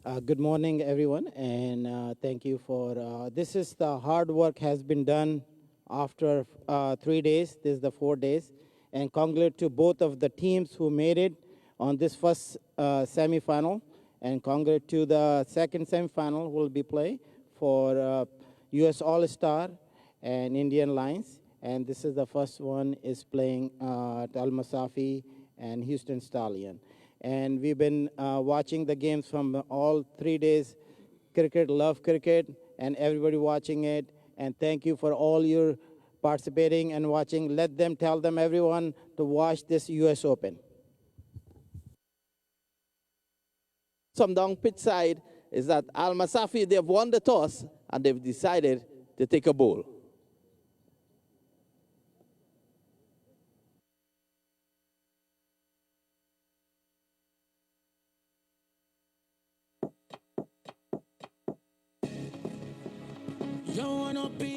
Good morning, everyone, and thank you for this. Is the hard work has been done after 3 days. This is the 4 days, and congratulate to both of the teams who made it on this first semifinal, and congratulate to the second semifinal who will be play for U.S. All Star and Indian Lions, and this is the first one is playing Al Masafi and Houston Stallion. And we've been watching the games from all 3 days. Cricket, love cricket, and everybody watching it. And thank you for all your participating and watching. Let them tell them everyone to watch this U.S. Open. Some down pitch side is that Al Masafi, they've won the toss and they've decided to take a bowl.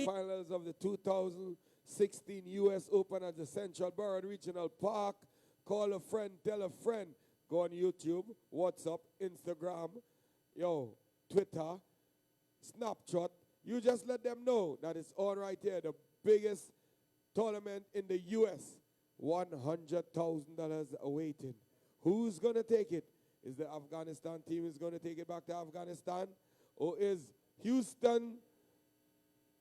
Finals of the 2016 U.S. Open at the Central Burrard Regional Park. Call a friend, tell a friend. Go on YouTube, WhatsApp, Instagram, Twitter, Snapchat. You just let them know that it's on right here. The biggest tournament in the U.S. $100,000 awaiting. Who's going to take it? Is the Afghanistan team is going to take it back to Afghanistan? Or is Houston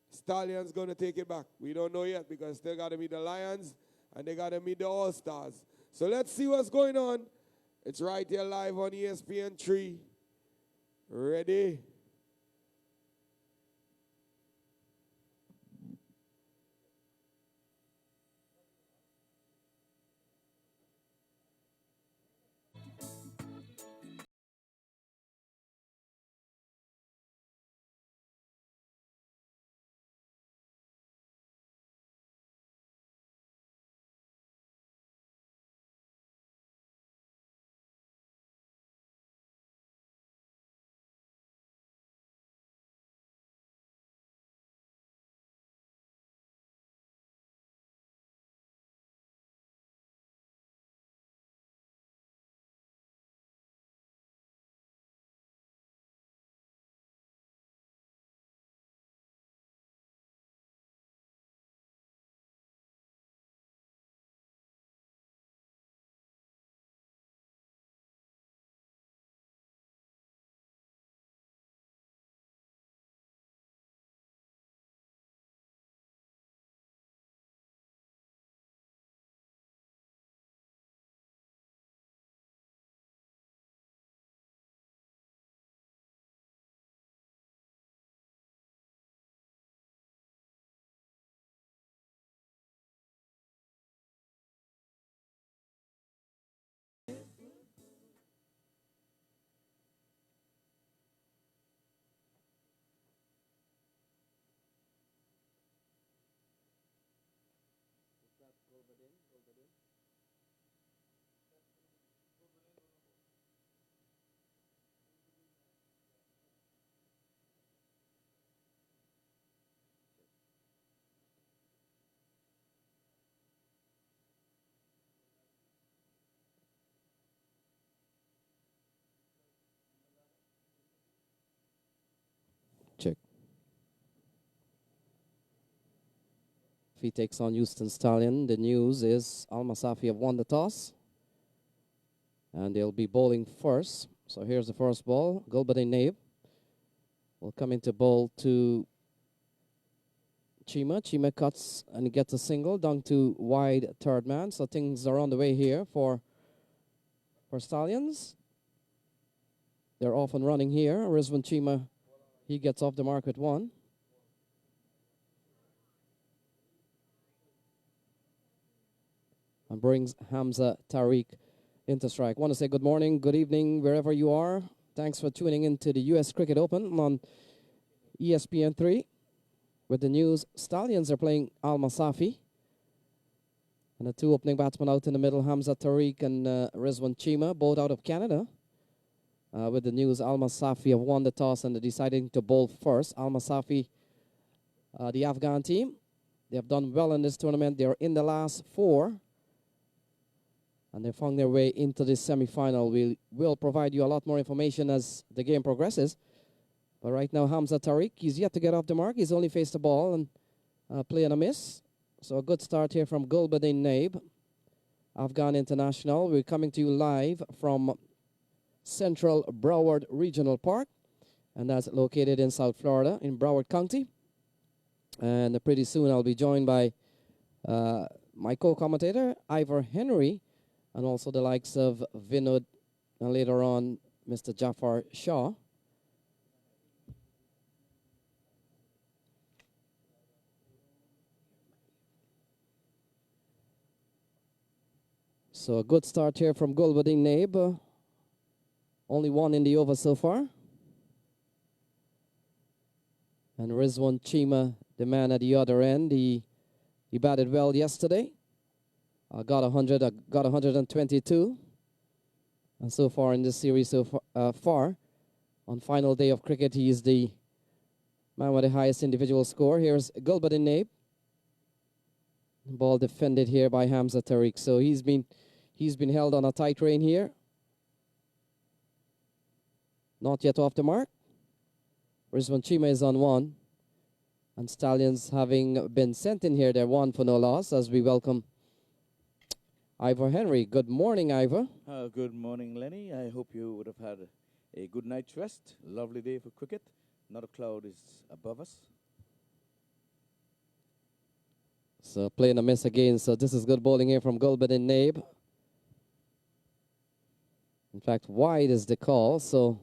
Stallions going to take it back? We don't know yet because still got to meet the Lions and they got to meet the All-Stars. So let's see what's going on. It's right here live on ESPN 3. Ready? Check. If he takes on Houston Stallion, the news is Al Masafi have won the toss. And they'll be bowling first. So here's the first ball. Gulbuddin Naib will come into bowl to Chima. Chima cuts and gets a single down to wide third man. So things are on the way here for Stallions. They're off and running here. Rizwan Chima, he gets off the mark at one. And brings Hamza Tariq into strike. Want to say good morning, good evening, wherever you are. Thanks for tuning in to the U.S. Cricket Open on ESPN 3. With the news, Stallions are playing Al Masafi. And the two opening batsmen out in the middle, Hamza Tariq and Rizwan Chima, both out of Canada. With the news, Al Masafi have won the toss and they're deciding to bowl first. Al Masafi, the Afghan team, they have done well in this tournament. They're in the last four. and they found their way into the semi-final. We'll provide you a lot more information as the game progresses. But right now, Hamza Tariq, he's yet to get off the mark. He's only faced the ball and play and a miss. So a good start here from Gulbuddin Naib, Afghan International. We're coming to you live from Central Broward Regional Park, and that's located in South Florida in Broward County. And pretty soon I'll be joined by my co-commentator, Ivor Henry, and also the likes of Vinod, and later on, Mr. Jafar Shah. So a good start here from Gulbuddin Naib. Only one in the over so far. And Rizwan Chima, the man at the other end, he batted well yesterday. Got 100, got 122. And so far in this series, far, on final day of cricket, he is the man with the highest individual score. Here's Gulbuddin Naib. Ball defended here by Hamza Tariq. So he's been held on a tight rein here. Not yet off the mark. Rizwan Chima is on one. And Stallions, having been sent in here, they're one for no loss as we welcome Ivor Henry. Good morning, Ivor. Good morning, Lenny. I hope you would have had a good night's rest. Lovely day for cricket. Not a cloud is above us. So playing a miss again. So this is good bowling here from Gulbuddin Naib. In fact, wide is the call. So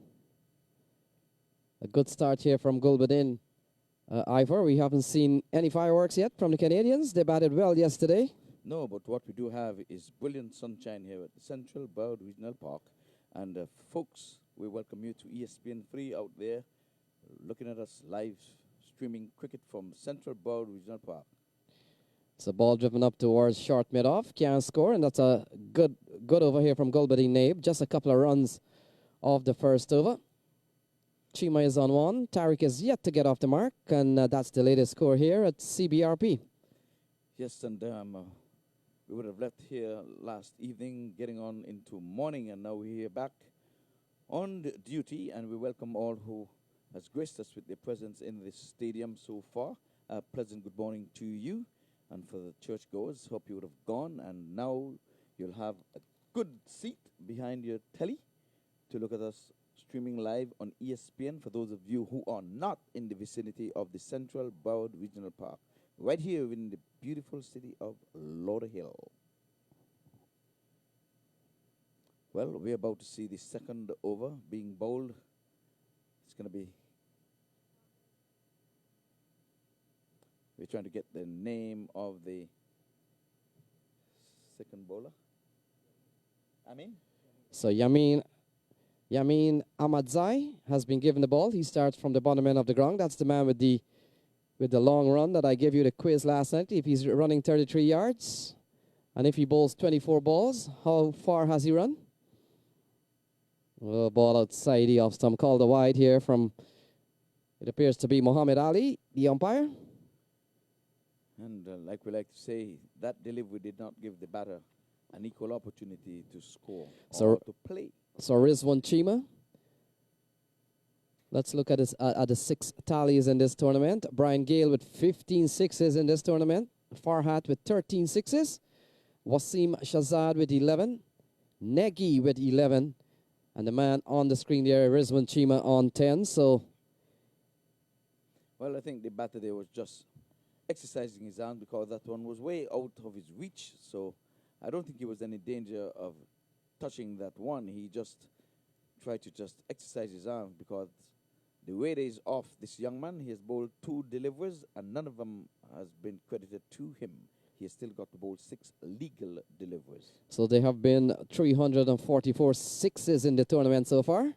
a good start here from Gulbuddin. Ivor, we haven't seen any fireworks yet from the Canadians. They batted well yesterday. No, but what we do have is brilliant sunshine here at the Central Broward Regional Park. And folks, we welcome you to ESPN3 out there, looking at us live streaming cricket from Central Broward Regional Park. It's a ball driven up towards short mid-off. Can't score, and that's a good over here from Gulbuddin Naib. Just a couple of runs off the first over. Chima is on one. Tariq is yet to get off the mark, and that's the latest score here at CBRP. Yes, and we would have left here last evening, getting on into morning, and now we're here back on duty, and we welcome all who has graced us with their presence in this stadium so far. A pleasant good morning to you, and for the churchgoers, hope you would have gone, and now you'll have a good seat behind your telly to look at us streaming live on ESPN for those of you who are not in the vicinity of the Central Broward Regional Park, right here in the beautiful city of Lauderhill. Well, we're about to see the second over being bowled. It's going to be... We're trying to get the name of the second bowler. Amin? So Yamin Ahmadzai has been given the ball. He starts from the bottom end of the ground. That's the man with the long run that I gave you the quiz last night. If he's running 33 yards, and if he bowls 24 balls, how far has he run? Oh, ball outside the off stump. Called a wide here from, it appears to be Muhammad Ali, the umpire. And like we like to say, that delivery did not give the batter an equal opportunity to score or to play. So Rizwan Chima. Let's look at the 6 tallies in this tournament. Brian Gale with 15 sixes in this tournament. Farhat with 13 sixes. Wasim Shazad with 11. Negi with 11. And the man on the screen there, Rizwan Chima, on 10. So, well, I think the batter there was just exercising his arm because that one was way out of his reach. So I don't think he was any danger of touching that one. He just tried to just exercise his arm because the weight is off this young man. He has bowled 2 deliveries and none of them has been credited to him. He has still got to bowl 6 legal deliveries. So there have been 344 sixes in the tournament so far.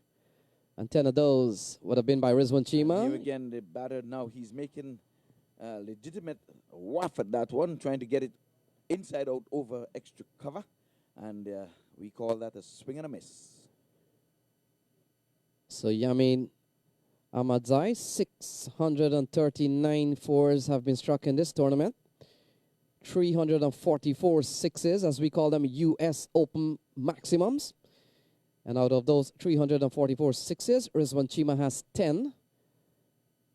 And 10 of those would have been by Rizwan Chima. And here again, the batter now, he's making a legitimate whack at that one, trying to get it inside out over extra cover. And we call that a swing and a miss. So Yamin Ahmadzai, 639 fours have been struck in this tournament. 344 sixes, as we call them, U.S. Open maximums. And out of those 344 sixes, Rizwan Chima has 10.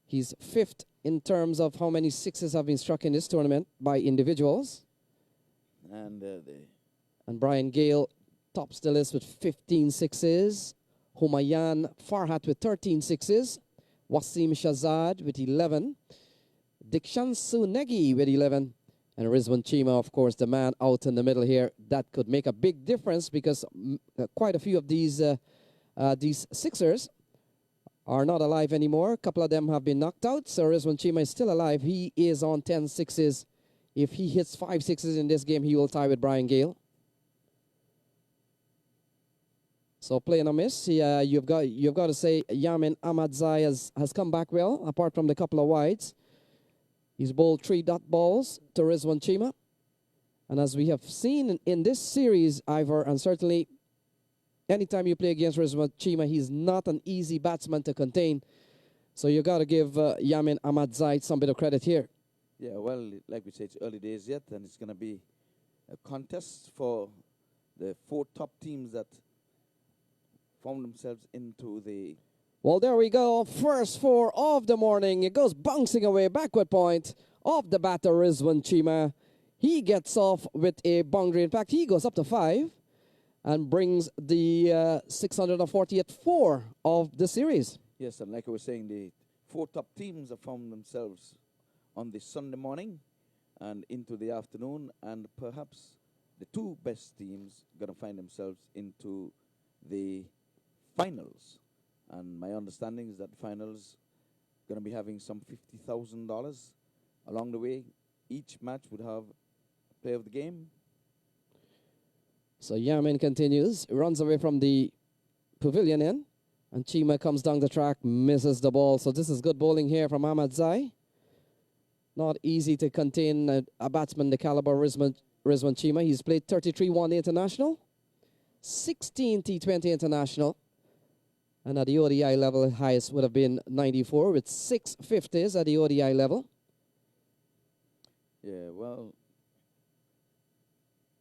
He's fifth in terms of how many sixes have been struck in this tournament by individuals. And And Brian Gale tops the list with 15 sixes. Humayun Farhat with 13 sixes. Wasim Shazad with 11. Dikshansu Negi with 11. And Rizwan Chima, of course, the man out in the middle here. That could make a big difference because quite a few of these Sixers are not alive anymore. A couple of them have been knocked out. So Rizwan Chima is still alive. He is on 10 sixes. If he hits 5 sixes in this game, he will tie with Brian Gale. So play and a miss. You've got to say Yamin Ahmadzai has come back well, apart from the couple of wides. He's bowled 3 dot balls to Rizwan Chima. And as we have seen in this series, Ivor, and certainly anytime you play against Rizwan Chima, he's not an easy batsman to contain. So you got to give Yamin Ahmadzai some bit of credit here. yeah, well, like we said, it's early days yet, and it's going to be a contest for the 4 top teams that found themselves into the... Well, there we go. First 4 of the morning. It goes bouncing away. Backward point of the batter, Rizwan Chima. He gets off with a boundary. In fact, he goes up to 5 and brings the 640th 4 of the series. Yes, and like I was saying, the 4 top teams have found themselves on the Sunday morning and into the afternoon, and perhaps the 2 best teams going to find themselves into the finals. And my understanding is that finals going to be having some $50,000 along the way. Each match would have a player of the game. So Yamin continues, runs away from the pavilion end, and Chima comes down the track, misses the ball. So this is good bowling here from Ahmadzai. Not easy to contain a batsman the caliber Rizwan Chima. He's played 33 one-day international, 16 T20 international, and at the ODI level, his highest would have been 94 with 6 50s at the ODI level. Yeah, well,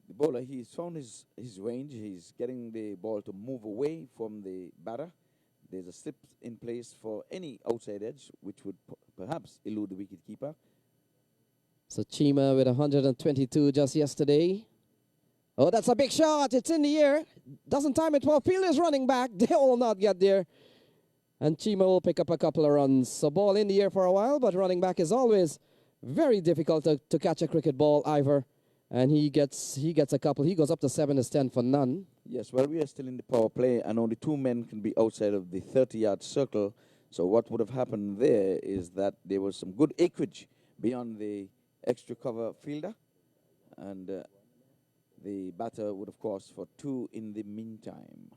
the bowler, he's found his range. He's getting the ball to move away from the batter. There's a slip in place for any outside edge, which would perhaps elude the wicketkeeper. So Chima with 122 just yesterday. Oh, that's a big shot. It's in the air. Doesn't time it well. Field is running back. They will not get there. And Chima will pick up a couple of runs. So ball in the air for a while, but running back is always very difficult to catch a cricket ball, Ivor. And he gets a couple. He goes up to 7 as 10 for none. Yes, well, we are still in the power play, and only 2 men can be outside of the 30-yard circle. So what would have happened there is that there was some good acreage beyond the extra cover fielder. And the batter would, of course, for 2 in the meantime.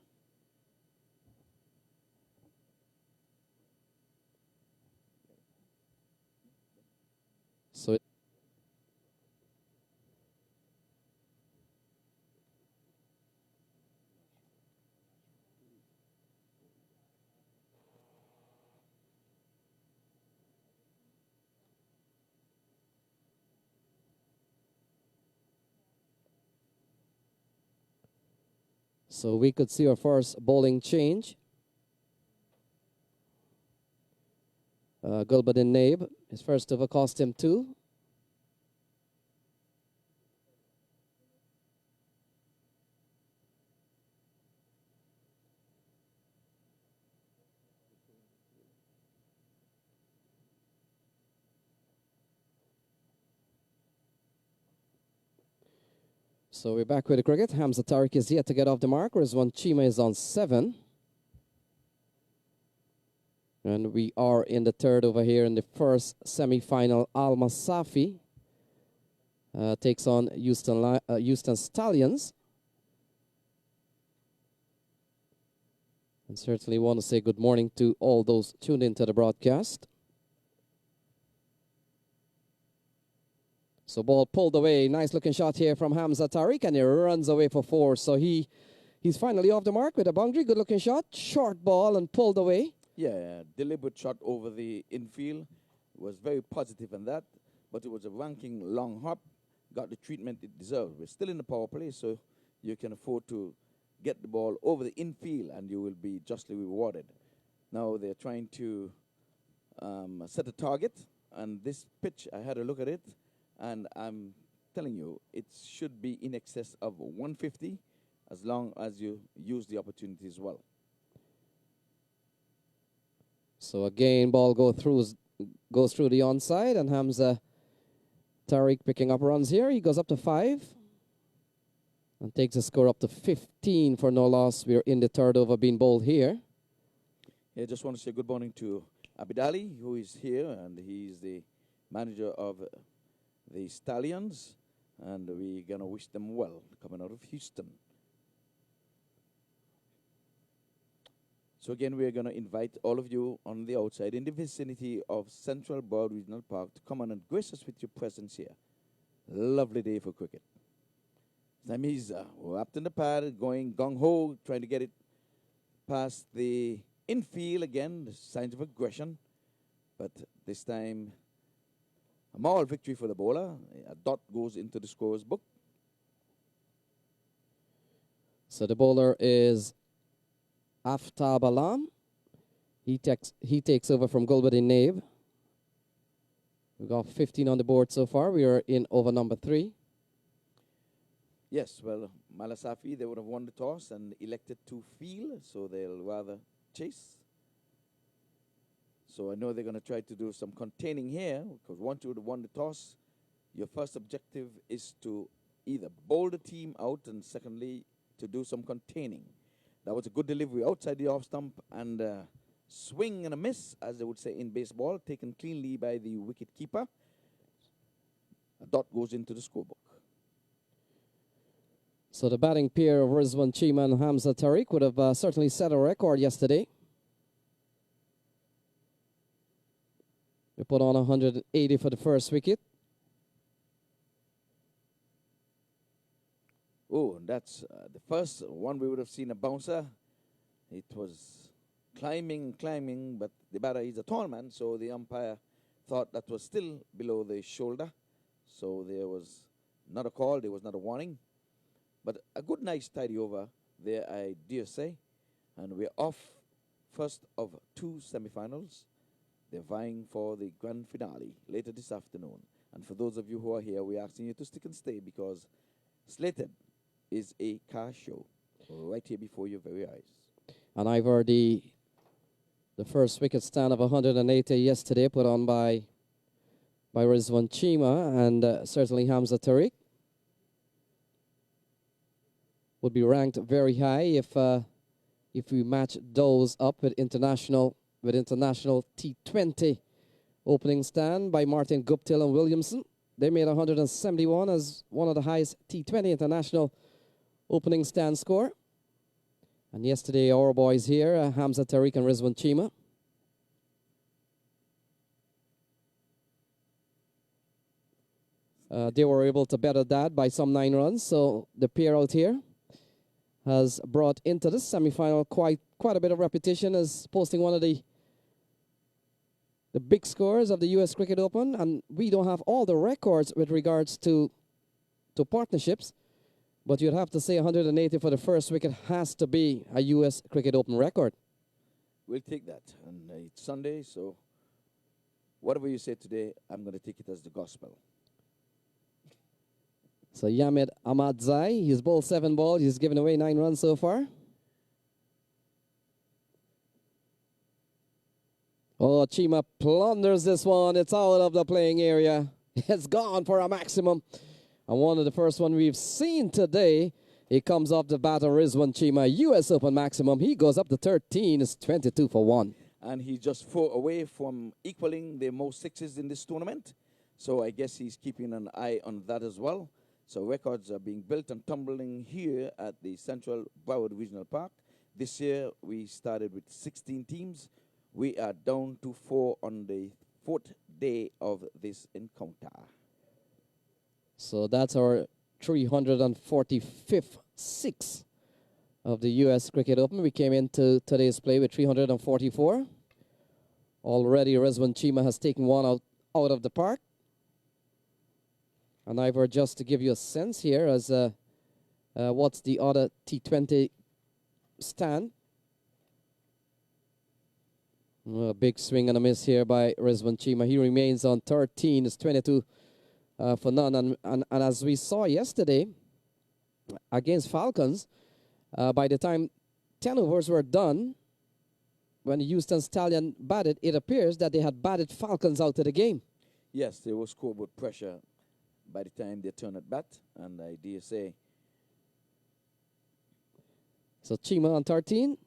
So So we could see our first bowling change. Gulbuddin Naib, his first over cost him 2. So we're back with the cricket. Hamza Tariq is yet to get off the mark, Rizwan Chima is on 7. And we are in the third over here in the first semi-final. Al Masafi takes on Houston Stallions. And certainly want to say good morning to all those tuned into the broadcast. So ball pulled away. Nice looking shot here from Hamza Tariq, and he runs away for 4. So he's finally off the mark with a boundary. Good looking shot. Short ball and pulled away. Yeah, deliberate shot over the infield. Was very positive in that, but it was a ranking long hop. got the treatment it deserves. We're still in the power play, so you can afford to get the ball over the infield and you will be justly rewarded. Now they're trying to set a target, and this pitch, I had a look at it, and I'm telling you, it should be in excess of 150 as long as you use the opportunity as well. So again, ball goes through the onside, and Hamza Tariq picking up runs here. He goes up to 5 and takes the score up to 15 for no loss. We're in the third over being bowled here. I just want to say good morning to Abidali, who is here, and he's the manager of the Stallions, and we're going to wish them well coming out of Houston. So again, we're going to invite all of you on the outside in the vicinity of Central Broward Regional Park to come on and grace us with your presence here. Lovely day for cricket. Samis wrapped in the pad, going gung-ho, trying to get it past the infield again, the signs of aggression. But this time, a moral victory for the bowler. A dot goes into the scorer's book. So the bowler is Aftab Alam. He takes over from Gulbuddin Naib. We've got 15 on the board so far. We are in over number 3. Yes, well, Malasafi, they would have won the toss and elected to field, so they'll rather chase. So I know they're going to try to do some containing here, because once you would have won the toss, your first objective is to either bowl the team out and secondly, to do some containing. That was a good delivery outside the off stump and swing and a miss, as they would say in baseball, taken cleanly by the wicket keeper. A dot goes into the scorebook. So the batting pair of Rizwan Chima and Hamza Tariq would have certainly set a record yesterday. They put on 180 for the first wicket. Oh, and that's the first one we would have seen a bouncer. It was climbing, but the batter is a tall man, so the umpire thought that was still below the shoulder. So there was not a call, there was not a warning. But a good, nice, tidy over there, I dare say. And we're off first of 2 semifinals. They're vying for the grand finale later this afternoon. And for those of you who are here, we're asking you to stick and stay because Slated is a car show right here before your very eyes. And I've heard the first wicket stand of 180 yesterday put on by Rizwan Chima and certainly Hamza Tariq. Would be ranked very high if we match those up with international T20 opening stand by Martin Guptill and Williamson. They made 171 as one of the highest T20 international opening stand score. And yesterday our boys here, Hamza Tariq and Rizwan Chima. They were able to better that by some 9 runs. So the pair out here has brought into the semi-final quite a bit of repetition as posting one of the big scores of the U.S. Cricket Open, and we don't have all the records with regards to partnerships, but you'd have to say 180 for the first wicket has to be a U.S. Cricket Open record. We'll take that. And it's Sunday, so whatever you say today, I'm going to take it as the gospel. So Yamid Ahmadzai, he's bowled 7 balls. He's given away 9 runs so far. Oh, Chima plunders this one. It's out of the playing area. It's gone for a maximum. And one of the first one we've seen today, he comes off the bat of Rizwan Chima, U.S. Open maximum. He goes up to 13. It's 22 for 1. And he's just 4 away from equaling the most sixes in this tournament. So I guess he's keeping an eye on that as well. So records are being built and tumbling here at the Central Broward Regional Park. This year we started with 16 teams. We are down to 4 on the 4th day of this encounter. So that's our 345th 6 of the U.S. Cricket Open. We came into today's play with 344. Already Rizwan Chima has taken one out of the park. And Ivor, just to give you a sense here as what's the other T20 stand. A big swing and a miss here by Rizwan Chima. He remains on 13. It's 22 for none. And as we saw yesterday against Falcons, by the time 10 overs were done, when the Houston Stallion batted, it appears that they had batted Falcons out of the game. Yes, they will score with pressure by the time they turn at bat, and I dare say. So Chima on 13.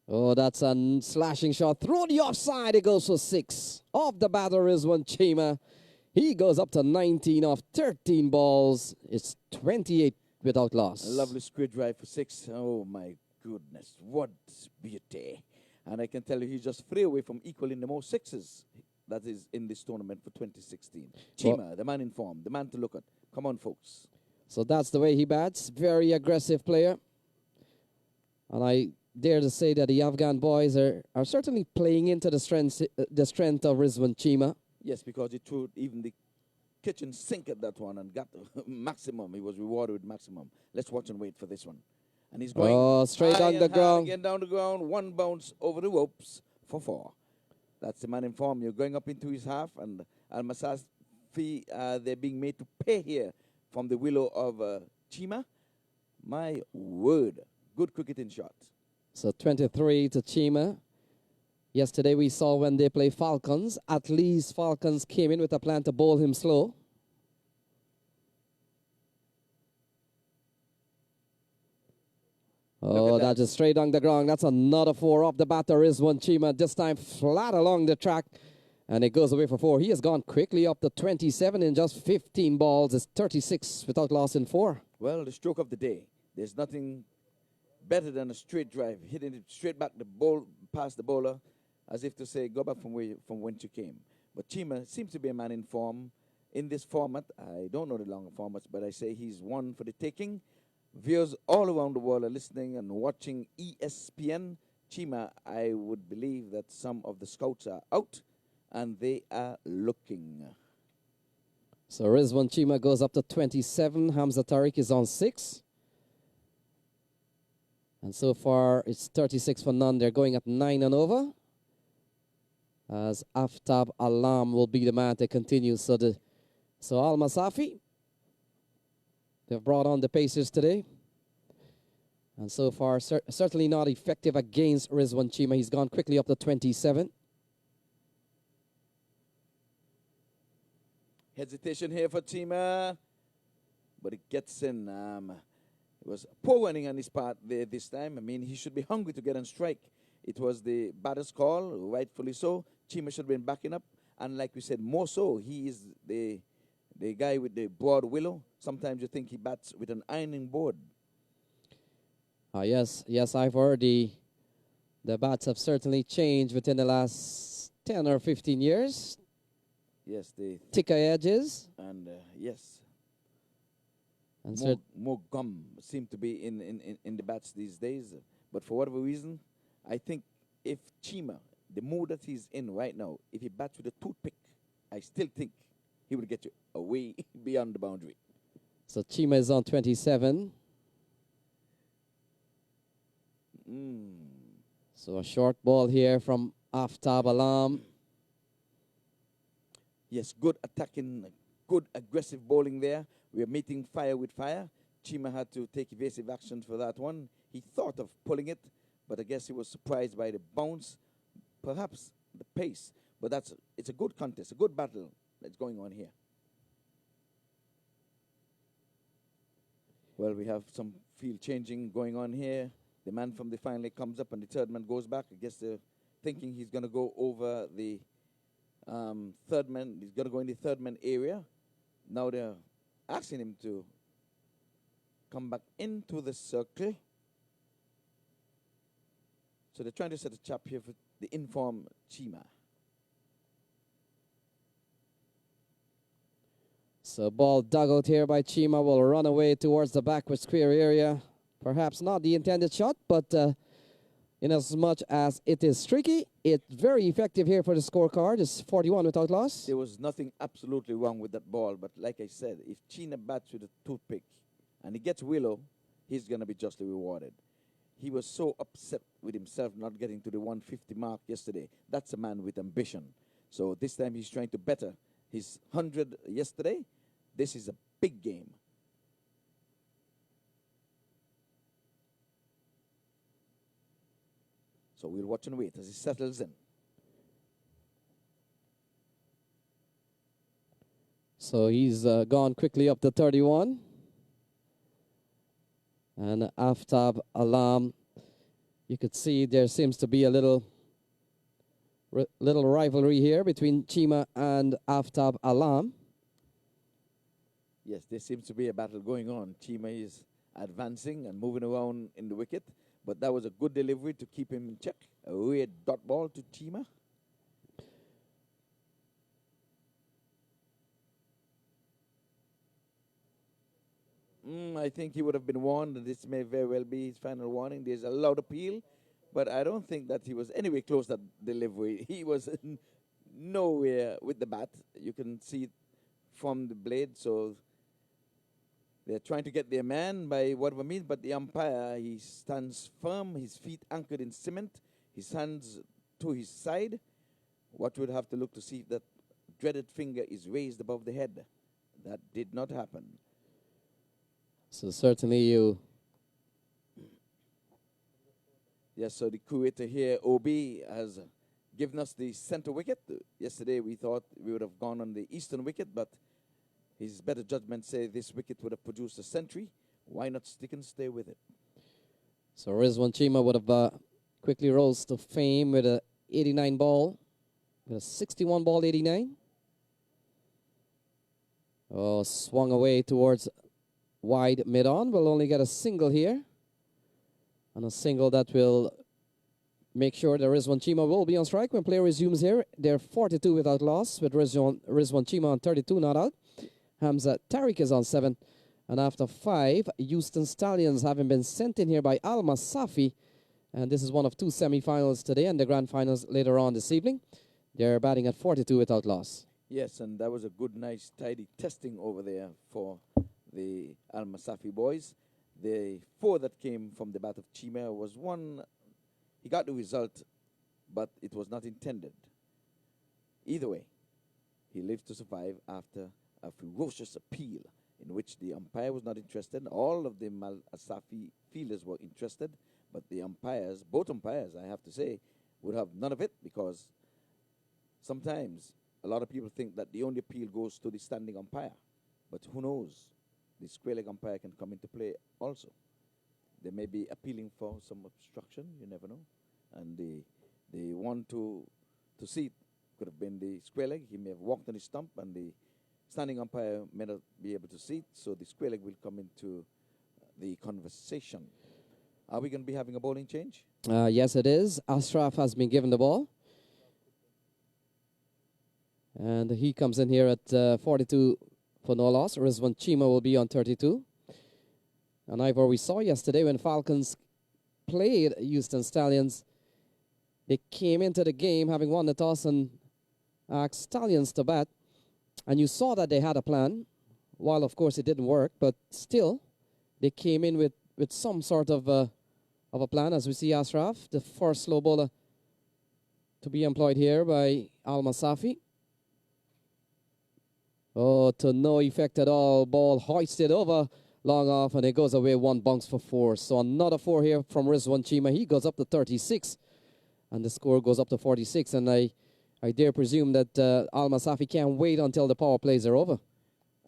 Oh, that's a slashing shot. Through the offside, it goes for 6. Off the batter is one Chima. He goes up to 19 off 13 balls. It's 28 without loss. A lovely square drive for 6. Oh, my goodness. What beauty. And I can tell you he's just 3 away from equaling the most sixes that is in this tournament for 2016. Chima, the man in form, the man to look at. Come on, folks. So that's the way he bats. Very aggressive player. And I dare to say that the Afghan boys are certainly playing into the strength of Rizwan Chima. Yes, because he threw even the kitchen sink at that one and got maximum. He was rewarded with maximum. Let's watch and wait for this one. And he's going straight high on and the hard ground. again down the ground. 1 bounce over the ropes for 4. That's the man in form. You're going up into his half, and Al-Masafi, they're being made to pay here from the willow of Chima. My word, good cricketing shot. So 23 to Chima. Yesterday we saw when they play Falcons, at least Falcons came in with a plan to bowl him slow. Oh, that's just straight on the ground. That's another 4 off the batter is one Chima. This time flat along the track. And it goes away for 4. He has gone quickly up to 27 in just 15 balls. It's 36 without loss in 4. Well, the stroke of the day. There's nothing better than a straight drive, hitting it straight back the ball past the bowler, as if to say, go back from whence you came. But Chima seems to be a man in form in this format. I don't know the longer formats, but I say he's one for the taking. Viewers all around the world are listening and watching ESPN. Chima, I would believe that some of the scouts are out and they are looking. So Rizwan Chima goes up to 27. Hamza Tariq is on 6. And so far, it's 36 for none. They're going at 9 and over. As Aftab Alam will be the man to continue. So Al Masafi, they've brought on the Pacers today. And so far, certainly not effective against Rizwan Chima. He's gone quickly up to 27. Hesitation here for Chima, but it gets in. It was poor running on his part there this time. I mean, he should be hungry to get on strike. It was the batter's call, rightfully so. Chima should have been backing up. And like we said, more so, he is the guy with the broad willow. Sometimes you think he bats with an ironing board. Yes, I've heard the bats have certainly changed within the last 10 or 15 years. Yes, the Thicker edges. and yes, And more gum seem to be in the bats these days. But for whatever reason, I think if Chima, the mood that he's in right now, if he bats with a toothpick, I still think he will get you away beyond the boundary. so Chima is on 27. So a short ball here from Aftab Alam. Yes, good attacking, good aggressive bowling there. We are meeting fire with fire. Chima had to take evasive action for that one. He thought of pulling it, but I guess he was surprised by the bounce, perhaps the pace. But it's a good contest, a good battle that's going on here. Well, we have some field changing going on here. The man from the final comes up and the third man goes back. I guess they're thinking he's going to go over the third man. He's going to go in the third man area. Now they're asking him to come back into the circle. So they're trying to set a trap here for the informed Chima. So ball dug out here by Chima will run away towards the backward square area. Perhaps not the intended shot, but in as much as it is tricky, it's very effective here for the scorecard. It's 41 without loss. There was nothing absolutely wrong with that ball, but like I said, if China bats with a toothpick and he gets Willow, he's going to be justly rewarded. He was so upset with himself not getting to the 150 mark yesterday. That's a man with ambition. So this time he's trying to better his 100 yesterday. This is a big game. So we'll watch and wait as he settles in. So he's gone quickly up to 31. And Aftab Alam, you could see there seems to be a little rivalry here between Chima and Aftab Alam. Yes, there seems to be a battle going on. Chima is advancing and moving around in the wicket, but that was a good delivery to keep him in check. A weird dot ball to Chima. I think he would have been warned that this may very well be his final warning. There's a loud appeal, but I don't think that he was anywhere close to that delivery. He was nowhere with the bat. You can see it from the blade, so they're trying to get their man by whatever means, but the umpire, he stands firm, his feet anchored in cement, his hands to his side. What would have to look to see if that dreaded finger is raised above the head. That did not happen. So certainly you... Yes, so the curator here, OB, has given us the center wicket. Yesterday we thought we would have gone on the eastern wicket, but his better judgment say this wicket would have produced a century. Why not stick and stay with it? So Rizwan Chima would have quickly rose to fame with a 89 ball, with a 61 ball 89. Oh, swung away towards wide mid-on. Will only get a single here. And a single that will make sure that Rizwan Chima will be on strike when play resumes here. They're 42 without loss with Rizwan Chima on 32 not out. Hamza Tariq is on 7. And after 5, Houston Stallions having been sent in here by Al Masafi. And this is one of 2 semifinals today and the grand finals later on this evening. They're batting at 42 without loss. Yes, and that was a good, nice, tidy testing over there for the Al Masafi boys. The 4 that came from the bat of Chima was one, he got the result, but it was not intended. Either way, he lived to survive after a ferocious appeal in which the umpire was not interested. All of the Al Masafi fielders were interested, but the umpires, both umpires, I have to say, would have none of it because sometimes a lot of people think that the only appeal goes to the standing umpire, but who knows? The square leg umpire can come into play also. They may be appealing for some obstruction, you never know. And the one to see it could have been the square leg. He may have walked on his stump and the standing umpire may not be able to see it, so the square leg will come into the conversation. Are we going to be having a bowling change? Yes, it is. Ashraf has been given the ball. And he comes in here at 42 for no loss. Rizwan Chima will be on 32. And Ivor, we saw yesterday when Falcons played Houston Stallions, they came into the game having won the toss and asked Stallions to bat. And you saw that they had a plan, while of course it didn't work, but still they came in with some sort of a plan. As we see Ashraf, the first slow bowler to be employed here by Al Masafi. Oh, to no effect at all. Ball hoisted over, long off, and it goes away. 1 bounce for 4. So another 4 here from Rizwan Chima. He goes up to 36, and the score goes up to 46. And I dare presume that Al Masafi can't wait until the power plays are over.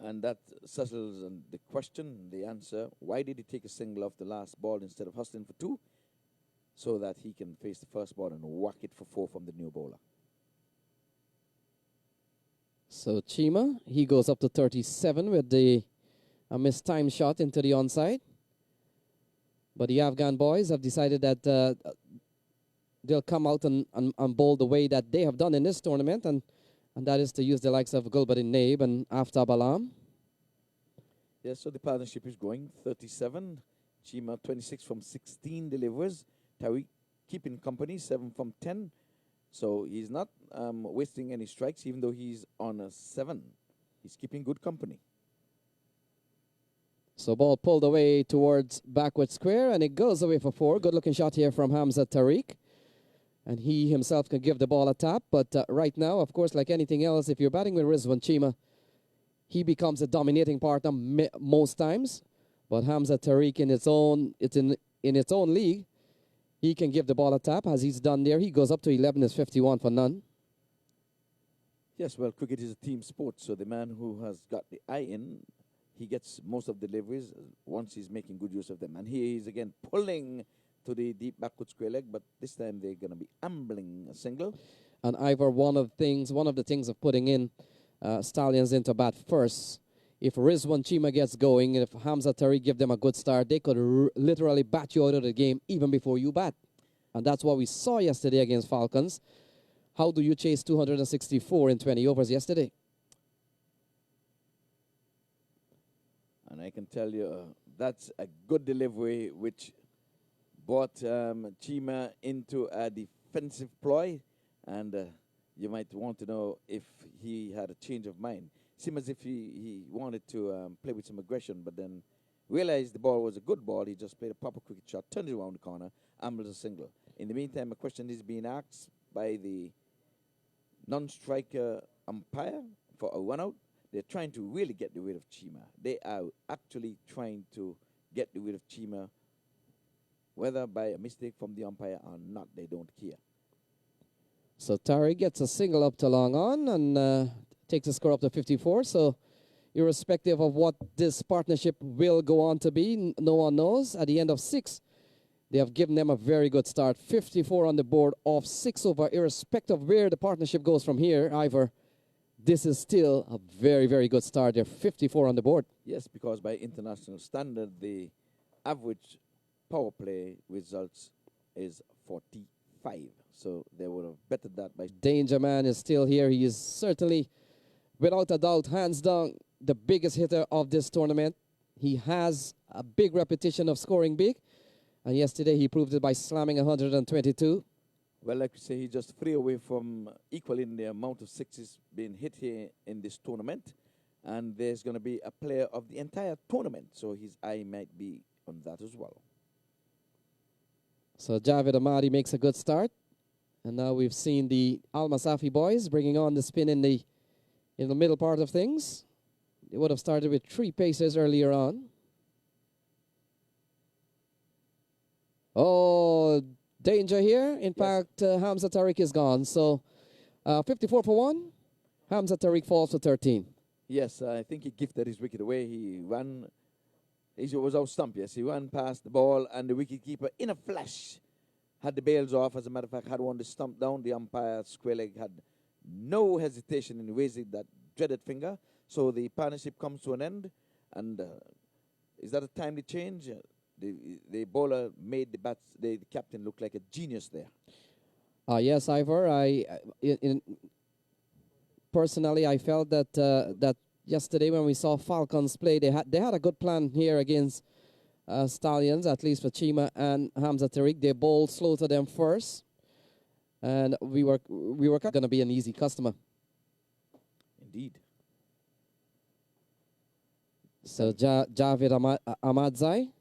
And that settles the question, the answer. Why did he take a single off the last ball instead of hustling for 2? So that he can face the first ball and whack it for 4 from the new bowler. So Chima, he goes up to 37 with a missed time shot into the onside. But the Afghan boys have decided that they'll come out and bowl the way that they have done in this tournament, and that is to use the likes of Gulbuddin Naib and Aftab Alam. Yes, so the partnership is going 37. Chima 26 from 16 delivers. Tariq keeping company, 7 from 10. So he's not wasting any strikes, even though he's on a 7. He's keeping good company. So ball pulled away towards backward square, and it goes away for 4. Good looking shot here from Hamza Tariq. And he himself can give the ball a tap. But right now, of course, like anything else, if you're batting with Rizwan Chima, he becomes a dominating partner most times. But Hamza Tariq in its own league, he can give the ball a tap, as he's done there. He goes up to 11, is 51 for none. Yes, well, cricket is a team sport, so the man who has got the eye in, he gets most of the deliveries once he's making good use of them. And here he's again pulling to the deep backward square leg, but this time they're going to be ambling a single. And Ivor, one of the things of putting in Stallions into bat first, if Rizwan Chima gets going, and if Hamza Tariq give them a good start, they could literally bat you out of the game even before you bat. And that's what we saw yesterday against Falcons. How do you chase 264 in 20 overs yesterday? And I can tell you that's a good delivery, which brought Chima into a defensive ploy. And you might want to know if he had a change of mind. Seemed as if he wanted to play with some aggression, but then realized the ball was a good ball. He just played a proper cricket shot, turned it around the corner, ambled a single. In the meantime, a question is being asked by the non-striker umpire for a run-out. They're trying to really get rid of Chima. They are actually trying to get rid of Chima, whether by a mistake from the umpire or not, they don't care. So Tariq gets a single up to long on and takes the score up to 54. So irrespective of what this partnership will go on to be, no one knows. At the end of 6, they have given them a very good start. 54 on the board off 6 over. Irrespective of where the partnership goes from here, Ivor, this is still a very, very good start. They're 54 on the board. Yes, because by international standard, the average power play results is 45. So they would have bettered that by... Danger Man is still here. He is certainly, without a doubt, hands down, the biggest hitter of this tournament. He has a big repetition of scoring big. And yesterday he proved it by slamming 122. Well, like we say, he's just 3 away from equaling the amount of sixes being hit here in this tournament. And there's going to be a player of the entire tournament. So his eye might be on that as well. So Javed Ahmadi makes a good start. And now we've seen the Al Masafi boys bringing on the spin in the middle part of things. They would have started with 3 paces earlier on. Oh, danger here. In fact, Hamza Tariq is gone. So 54 for 1. Hamza Tariq falls for 13. Yes, I think he gifted his wicket away. He ran, he was out stump, yes. He ran past the ball, and the wicketkeeper, in a flash, had the bails off. As a matter of fact, had one the stump down. The umpire, square leg, had no hesitation in raising that dreaded finger. So the partnership comes to an end. And is that a timely change? The bowler made the captain look like a genius there. Yes, Ivor. Personally, I felt that that yesterday when we saw Falcons play, they had a good plan here against Stallions, at least for Chima and Hamza Tariq. They bowled slow to them first, and we were going to be an easy customer. Indeed. So Javed Ahmadzai.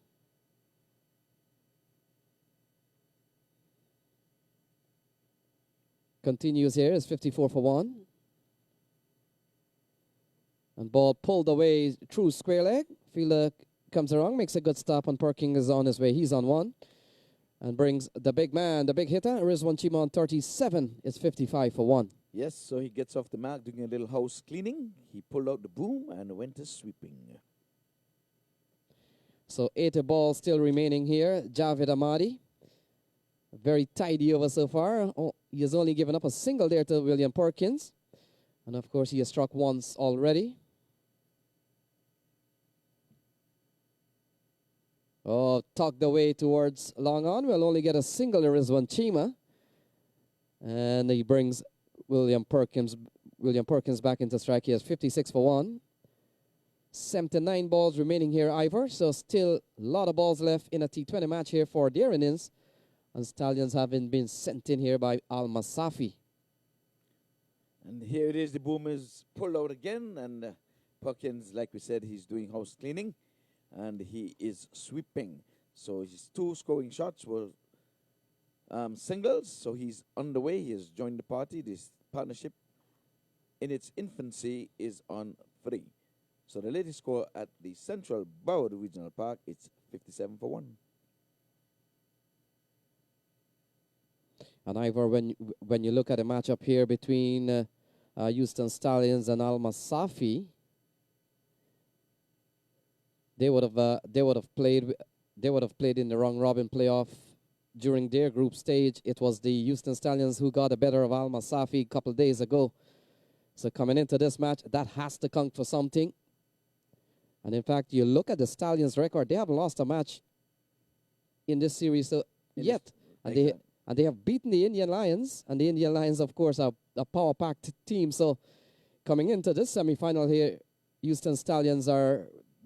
Continues here, is 54 for 1. And ball pulled away through square leg. Fielder comes around, makes a good stop, and Perkins is on his way. He's on 1. And brings the big man, the big hitter, Rizwan Chima on 37. It's 55 for 1. Yes, so he gets off the mark doing a little house cleaning. He pulled out the broom and went to sweeping. So 80 balls still remaining here. Javed Ahmadi. Very tidy over so far. Oh, he has only given up a single there to William Perkins. And of course, he has struck once already. Oh, tucked away towards long on. We'll only get a single. There is one Chima. And he brings William Perkins back into strike. He has 56 for 1. 79 balls remaining here, Ivor. So still a lot of balls left in a T20 match here for their innings. And Stallions having been sent in here by Al Masafi. And here it is, the boom is pulled out again, and Perkins, like we said, he's doing house cleaning, and he is sweeping. So his 2 scoring shots were singles, so he's underway. He has joined the party. This partnership, in its infancy, is on 3. So the latest score at the Central Broward Regional Park, it's 57-1. And Ivor, when you look at the matchup here between Houston Stallions and Al Masafi, they would have played in the round robin playoff during their group stage. It was the Houston Stallions who got the better of Al Masafi a couple of days ago. So coming into this match, that has to count for something. And in fact, you look at the Stallions' record; they haven't lost a match in this series yet, and they have beaten the Indian Lions, and the Indian Lions, of course, are a power-packed team. So coming into this semifinal here, Houston Stallions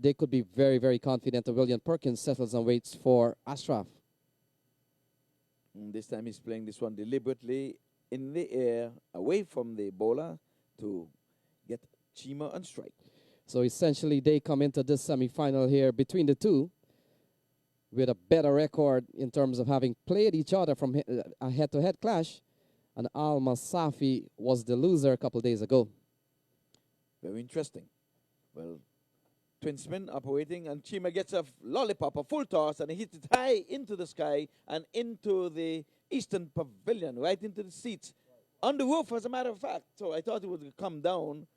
they could be very, very confident that William Perkins settles and waits for Ashraf. This time he's playing this one deliberately in the air, away from the bowler, to get Chima on strike. So essentially, they come into this semifinal here between the two with a better record in terms of having played each other from a head-to-head clash. And Al Masafi was the loser a couple of days ago. Very interesting. Well, twin spin operating, and Chima gets a lollipop, a full toss, and he hits it high into the sky and into the Eastern Pavilion, right into the seats. On the roof, as a matter of fact. So I thought it would come down.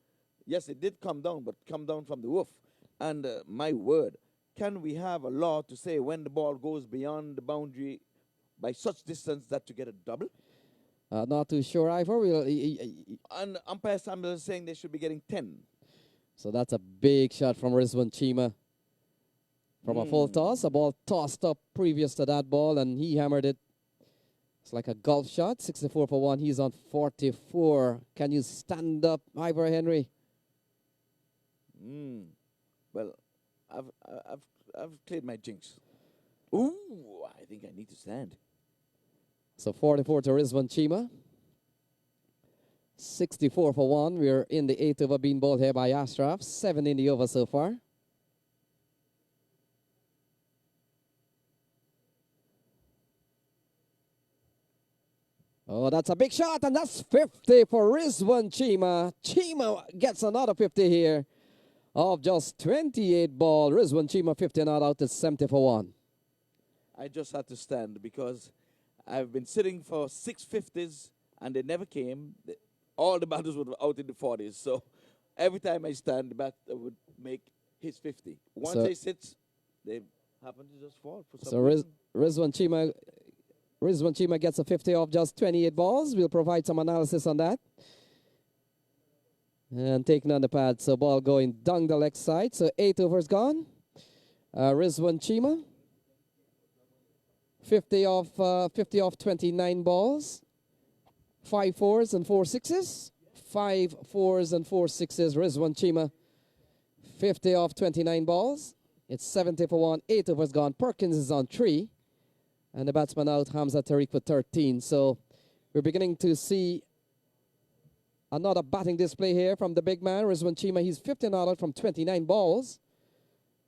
Yes, it did come down, but come down from the roof. And my word, can we have a law to say when the ball goes beyond the boundary by such distance that you get a double? Not too sure, Ivor. And umpire Samuel is saying they should be getting 10. So that's a big shot from Rizwan Chima. From a full toss, a ball tossed up previous to that ball, and he hammered it. It's like a golf shot, 64 for 1. He's on 44. Can you stand up, Ivor Henry? Well, I've cleared my jinx. Ooh, I think I need to stand. So 44 to Rizwan Chima. 64 for 1. We're in the 8th over being bowled here by Ashraf. 7 in the over so far. Oh, that's a big shot, and that's 50 for Rizwan Chima. Chima gets another 50 here of just 28 ball. Rizwan Chima 50 not out. It's 70 for 1. I just had to stand because I've been sitting for 650s and they never came. All the batters were out in the 40s. So every time I stand, the batter would make his 50. Once they sit, they happen to just fall for some reason. Rizwan Chima gets a 50 off just 28 balls. We'll provide some analysis on that. And taking on the pad, so ball going down the leg side. So 8 overs gone. Rizwan Chima, 50 off 29 balls. 5 fours and 4 sixes. 5 fours and 4 sixes. Rizwan Chima, 50 off 29 balls. It's 70 for 1. 8 overs gone. Perkins is on 3. And the batsman out, Hamza Tariq for 13. So we're beginning to see another batting display here from the big man, Rizwan Chima. He's 50 not out from 29 balls.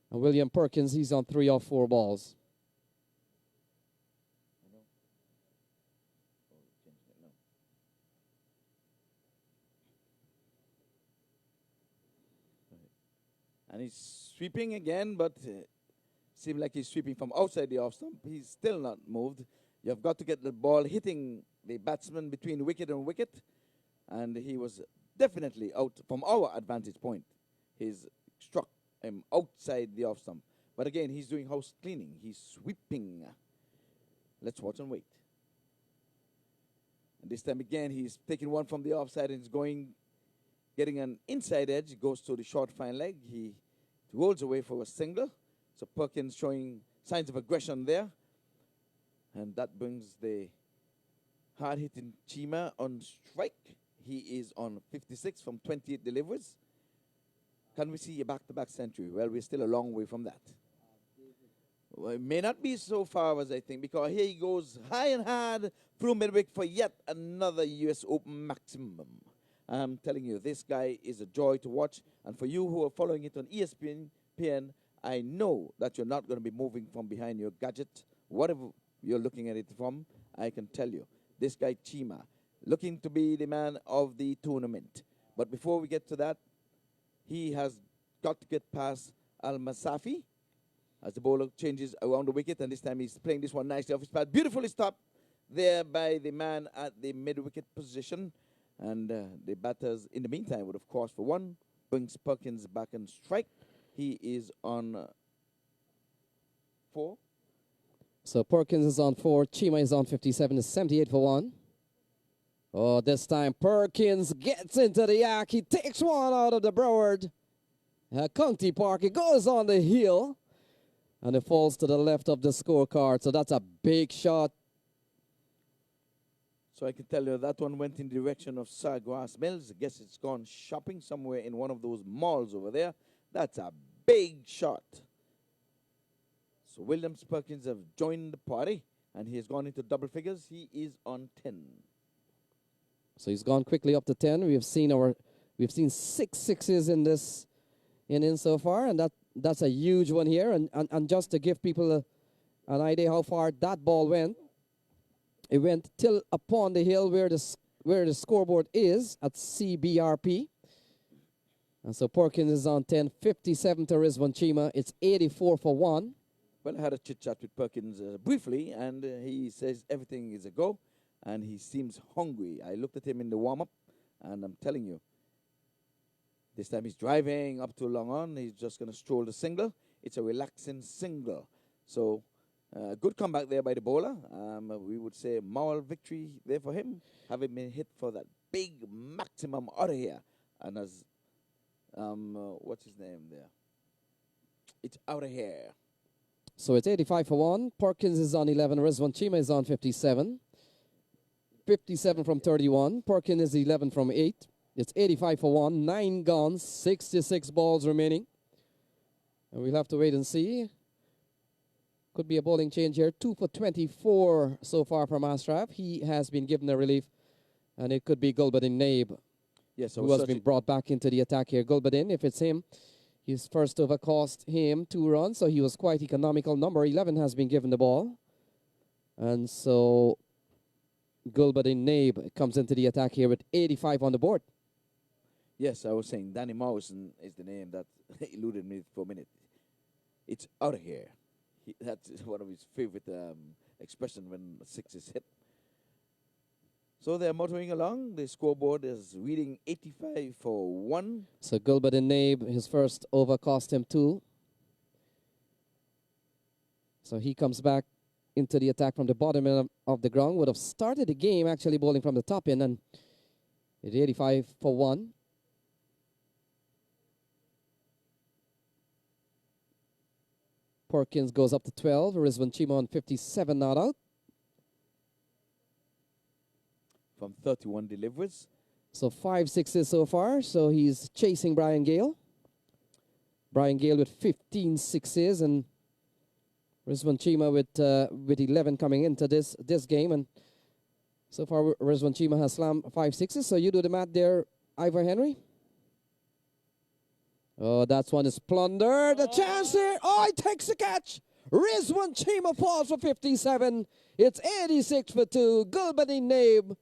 And William Perkins, he's on 3 off 4 balls. And he's sweeping again, but seems like he's sweeping from outside the off stump. He's still not moved. You've got to get the ball hitting the batsman between wicket and wicket. And he was definitely out from our advantage point. He's struck him outside the off stump. But again, he's doing house cleaning. He's sweeping. Let's watch and wait. And this time again, he's taking one from the offside and is getting an inside edge. Goes to the short fine leg. He rolls away for a single. So Perkins showing signs of aggression there. And that brings the hard-hitting Chima on strike. He is on 56 from 28 deliveries. Can we see a back-to-back century? Well, we're still a long way from that. Well, it may not be so far as I think, because here he goes high and hard through midweek for yet another US Open maximum. I'm telling you, this guy is a joy to watch. And for you who are following it on ESPN, I know that you're not going to be moving from behind your gadget, whatever you're looking at it from. I can tell you, this guy Chima, looking to be the man of the tournament. But before we get to that, he has got to get past Al-Masafi as the bowler changes around the wicket, and this time he's playing this one nicely off his pad. Beautifully stopped there by the man at the mid-wicket position. And the batters, in the meantime, would have crossed for one, brings Perkins back and strike. He is on 4. So Perkins is on 4, Chima is on 57, is 78 for 1. Oh, this time Perkins gets into the yak. He takes one out of the Broward. County Park, it goes on the hill. And it falls to the left of the scorecard. So that's a big shot. So I can tell you that one went in the direction of Sawgrass Mills. I guess it's gone shopping somewhere in one of those malls over there. That's a big shot. So Williams Perkins have joined the party, and he has gone into double figures. He is on 10. So he's gone quickly up to 10. We've seen 6 sixes in this inning so far, and that's a huge one here. And just to give people an idea how far that ball went, it went till upon the hill where the scoreboard is at CBRP. And so Perkins is on 10, 57 to Rizwan Chima. It's 84 for 1. Well, I had a chit-chat with Perkins briefly, and he says everything is a go, and he seems hungry. I looked at him in the warm-up, and I'm telling you, this time he's driving up to Long On. He's just going to stroll the single. It's a relaxing single. So, good comeback there by the bowler. We would say moral victory there for him, having been hit for that big maximum out of here. And as, what's his name there? It's out of here. So it's 85 for 1. Perkins is on 11. Rizwan Chima is on 57. 57 from 31. Perkins is 11 from 8. It's 85 for 1. 9 guns, 66 balls remaining. And we'll have to wait and see. Could be a bowling change here. 2 for 24 so far from Ashraf. He has been given a relief. And it could be Gulbuddin Naib, Yes, who has been brought back into the attack here. Gulbuddin, if it's him, his first over cost him 2 runs, so he was quite economical. Number 11 has been given the ball. And so Gulbuddin Naib comes into the attack here with 85 on the board. Yes, I was saying Danny Morrison is the name that eluded me for a minute. It's out of here. That's one of his favorite expressions when 6 is hit. So they're motoring along. The scoreboard is reading 85 for 1. So Gulbuddin Naib, his first over cost him 2. So he comes back into the attack from the bottom of the ground. Would have started the game actually bowling from the top end, and it's 85 for 1. Perkins goes up to 12. Rizwan Chima on 57 not out. From 31 deliveries. So 5 sixes so far. So he's chasing Brian Gale. Brian Gale with 15 sixes, and Rizwan Chima with 11 coming into this game. And so far Rizwan Chima has slammed 5 sixes. So you do the math there, Ivor Henry. Oh, that one is plundered. A chance here. Oh, he takes the catch. Rizwan Chima falls for 57. It's 86 for 2. Gulbuddin Naib.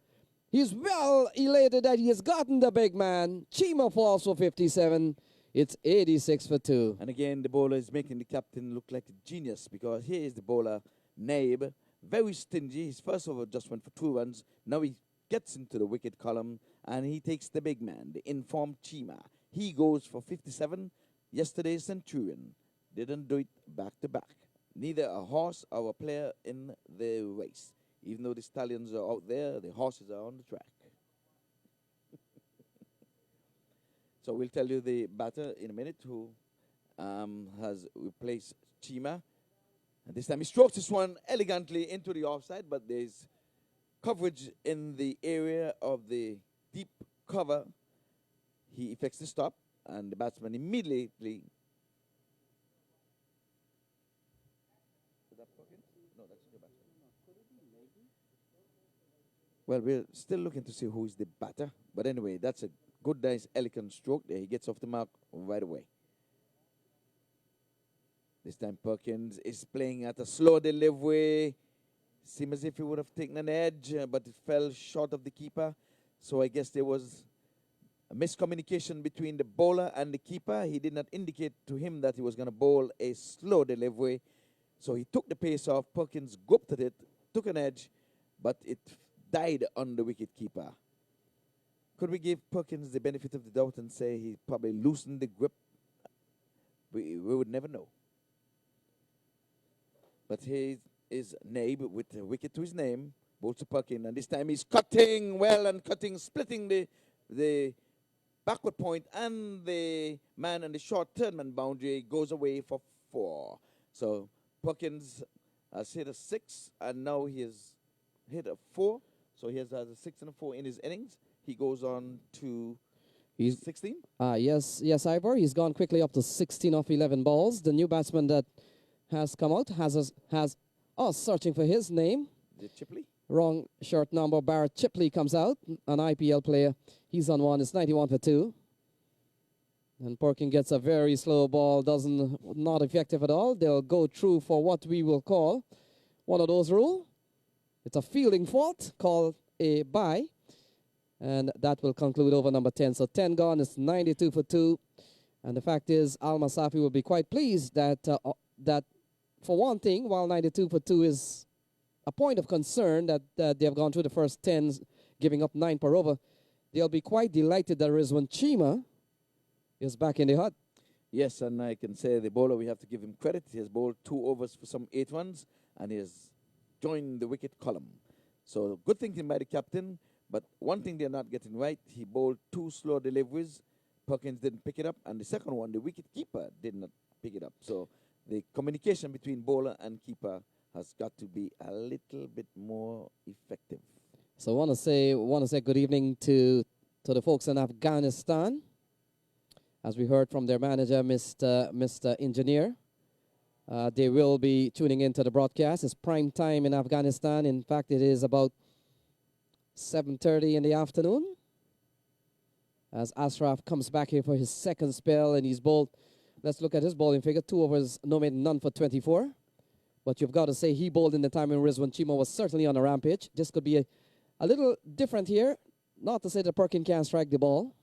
He's well elated that he has gotten the big man. Chima falls for 57. It's 86 for 2. And again, the bowler is making the captain look like a genius, because here is the bowler, Naib, very stingy. His first over just went for 2 runs. Now he gets into the wicket column, and he takes the big man, the informed Chima. He goes for 57. Yesterday's Centurion didn't do it back-to-back. Neither a horse or a player in the race. Even though the stallions are out there, the horses are on the track. So we'll tell you the batter in a minute who has replaced Chima. And this time he strokes this one elegantly into the offside, but there's coverage in the area of the deep cover. He effects the stop, and the batsman immediately Well, we're still looking to see who is the batter. But anyway, that's a good, nice, elegant stroke there. He gets off the mark right away. This time Perkins is playing at a slow delivery. Seemed as if he would have taken an edge, but it fell short of the keeper. So I guess there was a miscommunication between the bowler and the keeper. He did not indicate to him that he was going to bowl a slow delivery. So he took the pace off. Perkins groped at it, took an edge, but it died on the wicket keeper. Could we give Perkins the benefit of the doubt and say he probably loosened the grip? We would never know. But here is Naib with the wicket to his name, bowls to Perkins, and this time he's cutting well and cutting, splitting the backward point, and the man on the short third man boundary goes away for 4. So Perkins has hit a 6, and now he has hit a 4. So he has a 6 and a 4 in his innings. He goes on to 16. Yes, Ivor. He's gone quickly up to 16 off 11 balls. The new batsman that has come out has us searching for his name. The Chipley. Wrong shirt number. Barrett Chipley comes out, an IPL player. He's on one. It's 91 for 2. And Perkins gets a very slow ball, not effective at all. They'll go through for what we will call one of those rules. It's a fielding fault called a bye. And that will conclude over number 10. So 10 gone, it's 92 for 2. And the fact is, Al Masafi will be quite pleased that, for one thing, while 92 for 2 is a point of concern that they have gone through the first 10, giving up 9 per over, they'll be quite delighted that Rizwan Chima is back in the hut. Yes, and I can say the bowler, we have to give him credit. He has bowled 2 overs for some 8 runs, and he has joined the wicket column. So good thinking by the captain, but one thing they're not getting right, he bowled 2 slow deliveries. Perkins didn't pick it up, and the second one, the wicket keeper did not pick it up. So the communication between bowler and keeper has got to be a little bit more effective. So I want to say good evening to the folks in Afghanistan. As we heard from their manager, Mr. Engineer, they will be tuning into the broadcast. It's prime time in Afghanistan. In fact, it is about 7:30 in the afternoon. As Ashraf comes back here for his second spell, and he's bowled. Let's look at his bowling figure. 2 overs, no made, none for 24. But you've got to say he bowled in the time when Rizwan Chima was certainly on a rampage. This could be a little different here. Not to say that Perkins can't strike the ball.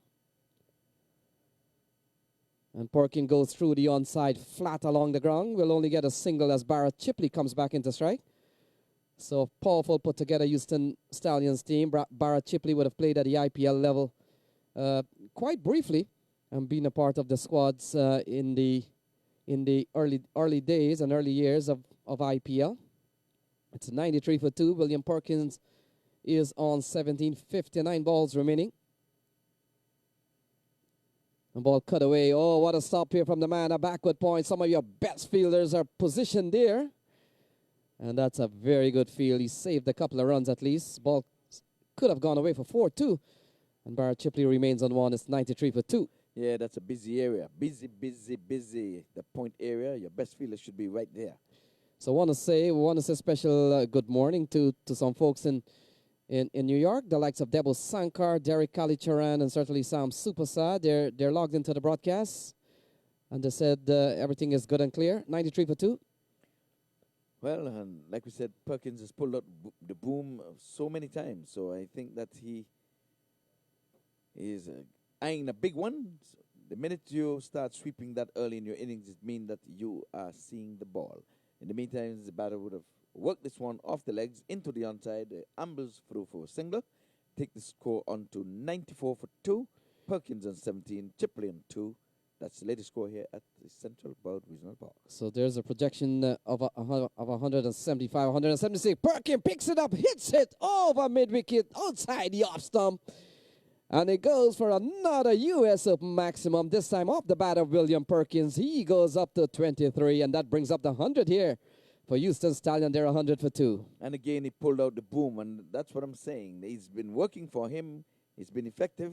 And Perkins goes through the onside flat along the ground. We'll only get a single as Barrett Chipley comes back into strike. So powerful put together Houston Stallions team. Barrett Chipley would have played at the IPL level quite briefly and been a part of the squads in the early days and early years of IPL. It's 93 for 2. William Perkins is on 17, 59 balls remaining. The ball cut away. Oh, what a stop here from the man. A backward point. Some of your best fielders are positioned there. And that's a very good field. He saved a couple of runs at least. Ball could have gone away for 4 too. And Barrett Chipley remains on one. It's 93 for 2. Yeah, that's a busy area. Busy. The point area, your best fielder should be right there. So we want to say special good morning to some folks in New York, the likes of Debo Sankar, Derek Kalicharan, and certainly Sam Supasa. They're logged into the broadcast, and they said everything is good and clear. 93 for 2. Well, and like we said, Perkins has pulled out the boom so many times, so I think that he is eyeing a big one. So the minute you start sweeping that early in your innings, it means that you are seeing the ball. In the meantime, the batter would have worked this one off the legs into the onside, ambles through for a single, take the score on to 94 for 2. Perkins on 17, Chipley on 2. That's the latest score here at the Central Bound Regional Park. So there's a projection of 175, 176. Perkins picks it up, hits it over mid-wicket, outside the off stump. And it goes for another U.S. Open maximum, this time off the bat of William Perkins. He goes up to 23, and that brings up the 100 here for Houston Stallion. They're 100 for 2. And again, he pulled out the boom, and that's what I'm saying. He's been working for him. He's been effective,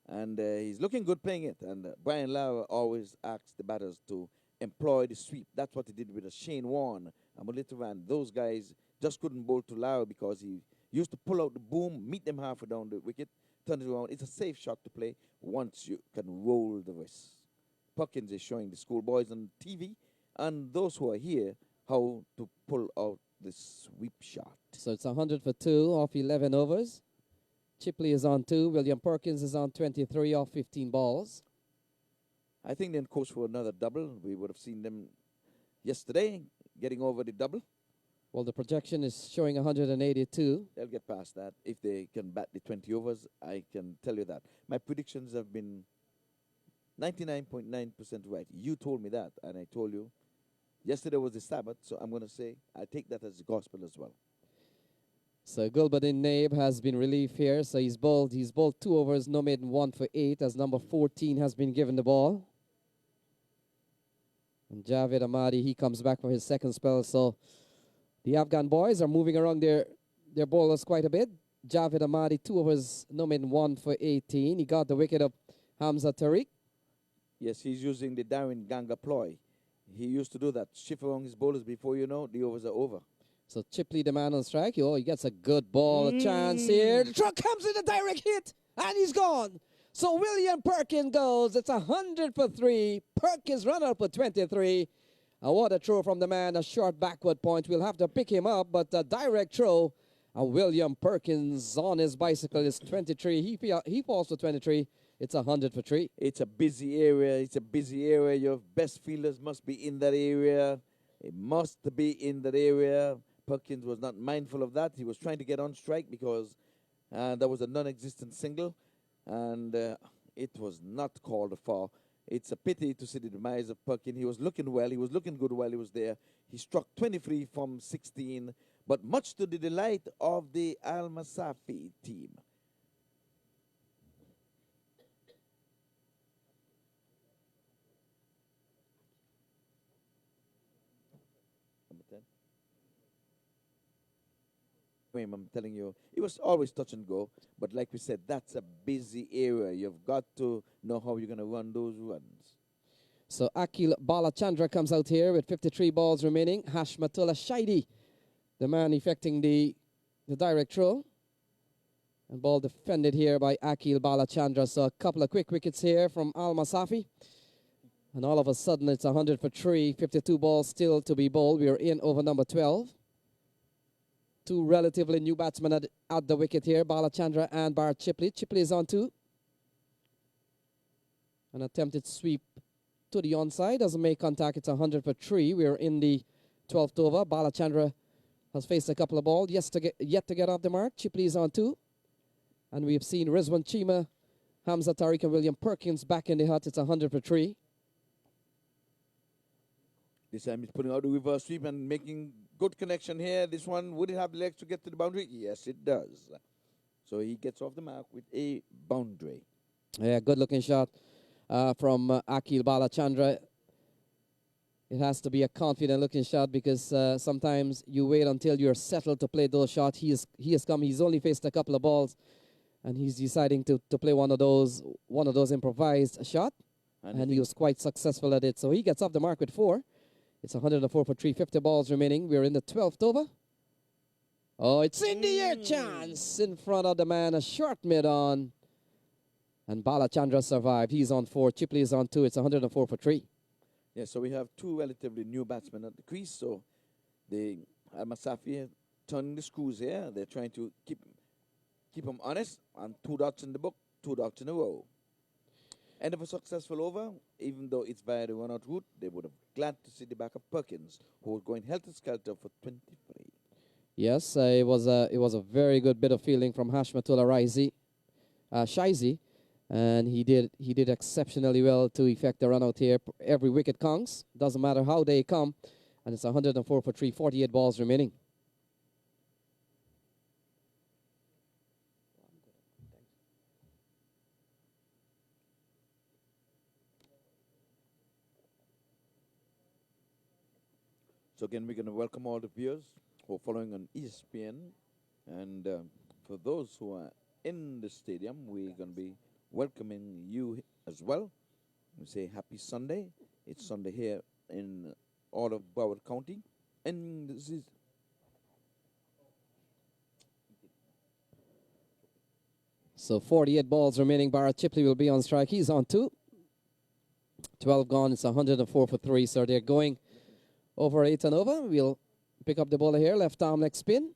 and he's looking good playing it. And Brian Lara always asks the batters to employ the sweep. That's what he did with Shane Warne and Molita Van. Those guys just couldn't bowl to Lara because Used to pull out the boom, meet them halfway down the wicket, turn it around. It's a safe shot to play once you can roll the wrist. Perkins is showing the schoolboys on TV and those who are here how to pull out the sweep shot. So it's 100 for 2 off 11 overs. Chipley is on 2. William Perkins is on 23 off 15 balls. I think they're coached for another double. We would have seen them yesterday getting over the double. Well, the projection is showing 182. They'll get past that if they can bat the 20 overs. I can tell you that. My predictions have been 99.9% right. You told me that, and I told you yesterday was the Sabbath, so I'm going to say I take that as gospel as well. So Gulbadin Naib has been relieved here. So he's bowled 2 overs, no maiden 1 for 8 as number 14 has been given the ball. And Javed Ahmadi, he comes back for his second spell. So the Afghan boys are moving around their bowlers quite a bit. Javed Ahmadi, 2 overs, no maiden 1 for 18. He got the wicket of Hamza Tariq. Yes, he's using the Darren Ganga ploy. He used to do that. Shift around his bowlers before you know, the overs are over. So Chipley, the man on strike. Oh, he gets a good ball, a chance here. The truck comes in a direct hit, and he's gone. So William Perkins goes. It's 100 for 3. Perkins run out for 23. What a throw from the man, a short backward point. We'll have to pick him up, but a direct throw. And William Perkins on his bicycle is 23. He falls for 23. It's 100 for 3. It's a busy area. It's a busy area. Your best fielders must be in that area. It must be in that area. Perkins was not mindful of that. He was trying to get on strike because there was a non-existent single, and it was not called a foul. It's a pity to see the demise of Perkins. He was looking well. He was looking good while he was there. He struck 23 from 16, but much to the delight of the Al Masafi team. Number 10. I'm telling you, it was always touch and go. But like we said, that's a busy area. You've got to know how you're going to run those runs. So Akil Balachandra comes out here with 53 balls remaining. Hashmatullah Shaidi, the man effecting the direct throw. And ball defended here by Akil Balachandra. So a couple of quick wickets here from Al Masafi. And all of a sudden it's 100 for 3. 52 balls still to be bowled. We are in over number 12. 2 relatively new batsmen at the wicket here, Balachandra and Bart Chipley. Chipley is on 2. An attempted sweep to the onside. Doesn't make contact. It's 100 for 3. We are in the 12th over. Balachandra has faced a couple of balls. Yet to get off the mark. Chipley is on 2. And we have seen Rizwan Chima, Hamza Tariq, and William Perkins back in the hut. It's 100 for 3. This time he's putting out the reverse sweep and making good connection here. This one, would it have legs to get to the boundary? Yes, it does. So he gets off the mark with a boundary. Yeah, good looking shot from Akil Balachandra. It has to be a confident looking shot because sometimes you wait until you're settled to play those shots. He has come. He's only faced a couple of balls, and he's deciding to play one of those improvised shot, and he was quite successful at it. So he gets off the mark with 4. It's 104 for 3. 50 balls remaining. We're in the 12th over. Oh, it's in the air chance in front of the man. A short mid on. And Balachandra survived. He's on 4. Chipley is on 2. It's 104 for 3. Yeah, so we have 2 relatively new batsmen at the crease. So the Al Masafi turning the screws here. They're trying to keep them honest. And 2 dots in the book, 2 dots in a row. End of a successful over, even though it's via the run-out route, they would have glad to see the back of Perkins, who was going helter-skelter for 23. Yes, it was a very good bit of fielding from Hashmatullah Shaizi, and he did exceptionally well to effect the run-out here. Every wicket counts, doesn't matter how they come, and it's 104 for 3, 48 balls remaining. So again, we're going to welcome all the viewers who are following on ESPN. And for those who are in the stadium, we're going to be welcoming you as well. We say happy Sunday. It's Sunday here in all of Broward County. And this is So 48 balls remaining. Barrett Chipley will be on strike. He's on 2. 12 gone. It's 104 for 3. So they're going over 8 and over. We'll pick up the ball here. Left arm leg spin.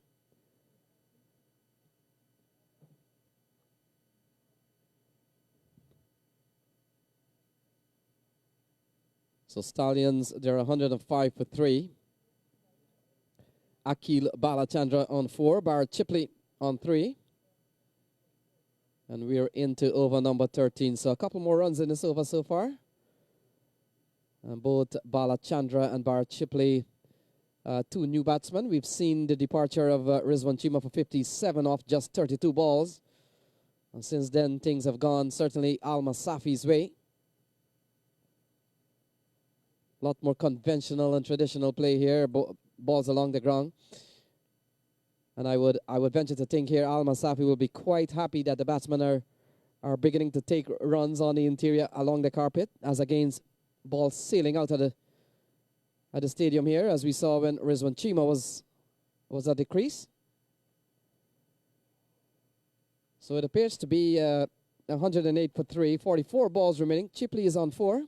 So Stallions, they're 105 for 3. Akil Balachandra on 4. Barrett Chipley on 3. And we're into over number 13. So a couple more runs in this over so far. And both Balachandra and Barrett Chipley, 2 new batsmen. We've seen the departure of Rizwan Chima for 57 off just 32 balls. And since then, things have gone certainly Alma Safi's way. A lot more conventional and traditional play here. Balls along the ground. And I would venture to think here Alma Safi will be quite happy that the batsmen are beginning to take runs on the interior along the carpet as against balls sailing out of the stadium here, as we saw when Rizwan Chima was at the crease. So it appears to be 108 for 3, 44 balls remaining. Chipley is on 4.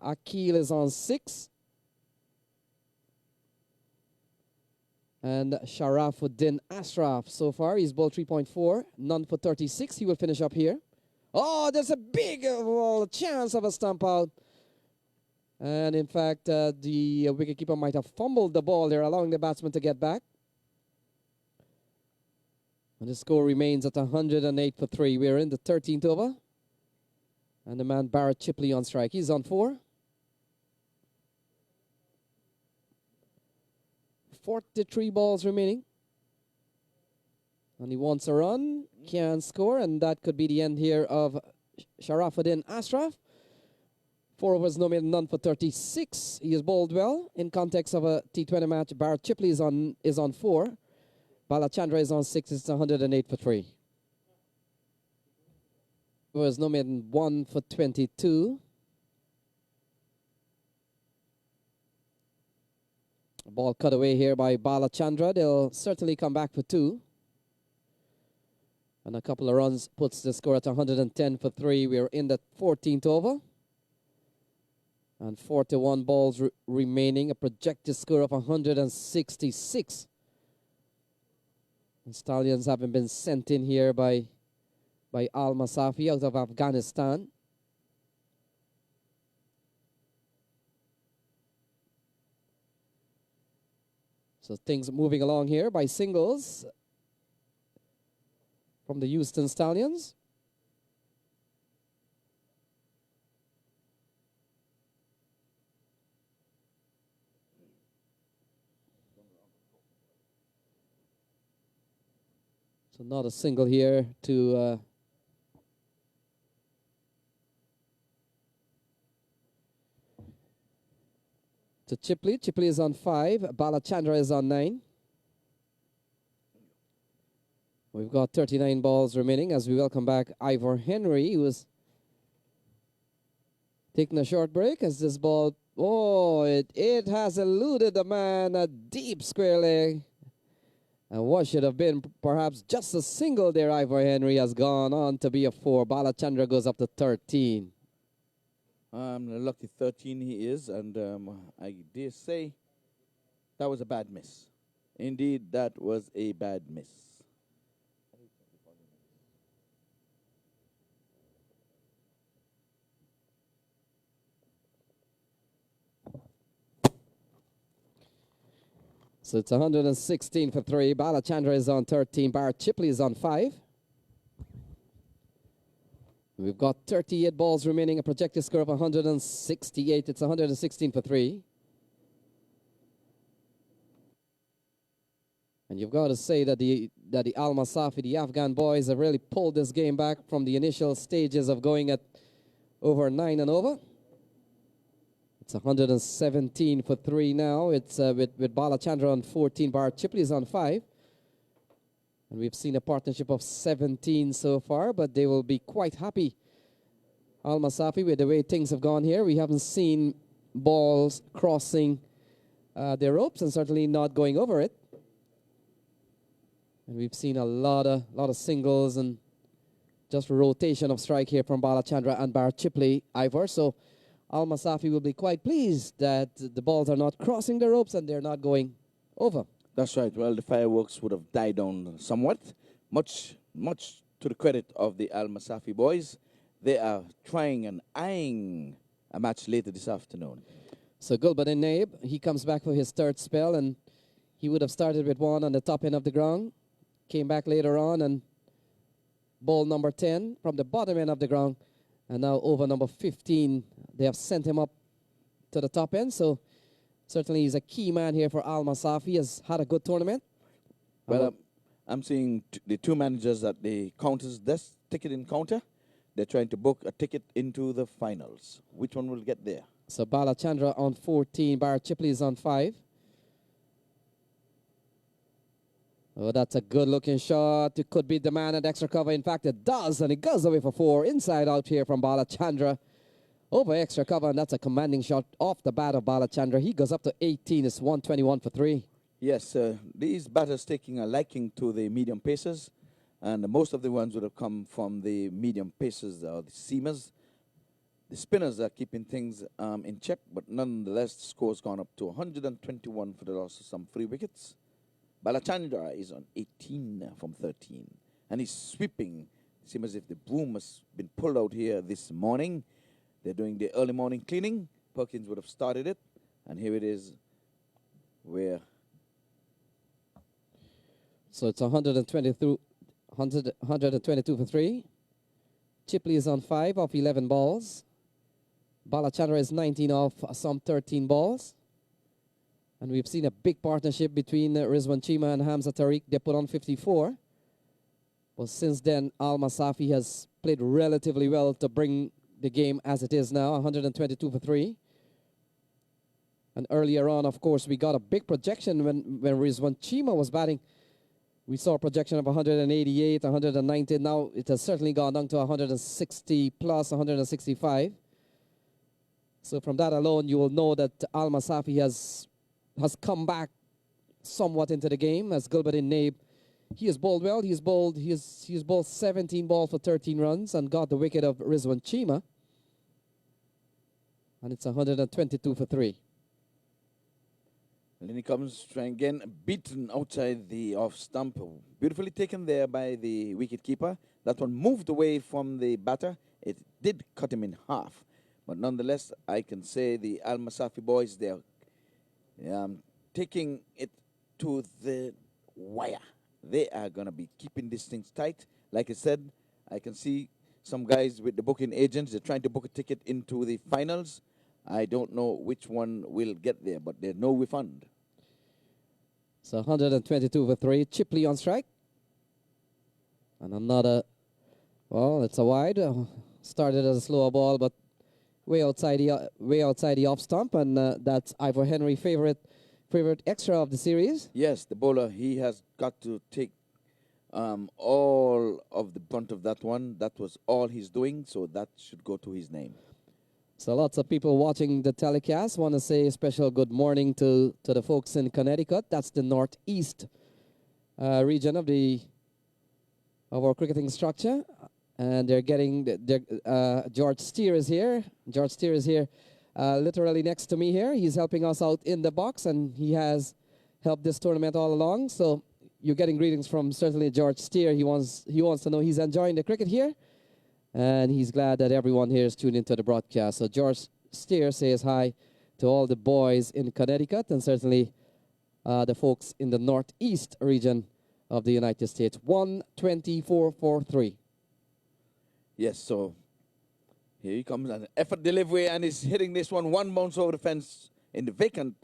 Akil is on 6. And Sharafuddin Ashraf, so far, he's bowled 3.4, none for 36. He will finish up here. Oh, there's a big chance of a stump out. And in fact, the wicketkeeper might have fumbled the ball there, allowing the batsman to get back. And the score remains at 108 for 3. We're in the 13th over. And the man Barrett Chipley on strike. He's on 4. 43 balls remaining. And he wants a run, can score, and that could be the end here of Sharafuddin Ashraf. 4 overs, no made, none for 36. He has bowled well in context of a T20 match. Barrett Chipley is on 4. Balachandra is on 6. It's 108 for 3. Overs, no made, 1 for 22. Ball cut away here by Balachandra. They'll certainly come back for 2. And a couple of runs puts the score at 110 for 3. We're in the 14th over. And 41 balls remaining. A projected score of 166. And Stallions having been sent in here by Alma Safi out of Afghanistan. So things moving along here by singles from the Houston Stallions. So not a single here to Chipley. Chipley is on 5. Balachandra is on 9. We've got 39 balls remaining as we welcome back Ivor Henry, who was taking a short break as this ball, it has eluded the man, a deep square leg. And what should have been perhaps just a single there, Ivor Henry has gone on to be a 4. Balachandra goes up to 13. Lucky 13 he is, and I dare say that was a bad miss. Indeed, that was a bad miss. So it's 116 for 3. Balachandra is on 13. Barrett Chipley is on 5. We've got 38 balls remaining, a projected score of 168. It's 116 for 3. And you've got to say that the Alma Safi, the Afghan boys, have really pulled this game back from the initial stages of going at over 9 and over. It's 117 for 3 now. It's with Balachandra on 14. Barrett Chipley is on 5. And we've seen a partnership of 17 so far, but they will be quite happy, Alma Safi, with the way things have gone here. We haven't seen balls crossing their ropes and certainly not going over it. And we've seen a lot of singles and Just rotation of strike here from Balachandra and Bar Chipley, Ivor. So Al Masafi will be quite pleased that the balls are not crossing the ropes and they're not going over. That's right. Well, the fireworks would have died down somewhat, much to the credit of the Al Masafi boys. They are trying and eyeing a match later this afternoon. So Gulbadin Naib, he comes back for his third spell, and he would have started with one on the top end of the ground, came back later on, and ball number 10 from the bottom end of the ground, and now over number 15. They have sent him up to the top end, so certainly he's a key man here for Al Masafi. He has had a good tournament. Well, I'm seeing the two managers at the counters, this ticket in counter. They're trying to book a ticket into the finals. Which one will get there? So Balachandra on 14, Bar Chipley is on 5. Oh, that's a good-looking shot. It could be the man at extra cover. In fact, it does, and it goes away for 4. Inside out here from Balachandra. Over extra cover, and that's a commanding shot off the bat of Balachandra. He goes up to 18. It's 121 for 3. Yes, these batters taking a liking to the medium pacers, and most of the ones would have come from the medium pacers or the seamers. The spinners are keeping things in check, but nonetheless, the score's gone up to 121 for the loss of some 3 wickets. Balachandra is on 18 from 13, and he's sweeping. It seems as if the broom has been pulled out here this morning. They're doing the early morning cleaning. Perkins would have started it, and here it is where... So it's 122 for 3. Chipley is on 5 off 11 balls. Balachandra is 19 off some 13 balls. And we've seen a big partnership between Rizwan Chima and Hamza Tariq. They put on 54. But since then, Al Masafi has played relatively well to bring the game as it is now, 122 for 3. And earlier on, of course, we got a big projection when Rizwan Chima was batting. We saw a projection of 188, 190. Now it has certainly gone down to 160 plus, 165. So from that alone, you will know that Al Masafi has come back somewhat into the game. As Gulbadin Naib, he has bowled well. He's bowled 17 balls for 13 runs and got the wicket of Rizwan Chima. And it's 122 for 3. And then he comes trying again, beaten outside the off stump. Beautifully taken there by the wicketkeeper. That one moved away from the batter. It did cut him in half. But nonetheless, I can say the Al Masafi boys, they're taking it to the wire. They are going to be keeping these things tight. Like I said, I can see some guys with the booking agents. They're trying to book a ticket into the finals. I don't know which one will get there, but there's no refund. So 122 for 3. Chipley on strike. And another, well, it's a wide. Started as a slower ball, but way outside the off stump, and that's Ivor Henry favorite extra of the series. Yes, the bowler, he has got to take all of the brunt of that one. That was all he's doing, so that should go to his name. So lots of people watching the telecast. Want to say a special good morning to the folks in Connecticut. That's the northeast region of our cricketing structure. And they're getting, George Steer is here. George Steer is here literally next to me here. He's helping us out in the box, and he has helped this tournament all along. So you're getting greetings from certainly George Steer. He wants to know he's enjoying the cricket here, and he's glad that everyone here is tuned into the broadcast. So George Steer says hi to all the boys in Connecticut, and certainly the folks in the northeast region of the United States. 124 for 3. Yes, so here he comes, an effort delivery, and he's hitting this one bounce over the fence in the vacant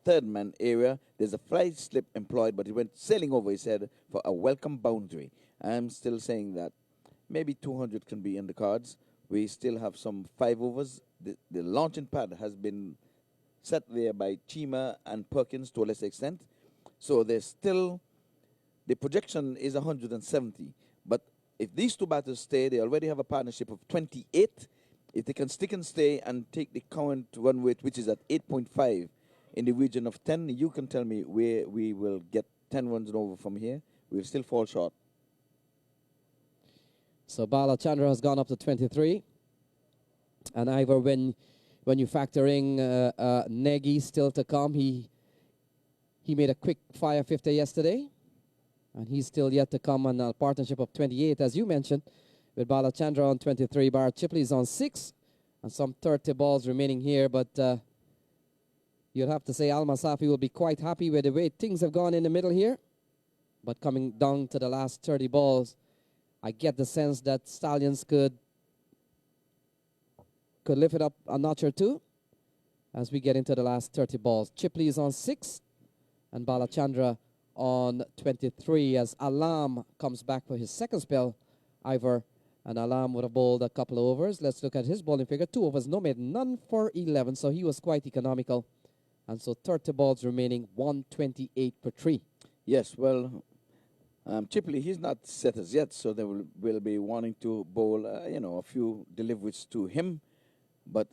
third man area. There's a fly slip employed, but he went sailing over his head for a welcome boundary. I'm still saying that maybe 200 can be in the cards. We still have some 5 overs. The launching pad has been set there by Chima and Perkins to a lesser extent. So there's still, the projection is 170. But if these two batters stay, they already have a partnership of 28. If they can stick and stay and take the current run rate, which is at 8.5 in the region of 10, you can tell me where we will get 10 runs and over from here. We'll still fall short. So Bala Chandra has gone up to 23. And Ivor, when you factor in Nagy still to come, he made a quick fire 50 yesterday. And he's still yet to come on a partnership of 28, as you mentioned, with Bala Chandra on 23. Bar Chipley is on 6. And some 30 balls remaining here. But you'll have to say Al Masafi will be quite happy with the way things have gone in the middle here. But coming down to the last 30 balls, I get the sense that Stallions could lift it up a notch or two as we get into the last 30 balls. Chipley is on 6 and Bala Chandra on 23 as Alam comes back for his second spell. Ivor and Alam would have bowled a couple of overs. Let's look at his bowling figure. 2 overs, no made, none for 11, so he was quite economical. And so 30 balls remaining, 128 per 3. Yes, well, Chipley, he's not set as yet, so they will be wanting to bowl, a few deliveries to him. But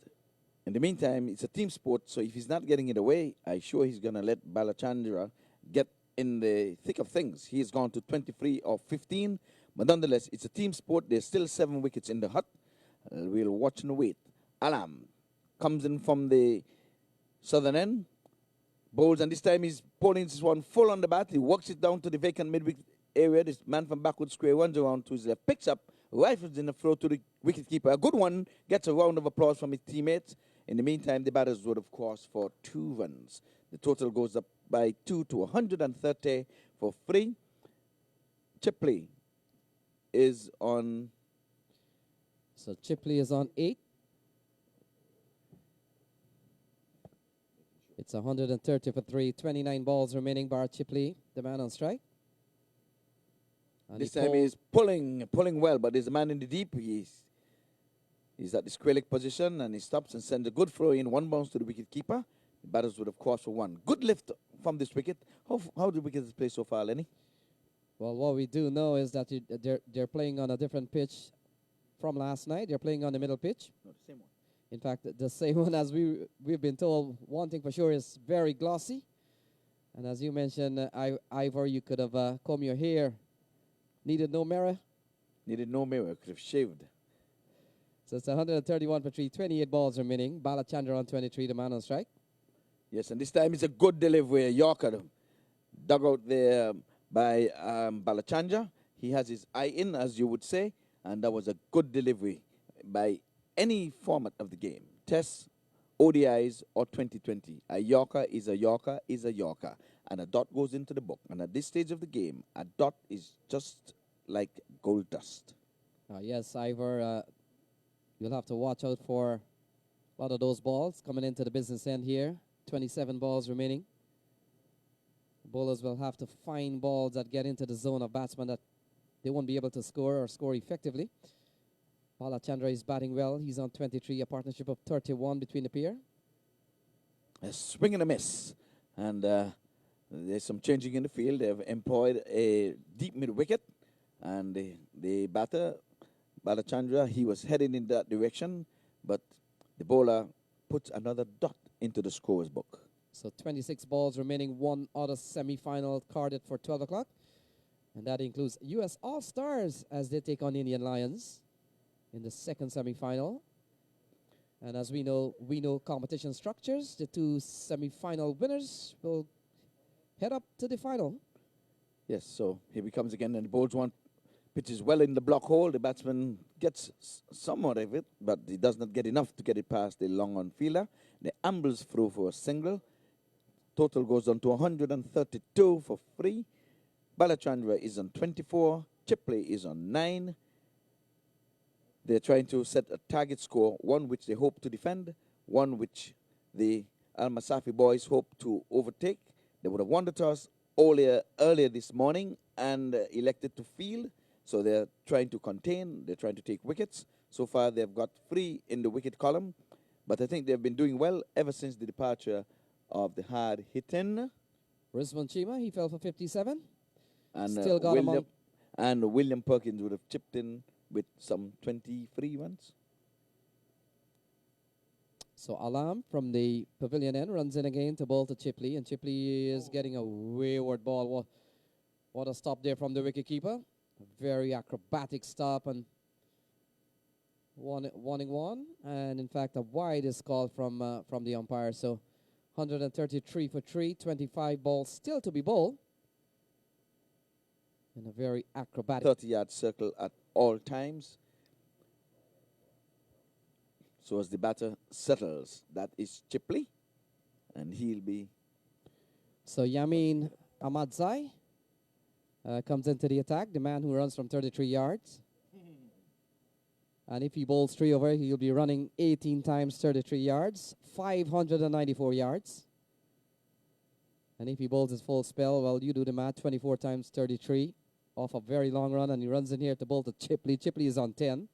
in the meantime, it's a team sport, so if he's not getting it away, I'm sure he's going to let Bala Chandra get in the thick of things. He's gone to 23 of 15, but nonetheless, it's a team sport. There's still 7 wickets in the hut. We'll watch and wait. Alam comes in from the southern end, bowls, and this time he's bowling this one full on the bat. He works it down to the vacant midwicket area. This man from backward square runs around to his left, picks up, rifles in the throw to the wicketkeeper. A good one, gets a round of applause from his teammates. In the meantime, the batters would have crossed for 2 runs. The total goes up by 2 to 130 for 3. Chipley is on. So Chipley is on 8. It's 130 for 3. 29 balls remaining. Bar Chipley, the man on strike. And This time he's pulling well, but there's a man in the deep. He's at the square leg position, and he stops and sends a good throw in, 1 bounce to the wicket keeper. The batters would have crossed for 1. Good lift from this wicket. How the wickets play so far, Lenny? Well, what we do know is that they're playing on a different pitch from last night. They're playing on the middle pitch. No, the same one. In fact, the same one as we've been told. One thing for sure is very glossy. And as you mentioned, Ivor, you could have combed your hair. Needed no mirror. Needed no mirror. Could have shaved. So it's 131 for 3. 28 balls remaining. Bala Chandra on 23, the man on strike. Yes, and this time it's a good delivery. A Yorker dug out there by Bala Chandra. He has his eye in, as you would say, and that was a good delivery by any format of the game. Tests, ODIs, or 2020. A Yorker is a Yorker is a Yorker. And a dot goes into the book. And at this stage of the game, a dot is just like gold dust. Yes, Ivor, you'll have to watch out for a lot of those balls coming into the business end here. 27 balls remaining. Bowlers will have to find balls that get into the zone of batsmen that they won't be able to score or score effectively. Bala Chandra is batting well. He's on 23, a partnership of 31 between the pair. A swing and a miss. And there's some changing in the field. They've employed a deep mid-wicket. And the batter, Bala Chandra, he was heading in that direction. But the bowler puts another dot into the scorer's book. So 26 balls remaining. One other semi-final carded for 12 o'clock. And that includes U.S. All-Stars as they take on Indian Lions in the second semi-final. And as we know competition structures. The 2 semi-final winners will head up to the final. Yes, so here he comes again, and the bowls one pitches well in the block hole. The batsman gets somewhat of it, but he does not get enough to get it past the long on fielder. The ambles through for a single. Total goes on to 132 for 3. Bala Chandra is on 24. Chipley is on 9. They're trying to set a target score, one which they hope to defend, one which the Al Masafi boys hope to overtake. They would have won the toss earlier this morning and elected to field. So they're trying to contain. They're trying to take wickets. So far, they've got 3 in the wicket column. But I think they've been doing well ever since the departure of the hard-hitting. Rizwan Chima, he fell for 57. And Still got him on. And William Perkins would have chipped in with some 23 runs. So Alam from the pavilion end runs in again to bowl to Chipley. And Chipley is getting a wayward ball. What a stop there from the wicketkeeper. A very acrobatic stop. And wanting one, and in fact a wide is called from the umpire. So 133 for 3, 25 balls still to be bowled in a very acrobatic. 30-yard circle at all times. So as the batter settles, that is Chipley, and he'll be So Yamin Ahmadzai comes into the attack, the man who runs from 33 yards. And if he bowls 3 over, he'll be running 18 times 33 yards, 594 yards. And if he bowls his full spell, well, you do the math, 24 times 33 off a very long run, and he runs in here to bowl to Chipley. Chipley is on 10.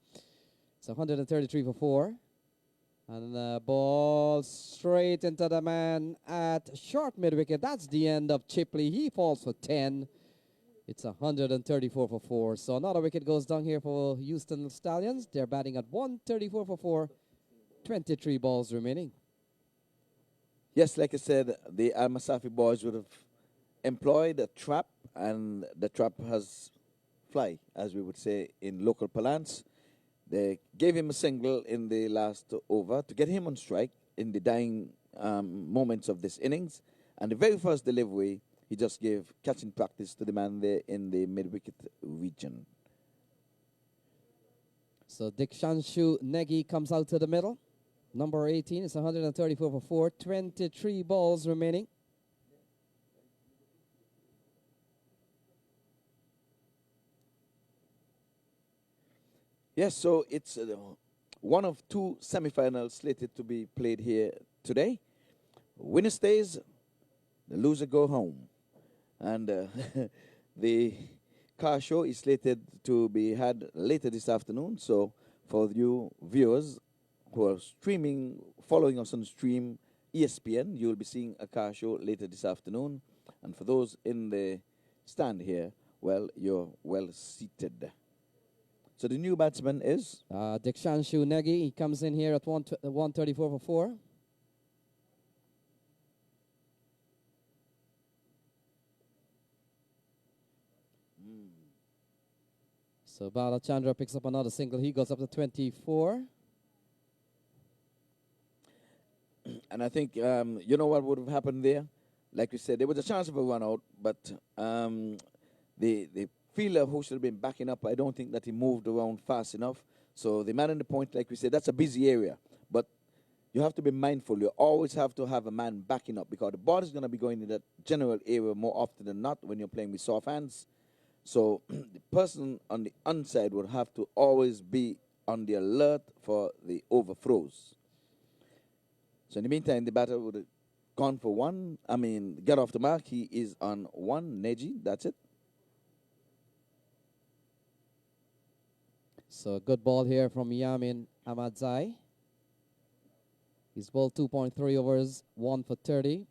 So 133 for 4. And the ball straight into the man at short mid-wicket. That's the end of Chipley. He falls for 10. It's 134 for 4. So another wicket goes down here for Houston Stallions. They're batting at 134 for 4. 23 balls remaining. Yes, like I said, the Al Masafi boys would have employed a trap, and the trap has fly, as we would say in local parlance. They gave him a single in the last over to get him on strike in the dying moments of this innings. And the very first delivery, he just gave catching practice to the man there in the mid-wicket region. So Dikshanshu Negi comes out to the middle. Number 18 is 134 for 4. 23 balls remaining. Yes, so it's one of 2 semifinals slated to be played here today. Winner stays, the loser go home. And the car show is slated to be had later this afternoon. So for you viewers who are streaming, following us on stream, ESPN, you'll be seeing a car show later this afternoon. And for those in the stand here, well, you're well seated. So the new batsman is? Dikshanshu Negi. He comes in here at 134 for 4. So Balachandra picks up another single. He goes up to 24. And I think, you know what would have happened there? Like we said, there was a chance of a run out, but the fielder who should have been backing up, I don't think that he moved around fast enough. So the man in the point, like we said, that's a busy area. But you have to be mindful. You always have to have a man backing up because the ball is going to be going in that general area more often than not when you're playing with soft hands. So the person on the onside would have to always be on the alert for the overthrows. So in the meantime, the batter would have gone for 1. Get off the mark. He is on 1. Neji, that's it. So good ball here from Yamin Ahmadzai. He's bowled 2.3 overs, 1 for 30.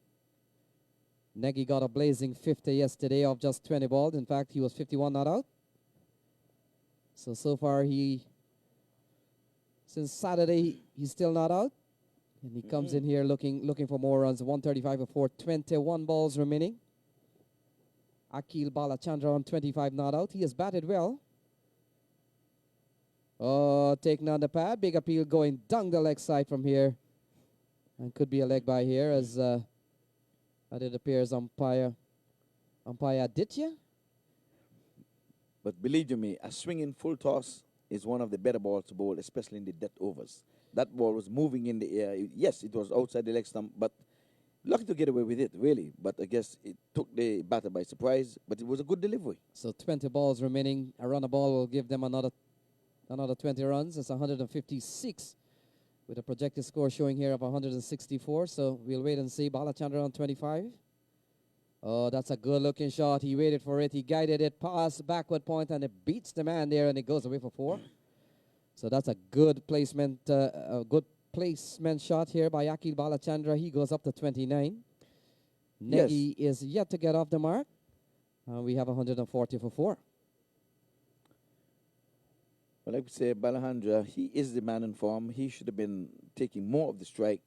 Negi got a blazing 50 yesterday of just 20 balls. In fact, he was 51 not out. So far since Saturday, he's still not out. And he comes in here looking for more runs. 135 for 4, 21 balls remaining. Akil Balachandra on 25 not out. He has batted well. Oh, taking on the pad. Big appeal going down the leg side from here. And could be a leg by here as it appears umpire Aditya. But believe you me, a swinging full toss is one of the better balls to bowl, especially in the death overs. That ball was moving in the air. Yes, it was outside the leg stump, but lucky to get away with it, really. But I guess it took the batter by surprise, but it was a good delivery. So 20 balls remaining. A run a ball will give them another 20 runs. It's 156 with a projected score showing here of 164. So we'll wait and see. Balachandra on 25. Oh, that's a good-looking shot. He waited for it. He guided it past backward point, and it beats the man there, and it goes away for 4. So that's a good placement, shot here by Akil Balachandra. He goes up to 29. Negi is yet to get off the mark. We have 140 for 4. Well, like we say, Balachandra, he is the man in form. He should have been taking more of the strike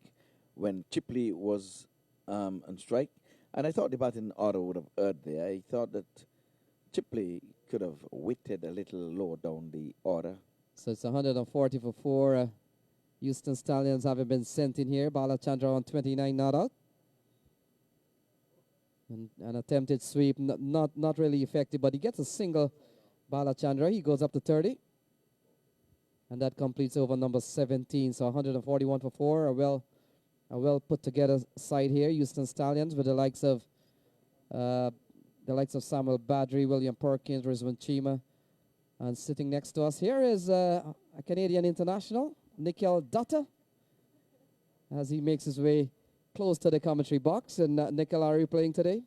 when Chipley was on strike. And I thought the batting order would have erred there. I thought that Chipley could have weighted a little lower down the order So it's 140 for 4. Houston Stallions haven't been sent in here. Balachandra on 29 not out. And an attempted sweep, not really effective, but he gets a single. Balachandra, he goes up to 30. And that completes over number 17. So 141 for 4. A well put together side here. Houston Stallions with the likes of Samuel Badri, William Perkins, Rizwan Chima. And sitting next to us here is a Canadian international, Nikhil Dutta, as he makes his way close to the commentary box. And Nikhil, are you playing today?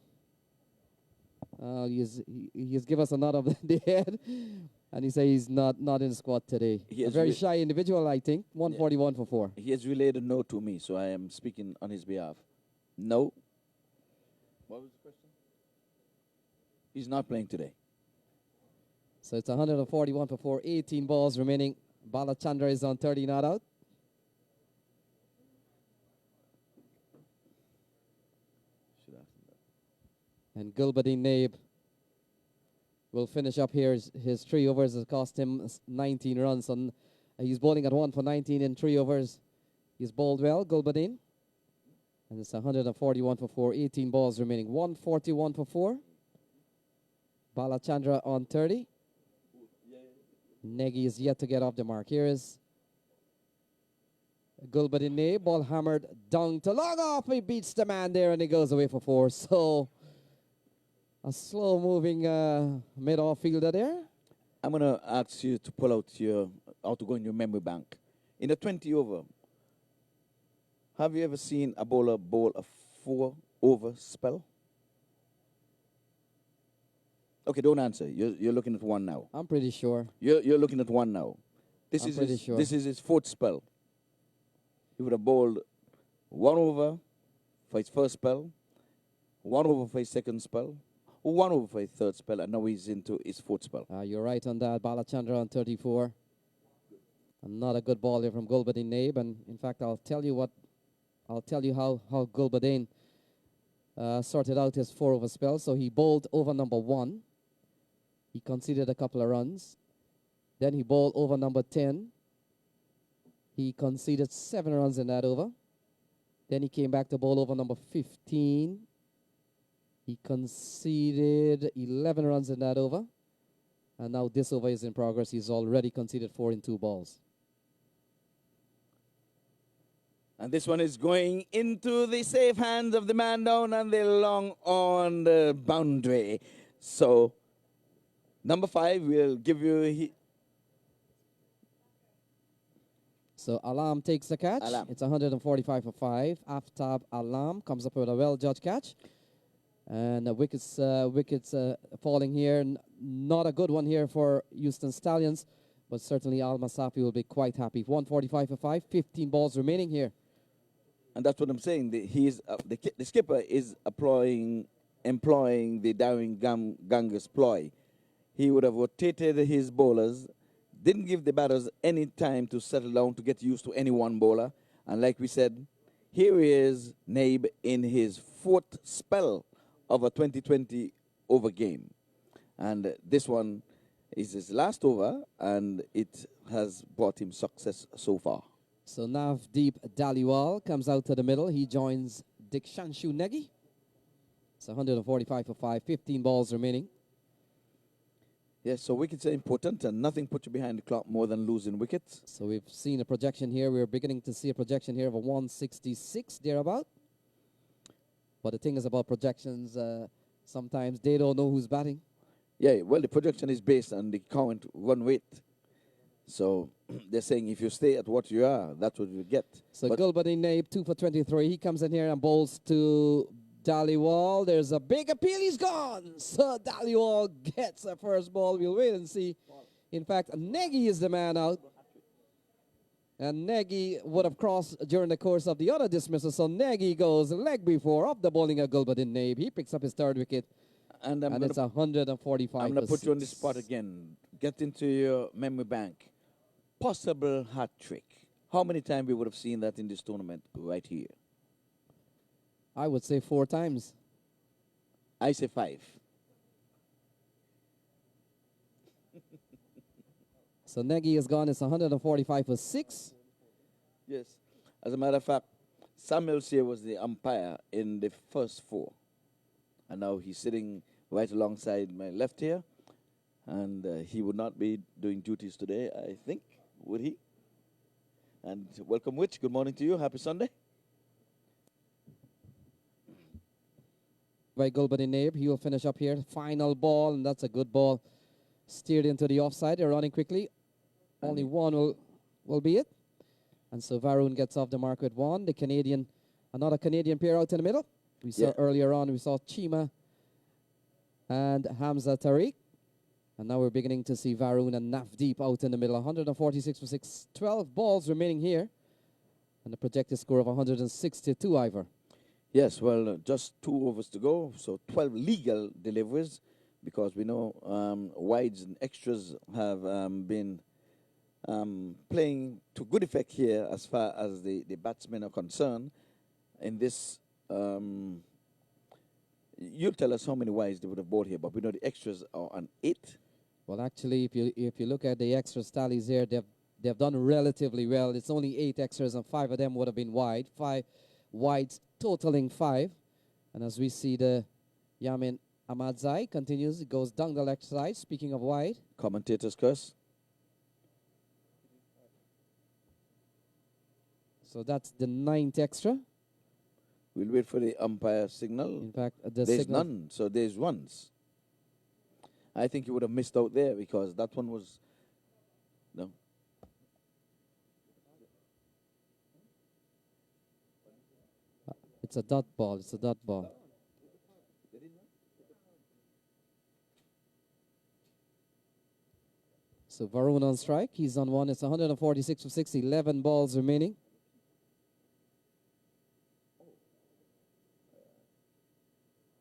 He's given us a nod of the head, and he says he's not in the squad today. A very shy individual, I think. 141 for 4. He has relayed a no to me, so I am speaking on his behalf. No. What was the question? He's not playing today. So it's 141 for 4. 18 balls remaining. Balachandra is on 30 not out. And Gulbadin Naib will finish up here. His 3 overs has cost him 19 runs. And he's bowling at 1 for 19 in 3 overs. He's bowled well, Gulbadin. And it's 141 for 4. 18 balls remaining. 141 for 4. Balachandra on 30. Negi is yet to get off the mark. Here is Gulbadin Naib. Ball hammered down to long off. He beats the man there and he goes away for 4. So a slow-moving mid-off fielder there. I'm going to ask you to pull out to go in your memory bank. In a 20 over, have you ever seen a bowler bowl a 4-over spell? Okay, don't answer. You're looking at one now. I'm pretty sure. You're looking at one now. This I'm is pretty his, sure. This is his 4th spell. He would have bowled 1 over for his first spell, 1 over for his second spell, 1 over for his third spell, and now he's into his 4th spell. You're right on that. Balachandra on 34. Another good ball here from Gulbadin Naib. And in fact, I'll tell you how Gulbadin sorted out his 4-over spell. So he bowled over number 1. He conceded a couple of runs. Then he bowled over number 10. He conceded 7 runs in that over. Then he came back to bowl over number 15. He conceded 11 runs in that over. And now this over is in progress. He's already conceded 4 in 2 balls. And this one is going into the safe hands of the man down and the long on the boundary. So, number 5 will give you... So Alam takes the catch. Alam. It's 145 for 5. Aftab Alam comes up with a well-judged catch. And wickets falling here. Not a good one here for Houston Stallions, but certainly Al Masafi will be quite happy. 145 for 5, 15 balls remaining here. And that's what I'm saying. The skipper is employing the Darwin Ganges ploy. He would have rotated his bowlers, didn't give the batters any time to settle down to get used to any one bowler. And like we said, here is Naib in his 4th spell of a 2020 over game. And this one is his last over, and it has brought him success so far. So Navdeep Dhaliwal comes out to the middle. He joins Dikshanshu Negi. It's 145 for 5, 15 balls remaining. Yes, so wickets are important, and nothing puts you behind the clock more than losing wickets. So we've seen a projection here. We're beginning to see a projection here of a 166 thereabout. But the thing is about projections, sometimes they don't know who's batting. Yeah, well, the projection is based on the current run rate. So they're saying if you stay at what you are, that's what you get. So Gulbadin Naib, 2 for 23. He comes in here and bowls to Dhaliwal. There's a big appeal. He's gone. So Dhaliwal gets a first ball. We'll wait and see. In fact, Negi is the man out. And Negi would have crossed during the course of the other dismissal. So Negi goes leg before up the bowling of Gulbadin Naib. He picks up his 3rd wicket. And it's 145. I'm going to put you on the spot again. Get into your memory bank. Possible hat trick. How many times we would have seen that in this tournament right here? I would say 4 times. I say 5. So Nagy is gone. It's 145 for 6. Yes. As a matter of fact, Samuel Sear was the umpire in the first 4. And now he's sitting right alongside my left here. And he would not be doing duties today, I think, would he? And welcome, Witch. Good morning to you. Happy Sunday. By Gulbadi Nabe, he will finish up here. Final ball, and that's a good ball. Steered into the offside. They're running quickly. Only one will be it. And so Varun gets off the mark with 1. The Canadian, another Canadian pair out in the middle. We saw earlier on, we saw Chima and Hamza Tariq. And now we're beginning to see Varun and Navdeep out in the middle. 146 for 6. 12 balls remaining here. And a projected score of 162, Ivor. Yes, well, just 2 overs to go. So 12 legal deliveries, because we know wides and extras have been playing to good effect here as far as the batsmen are concerned. In this, you'll tell us how many wides they would have bought here, but we know the extras are on 8. Well, actually, if you look at the extra tallies here, they've done relatively well. It's only 8 extras, and 5 of them would have been wide. 5 wides totaling 5. And as we see, the Yamin Ahmadzai continues. It goes down the left side. Speaking of wide. Commentators curse. So that's the 9th extra. We'll wait for the umpire signal. In fact, the there's signal. none, so there's ones. I think you would have missed out there because that one was... No. It's a dot ball. It's a dot ball. So Varun on strike. He's on 1. It's 146 for 6. 11 balls remaining.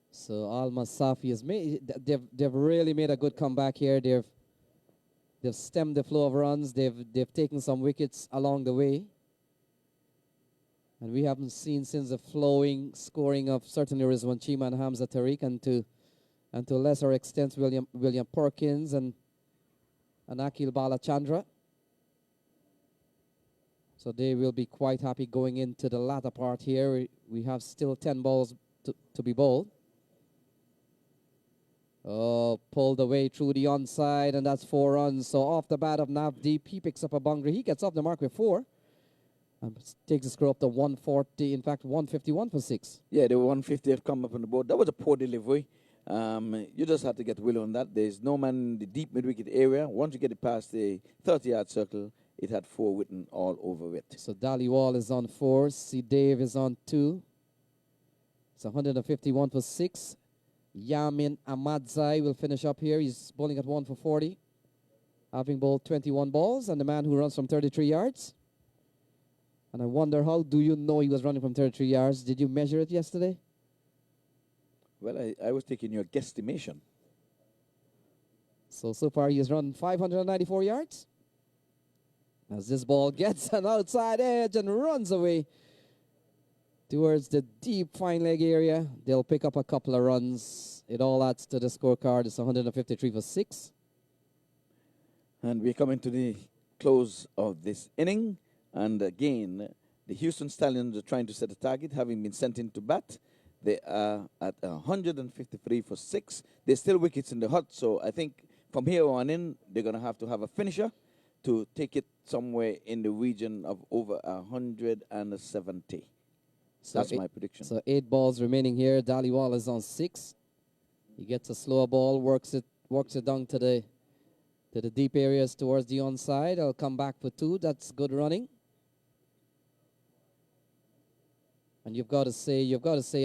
So Al Masafi has made. They've really made a good comeback here. They've stemmed the flow of runs. They've taken some wickets along the way. And we haven't seen since the flowing scoring of certainly Rizwan Chima and Hamza Tariq, and to a lesser extent William Perkins and Akil Balachandra. So they will be quite happy going into the latter part here. We have still 10 balls to be bowled. Oh, pulled away through the onside, and that's 4 runs. So off the bat of Navdeep, he picks up a boundary. He gets off the mark with 4. And takes the score up to 140, in fact, 151 for 6. Yeah, the 150 have come up on the board. That was a poor delivery. You just have to get will on that. There's no man in the deep mid-wicket area. Once you get it past the 30-yard circle, it had 4 written all over it. So Dhaliwal is on 4. C. Dave is on 2. It's 151 for 6. Yamin Ahmadzai will finish up here. He's bowling at 1 for 40, having bowled 21 balls, and the man who runs from 33 yards. And I wonder, how do you know he was running from 33 yards? Did you measure it yesterday? Well, I was taking your guesstimation. So far he has run 594 yards. As this ball gets an outside edge and runs away towards the deep fine leg area, they'll pick up a couple of runs. It all adds to the scorecard. It's 153 for 6. And we're coming to the close of this inning. And again, the Houston Stallions are trying to set a target, having been sent into bat. They are at 153 for 6. There's still wickets in the hut, so I think from here on in, they're going to have a finisher to take it somewhere in the region of over 170. So that's my prediction. So 8 balls remaining here. Dhaliwal is on 6. He gets a slower ball, works it down to the deep areas towards the onside. I'll come back for 2. That's good running. And you've got to say,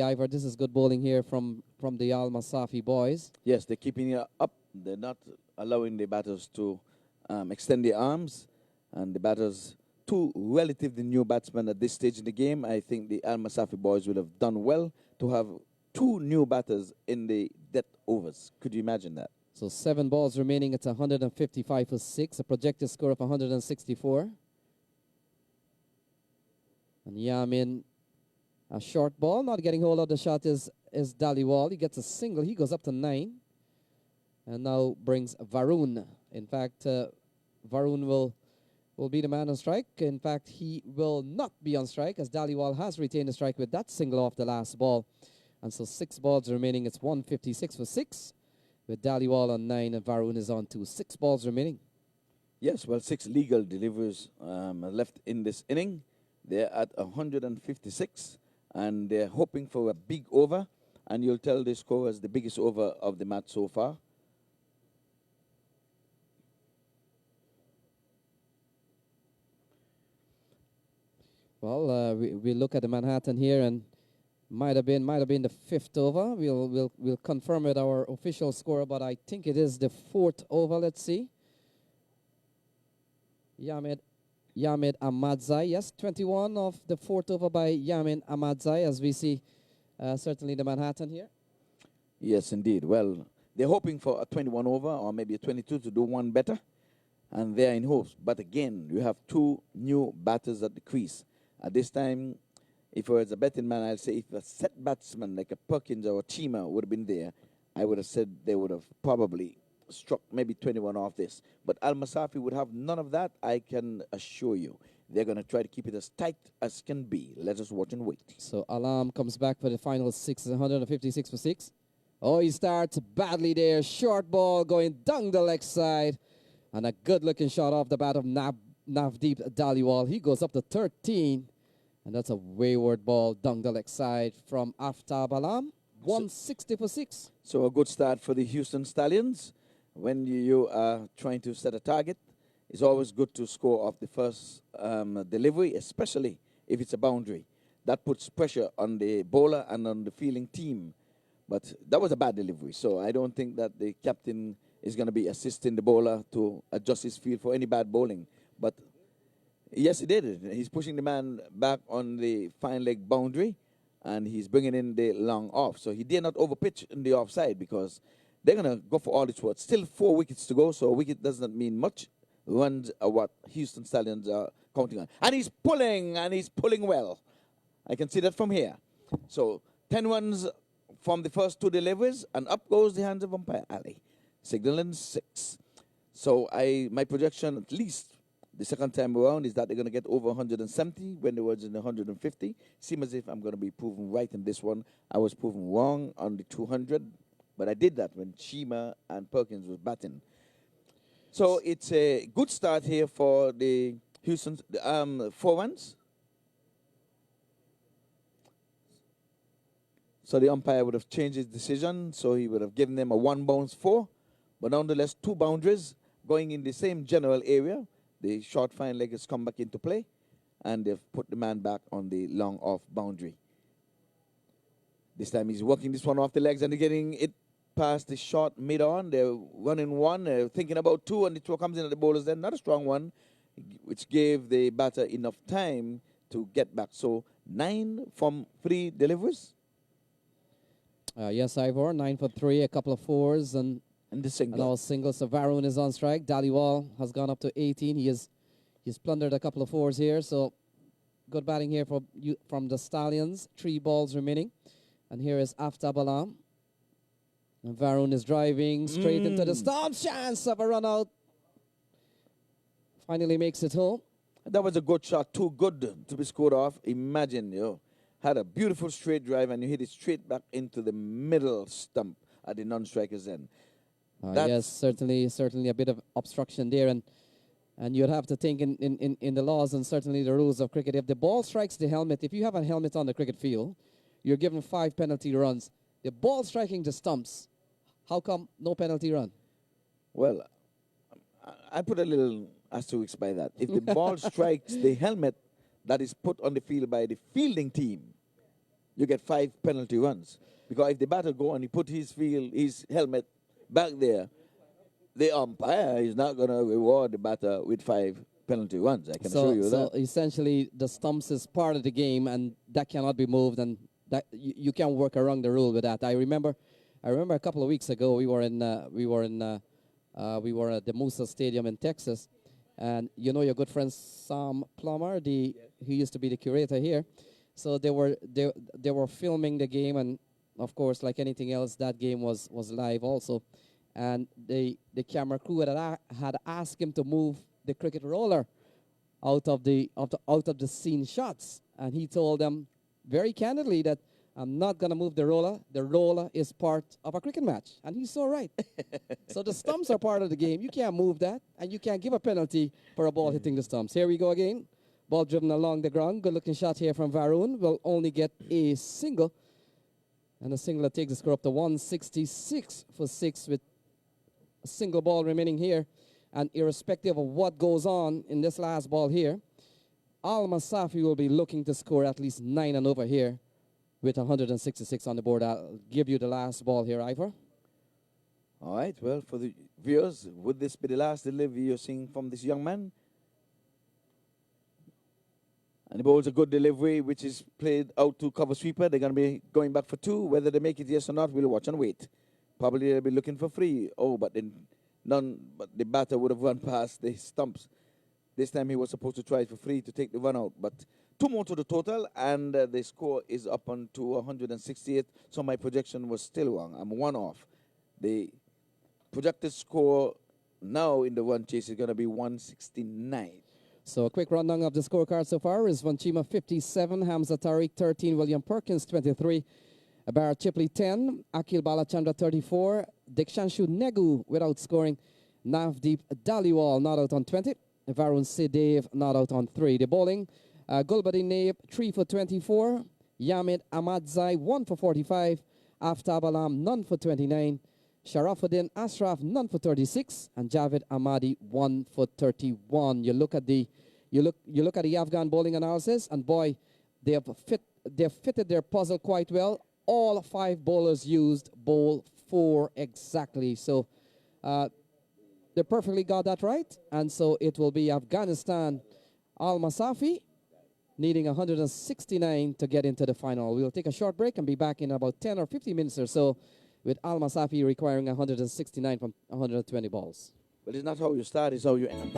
Ivor, this is good bowling here from the Al Masafi boys. Yes, they're keeping it up. They're not allowing the batters to extend their arms. And the batters, 2 relatively new batsmen at this stage in the game. I think the Al Masafi boys would have done well to have 2 new batters in the death overs. Could you imagine that? So 7 balls remaining. It's 155 for 6. A projected score of 164. And Yamin, a short ball, not getting hold of the shot is Dhaliwal. He gets a single. He goes up to 9. And now brings Varun. In fact, Varun will be the man on strike. In fact, he will not be on strike as Daliwal has retained the strike with that single off the last ball. And so 6 balls remaining. It's 156 for 6 with Daliwal on 9 and Varun is on 2. 6 balls remaining. Yes, well, 6 legal deliveries left in this inning. They're at 156, and they're hoping for a big over. And you'll tell the score as the biggest over of the match so far. Well, we look at the Manhattan here, and might have been the 5th over. We'll confirm with our official score, but I think it is the 4th over. Let's see. Yamed Ahmadzai, yes, 21 of the 4th over by Yamin Ahmadzai, as we see certainly the Manhattan here. Yes, indeed. Well, they're hoping for a 21 over or maybe a 22 to do one better, and they're in hopes. But again, you have 2 new batters at the crease. At this time, if I was a betting man, I'll say if a set batsman like a Perkins or a Chima would have been there, I would have said they would have probably struck maybe 21 off this. But Al Masafi would have none of that, I can assure you. They're going to try to keep it as tight as can be. Let us watch and wait. So Alam comes back for the final 6, 156 for 6. Oh, he starts badly there. Short ball going down the leg side. And a good-looking shot off the bat of Navdeep Daliwal. He goes up to 13. And that's a wayward ball down the leg side from Aftab Alam. 160 for 6. So a good start for the Houston Stallions. When you are trying to set a target, it's always good to score off the first delivery, especially if it's a boundary. That puts pressure on the bowler and on the fielding team. But that was a bad delivery, so I don't think that the captain is going to be assisting the bowler to adjust his field for any bad bowling. But yes, he did it. He's pushing the man back on the fine leg boundary, and he's bringing in the long off. So he did not overpitch in the offside because they're going to go for all it's worth. Still 4 wickets to go, so a wicket does not mean much. Runs are what Houston Stallions are counting on. And he's pulling well. I can see that from here. So 10 runs from the first 2 deliveries, and up goes the hands of umpire Ali, signaling 6. So my projection, at least the second time around, is that they're going to get over 170 when they were in 150. Seems as if I'm going to be proven right in this one. I was proven wrong on the 200, but I did that when Chima and Perkins was batting. So it's a good start here for the Houston 4 runs. So the umpire would have changed his decision, so he would have given them a 1 bounce 4. But nonetheless, 2 boundaries going in the same general area. The short fine leg has come back into play, and they've put the man back on the long off boundary. This time he's working this one off the legs and they're getting it past the short mid-on. They're running 1, they're thinking about 2, and the throw comes in at the bowler's end. Not a strong one, which gave the batter enough time to get back. So 9 from 3 deliveries. Yes, Ivor, 9 for 3, a couple of 4s, and the single. And all singles. So Varun is on strike. Daliwal has gone up to 18. He's plundered a couple of 4s here. So good batting here from the Stallions. 3 balls remaining. And here is Aftab Alam. And Varun is driving straight into the stumps. Chance of a run out. Finally makes it home. That was a good shot. Too good to be scored off. Imagine, had a beautiful straight drive and you hit it straight back into the middle stump at the non-striker's end. Yes, certainly a bit of obstruction there, and you'd have to think in the laws and certainly the rules of cricket. If the ball strikes the helmet, if you have a helmet on the cricket field, you're given 5 penalty runs. The ball striking the stumps, how come no penalty run? Well, I put a little asterisk by that. If the ball strikes the helmet that is put on the field by the fielding team, you get 5 penalty runs. Because if the batter go and he put his helmet back there, the umpire is not going to reward the batter with 5 penalty runs. I can assure you that. So essentially, the stumps is part of the game, and that cannot be moved, and that you can't work around the rule with that. I remember a couple of weeks ago we were at the Musa Stadium in Texas, and your good friend Sam Plummer, he used to be the curator here. So they were filming the game, and of course, like anything else, that game was live also. And the camera crew had asked him to move the cricket roller out of the scene shots, and he told them very candidly that I'm not gonna move the roller. The roller is part of a cricket match, and he's so right. So the stumps are part of the game. You can't move that, and you can't give a penalty for a ball hitting the stumps. Here we go again. Ball driven along the ground. Good-looking shot here from Varun. Will only get a single, and a single that takes the score up to 166 for 6 with a single ball remaining here. And irrespective of what goes on in this last ball here, Al Masafi will be looking to score at least 9 and over here with 166 on the board. I'll give you the last ball here, Ivor. All right, well, for the viewers, would this be the last delivery you're seeing from this young man? And the ball's a good delivery, which is played out to cover sweeper. They're going to be going back for 2. Whether they make it yes or not, we'll watch and wait. Probably they'll be looking for 3. Oh, but then but the batter would have run past the stumps. This time he was supposed to try for 3 to take the run out. But 2 more to the total, and the score is up on to 168. So my projection was still wrong. I'm 1 off. The projected score now in the run chase is going to be 169. So a quick rundown of the scorecard so far is Vanchima 57, Hamza Tariq 13, William Perkins 23, Barrett Chipley 10, Akil Balachandra 34, Dikshanshu Negu without scoring, Navdeep Daliwal not out on 20, Varun Sidev not out on 3. The bowling, Gulbadi Naib 3 for 24, Yamid Ahmadzai 1 for 45, Aftab Alam none for 29, Sharafuddin Ashraf none for 36, and Javed Ahmadi 1 for 31. You look at the Afghan bowling analysis, and boy, they've fitted their puzzle quite well. All 5 bowlers used bowl 4 exactly, so they perfectly got that right. And so it will be Afghanistan Al Masafi needing 169 to get into the final. We'll take a short break and be back in about 10 or 15 minutes or so, with Al Masafi requiring 169 from 120 balls. But it's not how you start, it's how you end.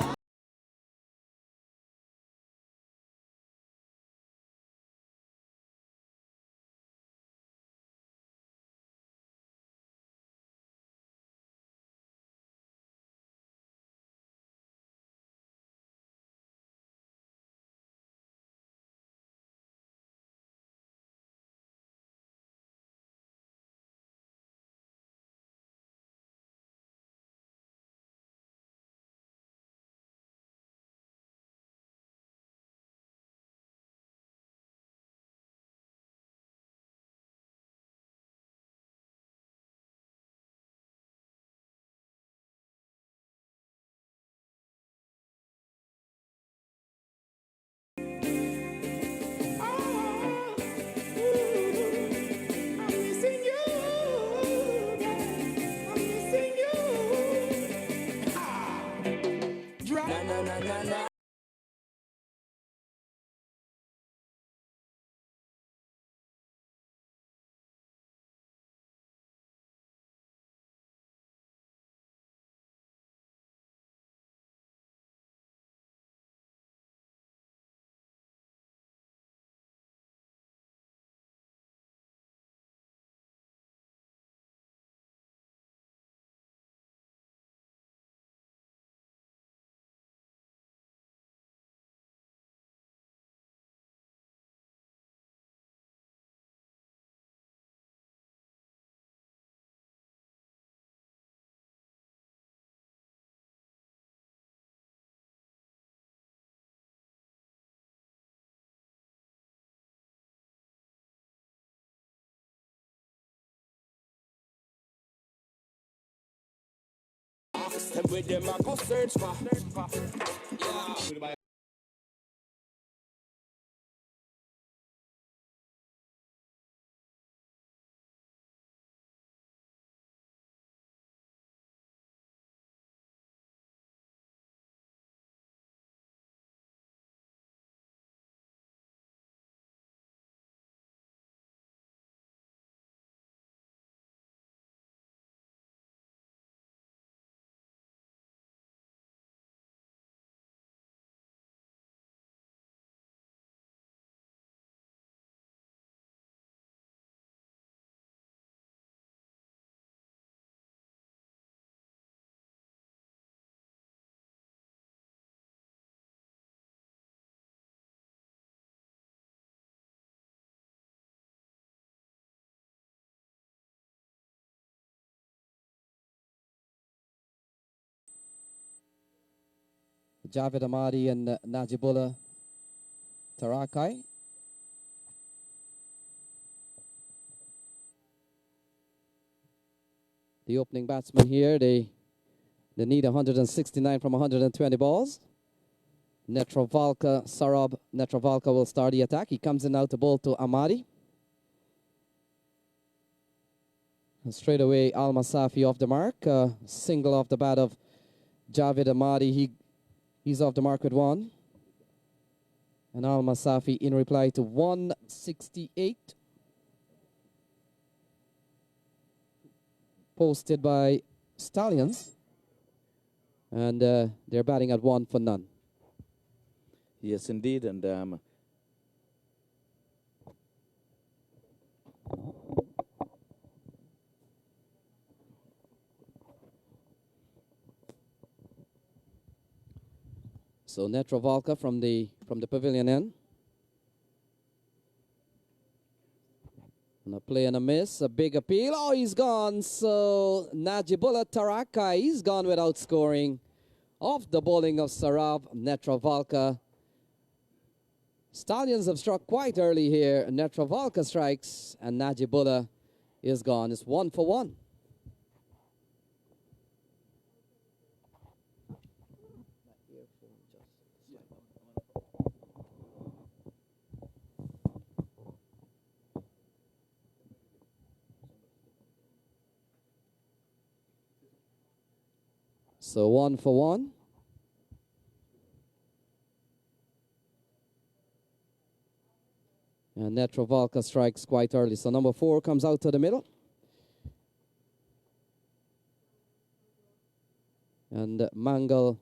Them with them I go search for. Yeah. Javed Amadi and Najibullah Tarakai. The opening batsman here, they need 169 from 120 balls. Netravalka, Sarab Netravalka will start the attack. He comes in out the ball to Amadi. And straight away, Al Masafi off the mark. Single off the bat of Javed Amadi. He's off the mark with one. And Al Masafi in reply to 168. Posted by Stallions. And they're batting at 1 for none. Yes, indeed. And so Netravalka from the pavilion end. And a play and a miss, a big appeal. Oh, he's gone. So Najibullah Taraka, he's gone without scoring. Off the bowling of Sarab Netravalka. Stallions have struck quite early here. Netravalka strikes and Najibullah is gone. It's 1 for 1. So 1 for 1. And Netravalka strikes quite early. So number 4 comes out to the middle. And Mangal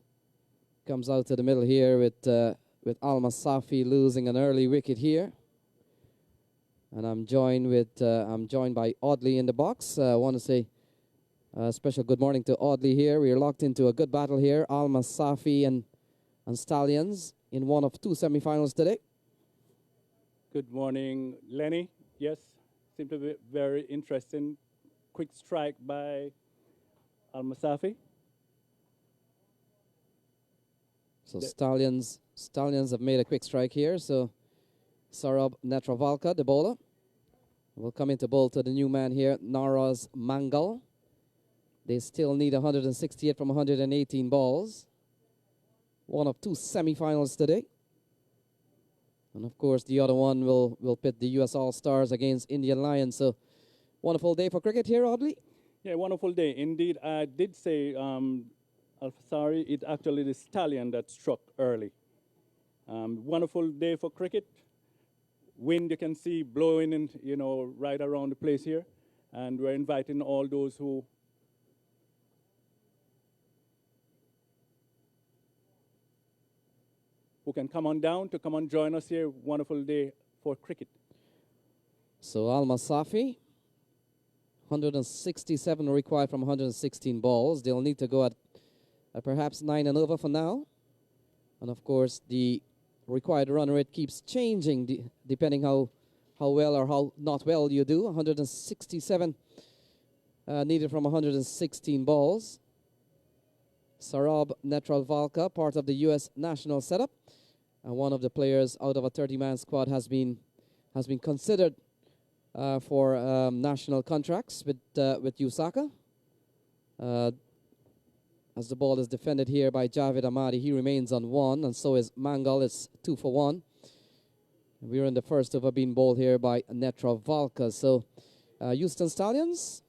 comes out to the middle here with Al Masafi losing an early wicket here. And I'm joined by Audley in the box. I want to say a special good morning to Audley here. We are locked into a good battle here. Al Masafi and Stallions in one of 2 semifinals today. Good morning, Lenny. Yes, seemed to be very interesting. Quick strike by Al Masafi. So Stallions have made a quick strike here. So Sarab Netravalka, the bowler, will come into bowl to the new man here, Naraz Mangal. They still need 168 from 118 balls. One of 2 semifinals today. And of course, the other one will pit the U.S. All-Stars against Indian Lions. So wonderful day for cricket here, Audley. Yeah, wonderful day. Indeed, I did say, Al-Fasari, it actually the Stallion that struck early. Wonderful day for cricket. Wind you can see blowing in, right around the place here. And we're inviting all those who can come on down to come and join us here. Wonderful day for cricket. So Al Masafi, 167 required from 116 balls. They'll need to go at perhaps 9 and over for now. And of course, the required run rate keeps changing depending how well or how not well you do. 167 needed from 116 balls. Sarab Netravalka, part of the U.S. national setup. And one of the players out of a 30-man squad has been considered for national contracts with USACA. As the ball is defended here by Javed Amadi, he remains on 1, and so is Mangal. It's 2 for 1. We're in the first over being bowled here by Netravalka. So Houston Stallions,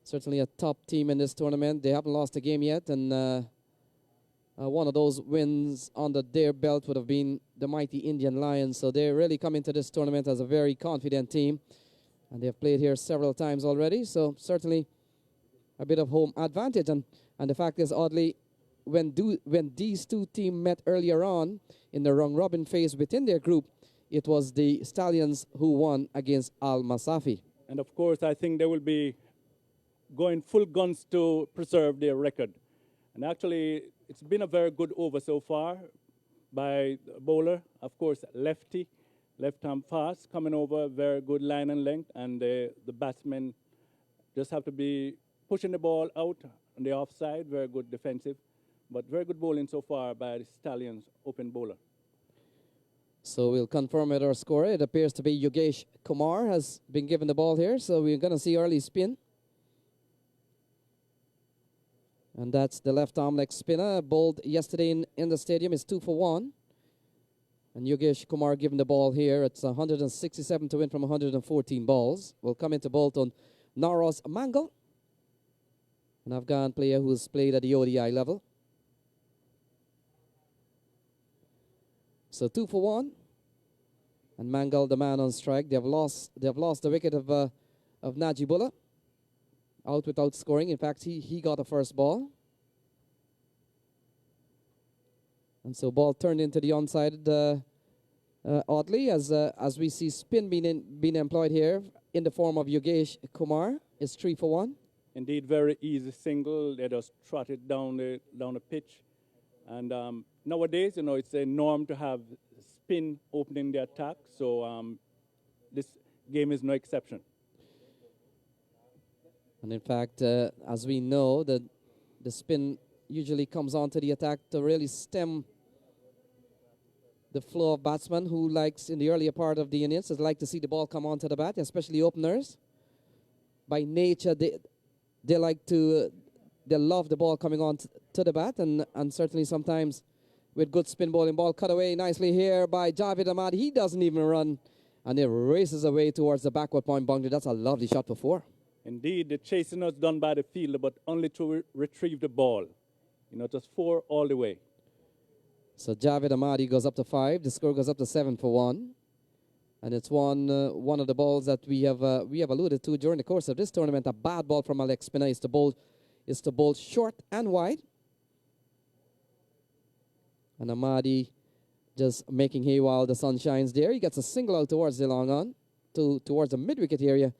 certainly a top team in this tournament. They haven't lost a game yet, and one of those wins under their belt would have been the mighty Indian Lions. So they really come into this tournament as a very confident team, and they've played here several times already. So certainly a bit of home advantage. And the fact is, oddly, when these 2 teams met earlier on in the round robin phase within their group, it was the Stallions who won against Al Masafi. And of course, I think they will be going full guns to preserve their record. And actually, it's been a very good over so far by the bowler. Of course, lefty, left-arm fast, coming over, very good line and length. And the batsmen just have to be pushing the ball out on the offside, very good defensive. But very good bowling so far by the Stallions open bowler. So we'll confirm with our score. It appears to be Yogesh Kumar has been given the ball here. So we're going to see early spin. And that's the left arm leg spinner. Bowled yesterday in the stadium is 2 for 1. And Yogesh Kumar given the ball here. It's 167 to win from 114 balls. Will come into bolt on Naroz Mangal, an Afghan player who's played at the ODI level. So 2 for 1. And Mangal, the man on strike. They have lost the wicket of Najibullah. Out without scoring. In fact, he got the first ball. And so ball turned into the onside oddly as we see spin being employed here in the form of Yogesh Kumar. It's 3 for 1. Indeed, very easy single. They just trot it down the pitch. And nowadays, you know, it's a norm to have spin opening the attack. So this game is no exception. And in fact, as we know, the spin usually comes onto the attack to really stem the flow of batsmen who likes, in the earlier part of the innings, like to see the ball come onto the bat, especially openers. By nature, they love the ball coming on to the bat, and certainly sometimes with good spin bowling. Ball cut away nicely here by Javed Ahmad. He doesn't even run, and it races away towards the backward point boundary. That's a lovely shot for 4. Indeed, the chasing was done by the fielder, but only to retrieve the ball. You know, just 4 all the way. So Javed Ahmadi goes up to 5. The score goes up to 7 for 1. And it's one of the balls that we have alluded to during the course of this tournament. A bad ball from Alex Spina is to bowl short and wide. And Ahmadi just making hay while the sun shines there. He gets a single out towards the long on, towards the mid-wicket area.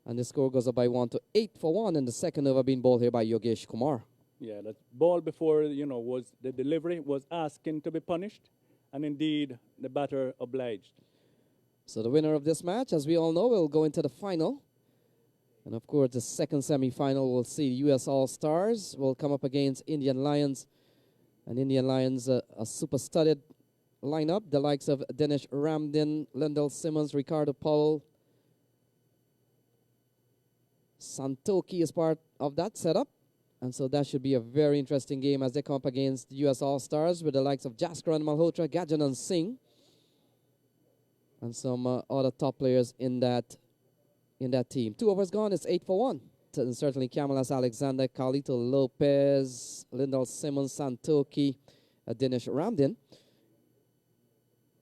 And the score goes up by 1 to 8 for 1. And the second over being bowled here by Yogesh Kumar. Yeah, that ball before, you know, was the delivery was asking to be punished. And indeed, the batter obliged. So the winner of this match, as we all know, will go into the final. And of course, the second semi-final will see U.S. All-Stars will come up against Indian Lions. And Indian Lions, a super-studded lineup. The likes of Dinesh Ramdin, Lendl Simmons, Ricardo Powell. Santoki is part of that setup. And so that should be a very interesting game as they come up against the U.S. All-Stars with the likes of Jaskaran Malhotra, Gajanan Singh, and some other top players in that team. 2 overs gone, it's 8 for 1. And certainly Kamalas Alexander, Carlito Lopez, Lindell Simmons, Santoki, Dinesh Ramdin.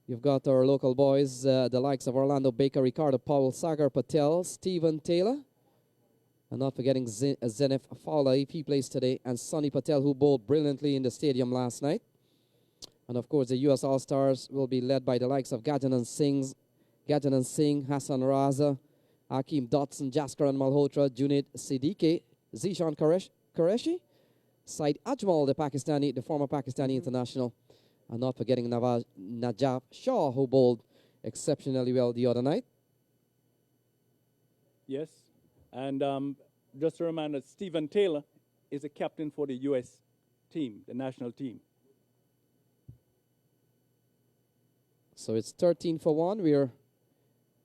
You've got our local boys, the likes of Orlando Baker, Ricardo Powell, Sagar Patel, Stephen Taylor, and not forgetting Zenith Fowler, if he plays today, and Sonny Patel, who bowled brilliantly in the stadium last night. And of course, the U.S. All-Stars will be led by the likes of Gajanan Singh, Hassan Raza, Akeem Dotson, Jaskaran Malhotra, Junaid Siddiqui, Zishan Qureshi, Said Ajmal, the former Pakistani international, and not forgetting Najaf Shah, who bowled exceptionally well the other night. Yes, and just a reminder, Stephen Taylor is a captain for the U.S. team, the national team. So it's 13 for 1. We're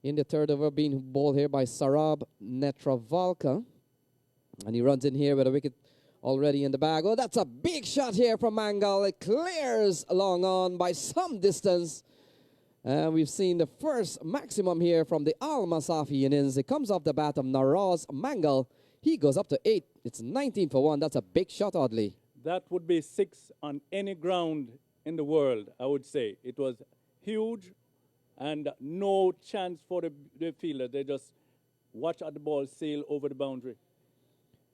in the third over, being bowled here by Sarab Netravalka. And he runs in here with a wicket already in the bag. Oh, that's a big shot here from Mangal. It clears along on by some distance. And we've seen the first maximum here from the Al Masafi innings. It comes off the bat of Naraz Mangal. He goes up to 8. It's 19 for 1. That's a big shot, oddly. That would be 6 on any ground in the world, I would say. It was huge and no chance for the fielder. They just watch the ball sail over the boundary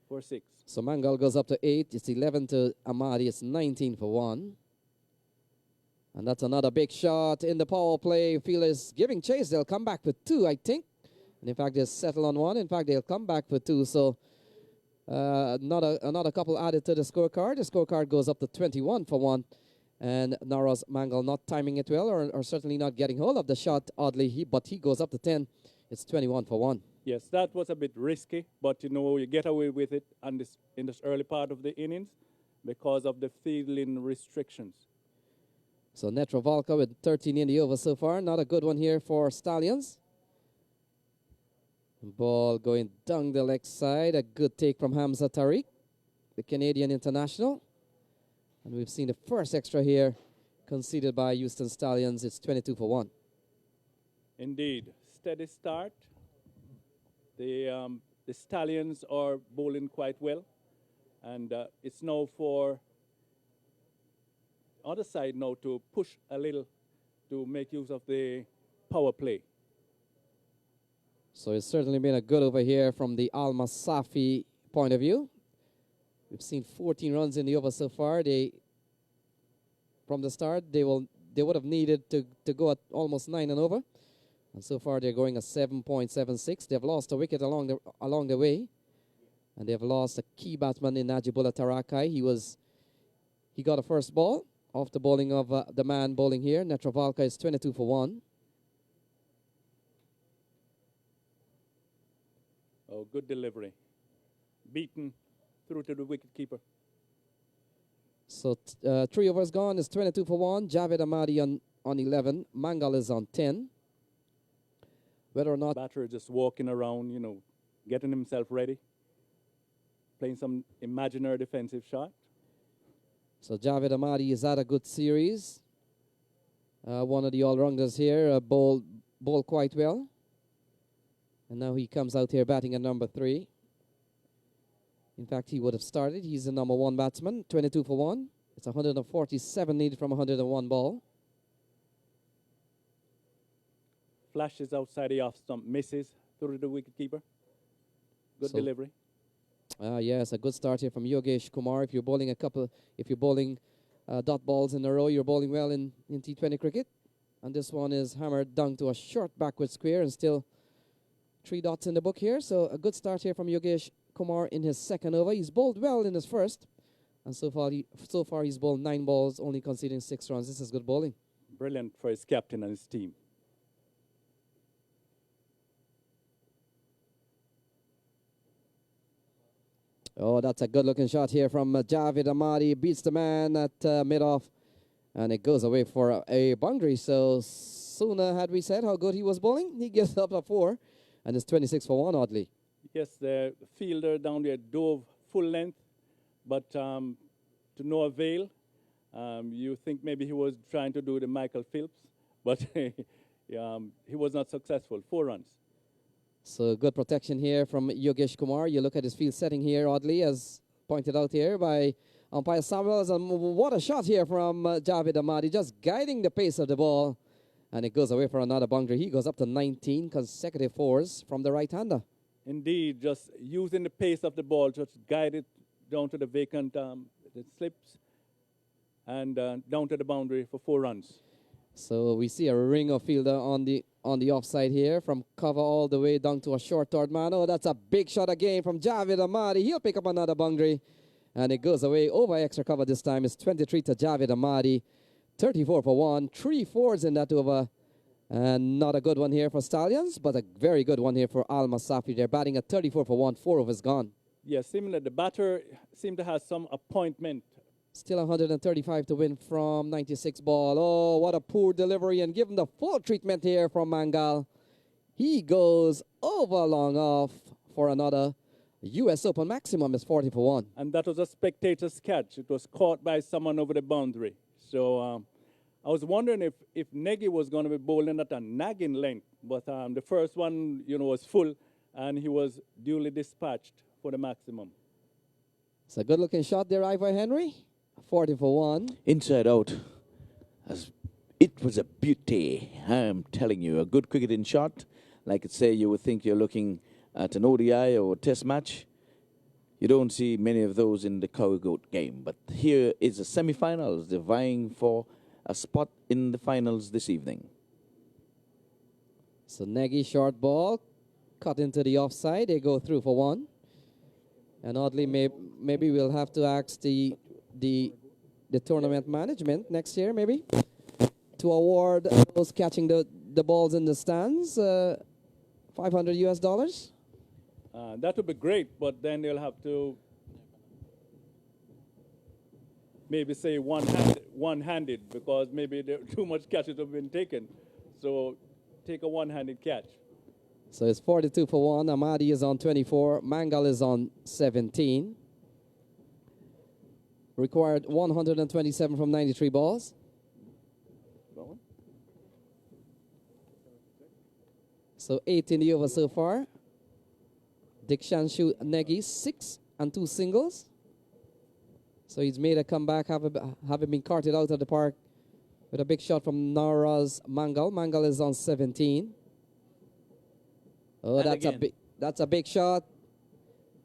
for 6. So Mangal goes up to 8. It's 11 to Ahmadi. It's 19 for 1. And that's another big shot in the power play. Fielders giving chase. They'll come back for 2, I think. And in fact, they'll settle on 1. In fact, they'll come back for 2. So another couple added to the scorecard. The scorecard goes up to 21 for 1. And Naraz Mangal not timing it well, or certainly not getting hold of the shot, oddly. But he goes up to 10. It's 21 for 1. Yes, that was a bit risky, but you know, you get away with it in this early part of the innings. because of the fielding restrictions. So Netravalka with 13 in the over so far. Not a good one here for Stallions. Ball going down the leg side. A good take from Hamza Tariq, the Canadian international. And we've seen the first extra here conceded by Houston Stallions. It's 22 for 1. Indeed, steady start. The Stallions are bowling quite well. And it's now for other side now to push a little to make use of the power play. So it's certainly been a good over here from the Al Masafi point of view. We've seen 14 runs in the over so far. From the start, they would have needed to go at almost 9 and over. And so far they're going at 7.76. They've lost a wicket along the way. And they've lost a key batsman in Najibullah Tarakai. He got a first ball off the bowling of the man bowling here. Netravalka is 22 for 1. Oh, good delivery. Beaten through to the wicketkeeper. So 3 overs gone is 22 for 1. Javed Ahmadi on 11. Mangal is on 10. Whether or not Batter just walking around, getting himself ready, playing some imaginary defensive shot. So Javed Ahmadi is at a good series. One of the all-rounders here, bowled quite well. And now he comes out here batting at number 3. In fact, he would have started. He's the number 1 batsman, 22 for 1. It's 147 needed from 101 ball. Flashes outside the off stump, misses through the wicketkeeper. Good delivery. Yes, a good start here from Yogesh Kumar. If you're bowling dot balls in a row, you're bowling well in T20 cricket. And this one is hammered down to a short backward square and still 3 dots in the book here. So a good start here from Yogesh Kumar in his second over. He's bowled well in his first. And so far he's bowled 9 balls, only conceding 6 runs. This is good bowling. Brilliant for his captain and his team. Oh, that's a good-looking shot here from Javed Ahmadi. Beats the man at mid-off, and it goes away for a boundary. So sooner had we said how good he was bowling, he gives up a 4, and it's 26 for 1, oddly. Yes, the fielder down there dove full length, but to no avail. You think maybe he was trying to do the Michael Phelps, but he was not successful. 4 runs. So good protection here from Yogesh Kumar. You look at his field setting here, oddly, as pointed out here by umpire Samuels. And what a shot here from Javed Ahmadi, just guiding the pace of the ball. And it goes away for another boundary. He goes up to 19 consecutive 4s from the right-hander. Indeed, just using the pace of the ball, just guide it down to the vacant, the slips, and down to the boundary for 4 runs. So we see a ring of fielder on the offside here, from cover all the way down to a short third man. Oh, that's a big shot again from Javed Ahmadi. He'll pick up another boundary, and it goes away over extra cover this time. It's 23 to Javed Ahmadi, 34 for 1, 3 4s in that over. And not a good one here for Stallions, but a very good one here for Al Masafi. They're batting at 34 for 1, 4 overs gone. Yes, similar. The batter seemed to have some appointment. Still 135 to win from 96 ball. Oh, what a poor delivery, and given the full treatment here from Mangal. He goes over long off for another U.S. Open maximum is 40 for 1. And that was a spectator's catch. It was caught by someone over the boundary. So I was wondering if Nagy was going to be bowling at a nagging length. But the first one, was full, and he was duly dispatched for the maximum. It's a good-looking shot there, Ivor Henry. 40 for 1. Inside out. It was a beauty. I'm telling you, a good cricketing shot. Like I say, you would think you're looking at an ODI or a test match. You don't see many of those in the Cow Goat game. But here is the semi-finals. They're vying for a spot in the finals this evening. So Nagy short ball, cut into the offside. They go through for 1. And oddly, maybe we'll have to ask the tournament management next year, maybe, to award those catching the balls in the stands $500 US. That would be great, but then they'll have to maybe say one-handed because maybe too much catches have been taken. So take a one-handed catch. So it's 42 for 1. Amadi is on 24. Mangal is on 17. Required 127 from 93 balls. So 8 in the over so far. Dikshanshu Negi, 6 and 2 singles. So he's made a comeback, having been carted out of the park with a big shot from Naraz Mangal. Mangal is on 17. Oh, that's a big shot.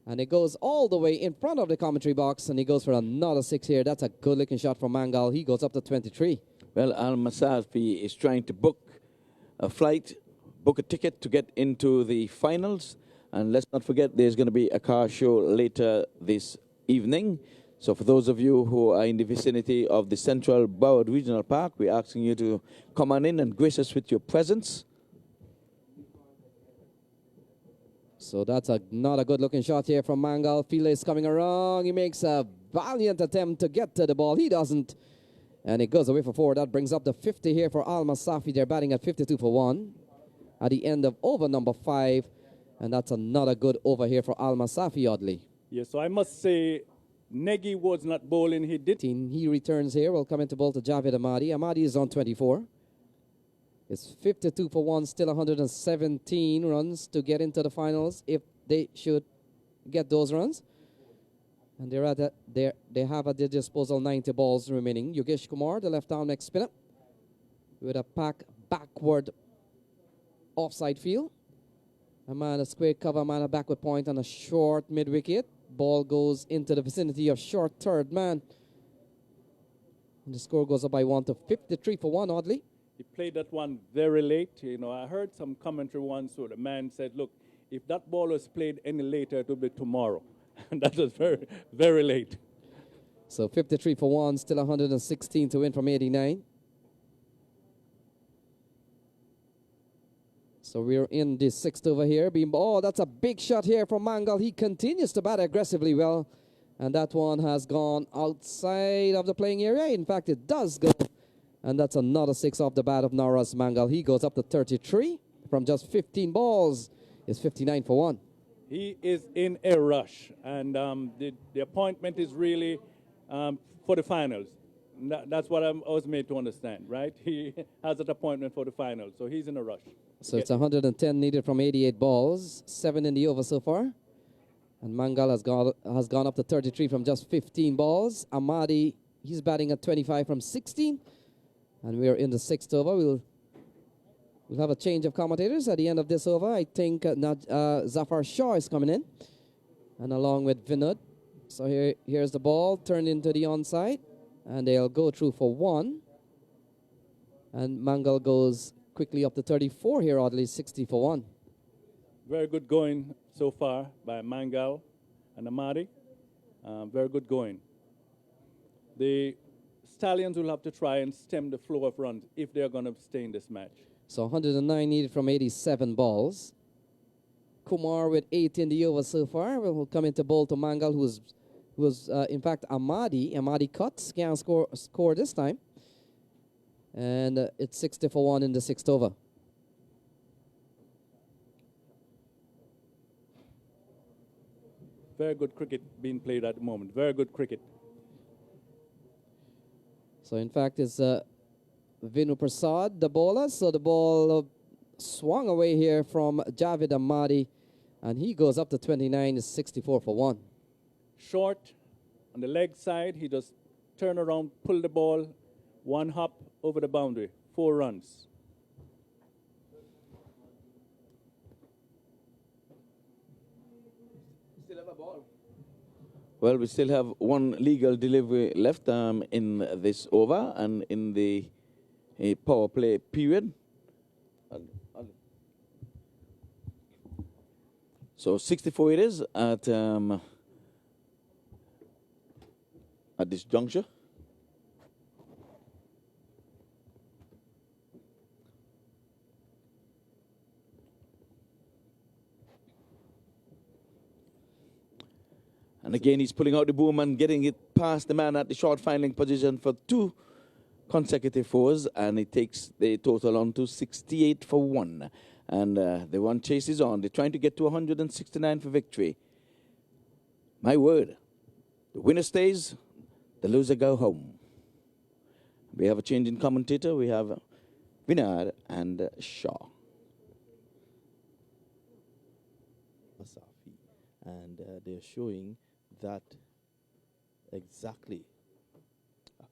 And it goes all the way in front of the commentary box, and he goes for another 6 here. That's a good-looking shot from Mangal. He goes up to 23. Well, Al Masafi is trying to book a flight, book a ticket to get into the finals. And let's not forget, there's going to be a car show later this evening. So for those of you who are in the vicinity of the Central Broward Regional Park, we're asking you to come on in and grace us with your presence. So that's not a good-looking shot here from Mangal. Fila is coming around. He makes a valiant attempt to get to the ball. He doesn't. And it goes away for 4. That brings up the 50 here for Al Masafi. They're batting at 52 for 1 at the end of over number 5. And that's another good over here for Al Masafi, oddly. Yeah, so I must say, Negi was not bowling. He did. He returns here. Will come into ball to Javed Amadi. Amadi is on 24. It's 52 for 1, still 117 runs to get into the finals if they should get those runs. And they have at their disposal 90 balls remaining. Yogesh Kumar, the left-arm next spinner, with a pack backward offside field. A man, a square cover, man, a backward point on a short mid-wicket. Ball goes into the vicinity of short third man. And the score goes up by 1 to 53 for 1, oddly. He played that one very late. You know, I heard some commentary once where the man said, look, if that ball was played any later, it would be tomorrow. And that was very, very late. So 53 for 1, still 116 to win from 89. So we're in the 6th over here. Oh, that's a big shot here from Mangal. He continues to bat aggressively well. And that one has gone outside of the playing area. In fact, it does go. And that's another 6 off the bat of Naraz Mangal. He goes up to 33 from just 15 balls. It's 59 for 1. He is in a rush. And the appointment is really for the finals. That's what I was made to understand, right? He has an appointment for the finals, so he's in a rush. So it's 110 needed from 88 balls, 7 in the over so far. And Mangal has gone up to 33 from just 15 balls. Amadi, he's batting at 25 from 16. And we're in the 6th over. We'll have a change of commentators at the end of this over. I think Zafar Shaw is coming in, and along with Vinod. So here's the ball turned into the onside, and they'll go through for 1. And Mangal goes quickly up to 34 here, oddly 60 for 1. Very good going so far by Mangal and Amadi. Very good going. The Stallions will have to try and stem the flow of runs if they're going to stay in this match. So 109 needed from 87 balls. Kumar with 8 in the over so far. Will come into ball to Mangal, who's in fact Amadi. Amadi cuts, can't score this time. And it's 60 for 1 in the 6th over. Very good cricket being played at the moment. Very good cricket. So, in fact, it's Vinu Prasad, the bowler. So, the ball swung away here from Javed Amadi, and he goes up to 29, is 64 for 1. Short on the leg side. He just turn around, pull the ball, one hop over the boundary. 4 runs. Well, we still have one legal delivery left in this over and in the power play period. So 64 it is at this juncture. And again, he's pulling out the boom and getting it past the man at the short finding position for 2 consecutive fours, and it takes the total on to 68 for 1. And the one chases on. They're trying to get to 169 for victory. My word, the winner stays, the loser go home. We have a change in commentator. We have Vinod and Shaw. Masafi, and they're showing that exactly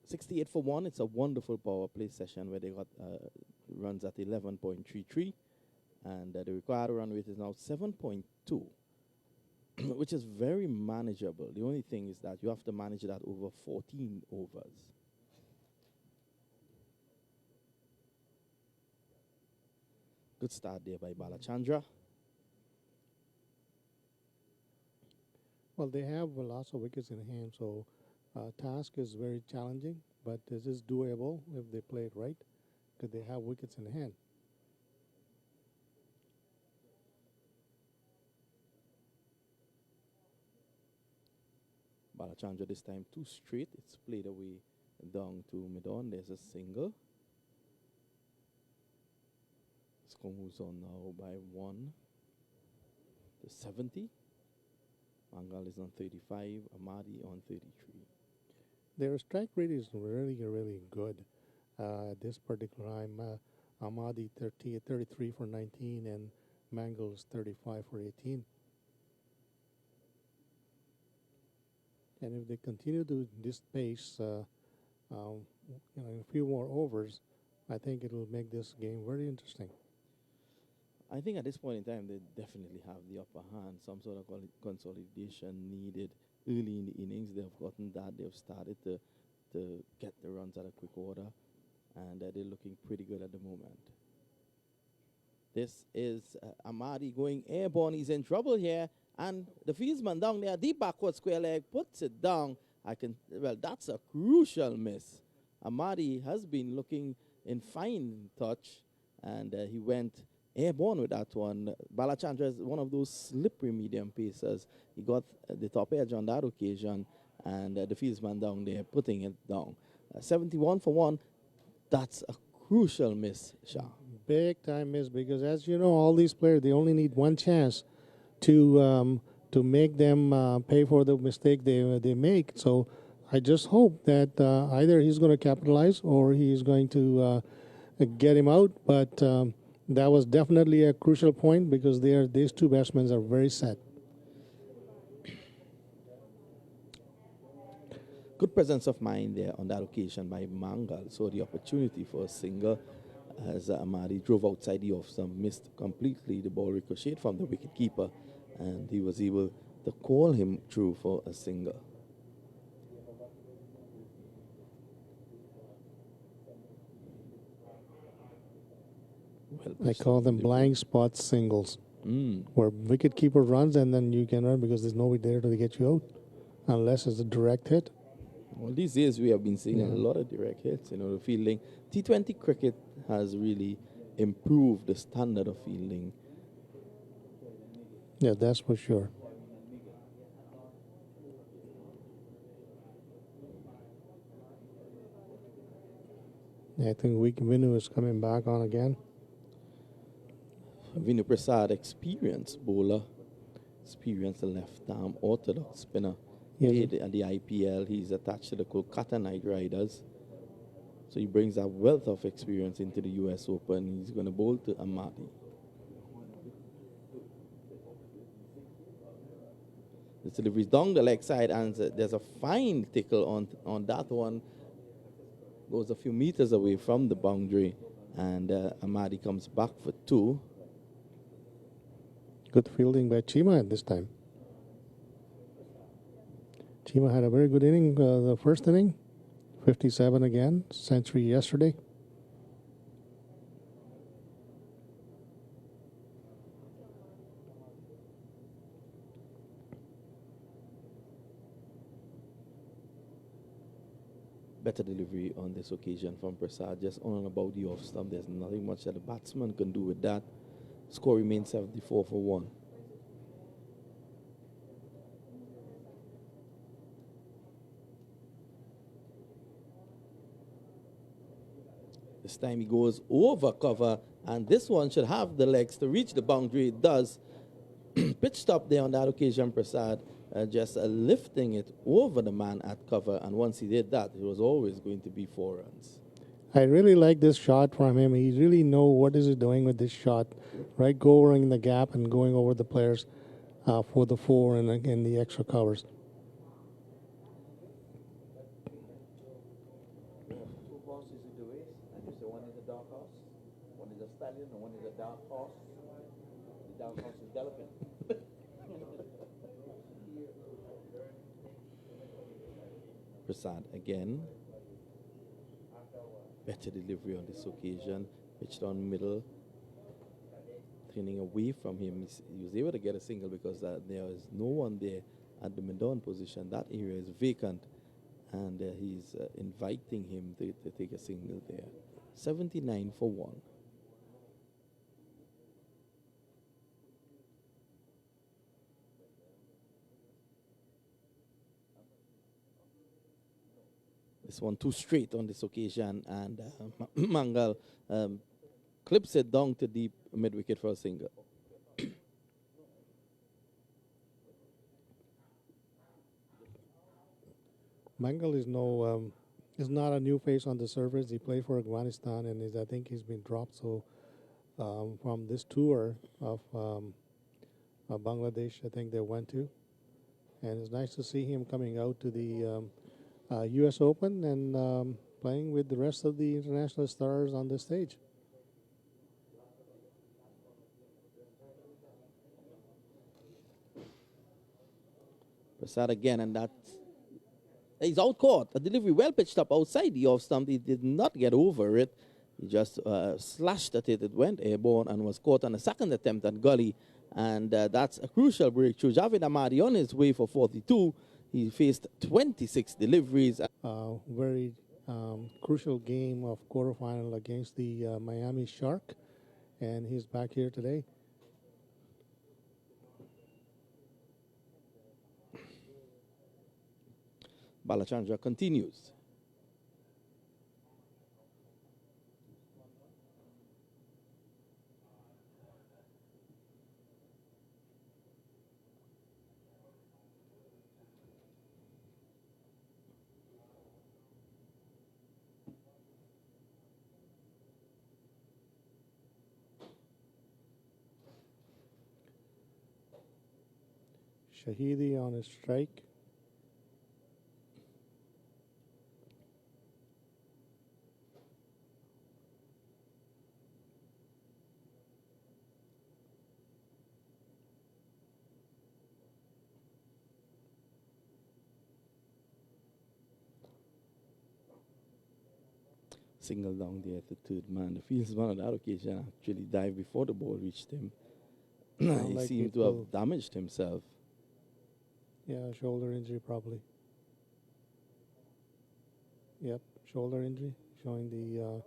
68 for 1. It's a wonderful power play session where they got runs at 11.33, and the required run rate is now 7.2, which is very manageable. The only thing is that you have to manage that over 14 overs. Good start there by Balachandra. Well, they have lots of wickets in hand, so task is very challenging, but this is doable if they play it right, because they have wickets in hand. Balachandra this time 2 straight. It's played away down to Midon. There's a single. Score moves on now by 1 to 70. Mangal is on 35. Amadi on 33. Their strike rate is really, really good at this particular time. Amadi 33 for 19 and Mangals 35 for 18. And if they continue to this pace, in a few more overs, I think it will make this game very interesting. I think at this point in time, they definitely have the upper hand. Some sort of consolidation needed early in the innings. They've gotten that. They've started to get the runs at a quick order, and they're looking pretty good at the moment. This is Amadi going airborne. He's in trouble here, and the fieldsman down there, deep backward square leg, puts it down. That's a crucial miss. Amadi has been looking in fine touch, and he went airborne with that one. Balachandra is one of those slippery medium pacers. He got the top edge on that occasion, and the fieldsman down there putting it down. 71 for 1. That's a crucial miss, Shah. Big time miss, because as you know, all these players, they only need one chance to make them pay for the mistake they make. So I just hope that either he's going to capitalize or he's going to get him out. But that was definitely a crucial point, because these two batsmen are very set. Good presence of mind there on that occasion by Mangal. So the opportunity for a single as Amadi drove outside the off stump, missed completely. The ball ricocheted from the wicketkeeper, and he was able to call him through for a single. I call them blind spot singles, where wicketkeeper runs and then you can run because there's nobody there to get you out, unless it's a direct hit. Well, these days we have been seeing a lot of direct hits. The fielding. T20 cricket has really improved the standard of fielding. Yeah, that's for sure. I think Vinu is coming back on again. Vinu Prasad, experienced bowler, experienced left-arm orthodox spinner. Yes. At the IPL, he's attached to the Kolkata Knight Riders. So he brings a wealth of experience into the US Open. He's going to bowl to Amadi. The delivery is down the leg side, and there's a fine tickle on that one. Goes a few meters away from the boundary, and Amadi comes back for 2. Good fielding by Chima at this time. Chima had a very good inning the first inning. 57 again, century yesterday. Better delivery on this occasion from Prasad, just on and about the off stump. There's nothing much that the batsman can do with that. Score remains 74 for 1. This time he goes over cover, and this one should have the legs to reach the boundary. It does. Pitch stop there on that occasion, Prasad, just lifting it over the man at cover. And once he did that, it was always going to be 4 runs. I really like this shot from him. He really know what is he doing with this shot, right? Going in the gap and going over the players for the 4 and again the extra covers. Two horses in the race, and you say one is a dark horse, one is a stallion, and one is a dark horse. The dark horse is galloping. Prasad again. Better delivery on this occasion. Pitched on middle. Turning away from him. He was able to get a single because there is no one there at the mid-on position. That area is vacant. And he's inviting him to take a single there. 79 for 1. This one too straight on this occasion, and Mangal clips it down to deep mid-wicket for a single. Mangal is is not a new face on the surface. He played for Afghanistan, and I think he's been dropped. So from this tour of Bangladesh, I think they went to, and it's nice to see him coming out to the U.S. Open and playing with the rest of the international stars on the stage. Prasad again, and that's he's out caught. A delivery well pitched up outside the off stump. He did not get over it. He just slashed at it. It went airborne and was caught on a second attempt at gully. And that's a crucial breakthrough. Javed Ahmadi on his way for 42. He faced 26 deliveries. Very crucial game of quarterfinal against the Miami Shark. And he's back here today. Balachandra continues. Shahidi on a strike. Single down there at the third man. The fieldsman on that occasion actually dived before the ball reached him. He like seemed to have damaged himself. Yeah, shoulder injury probably. Yep, shoulder injury, showing the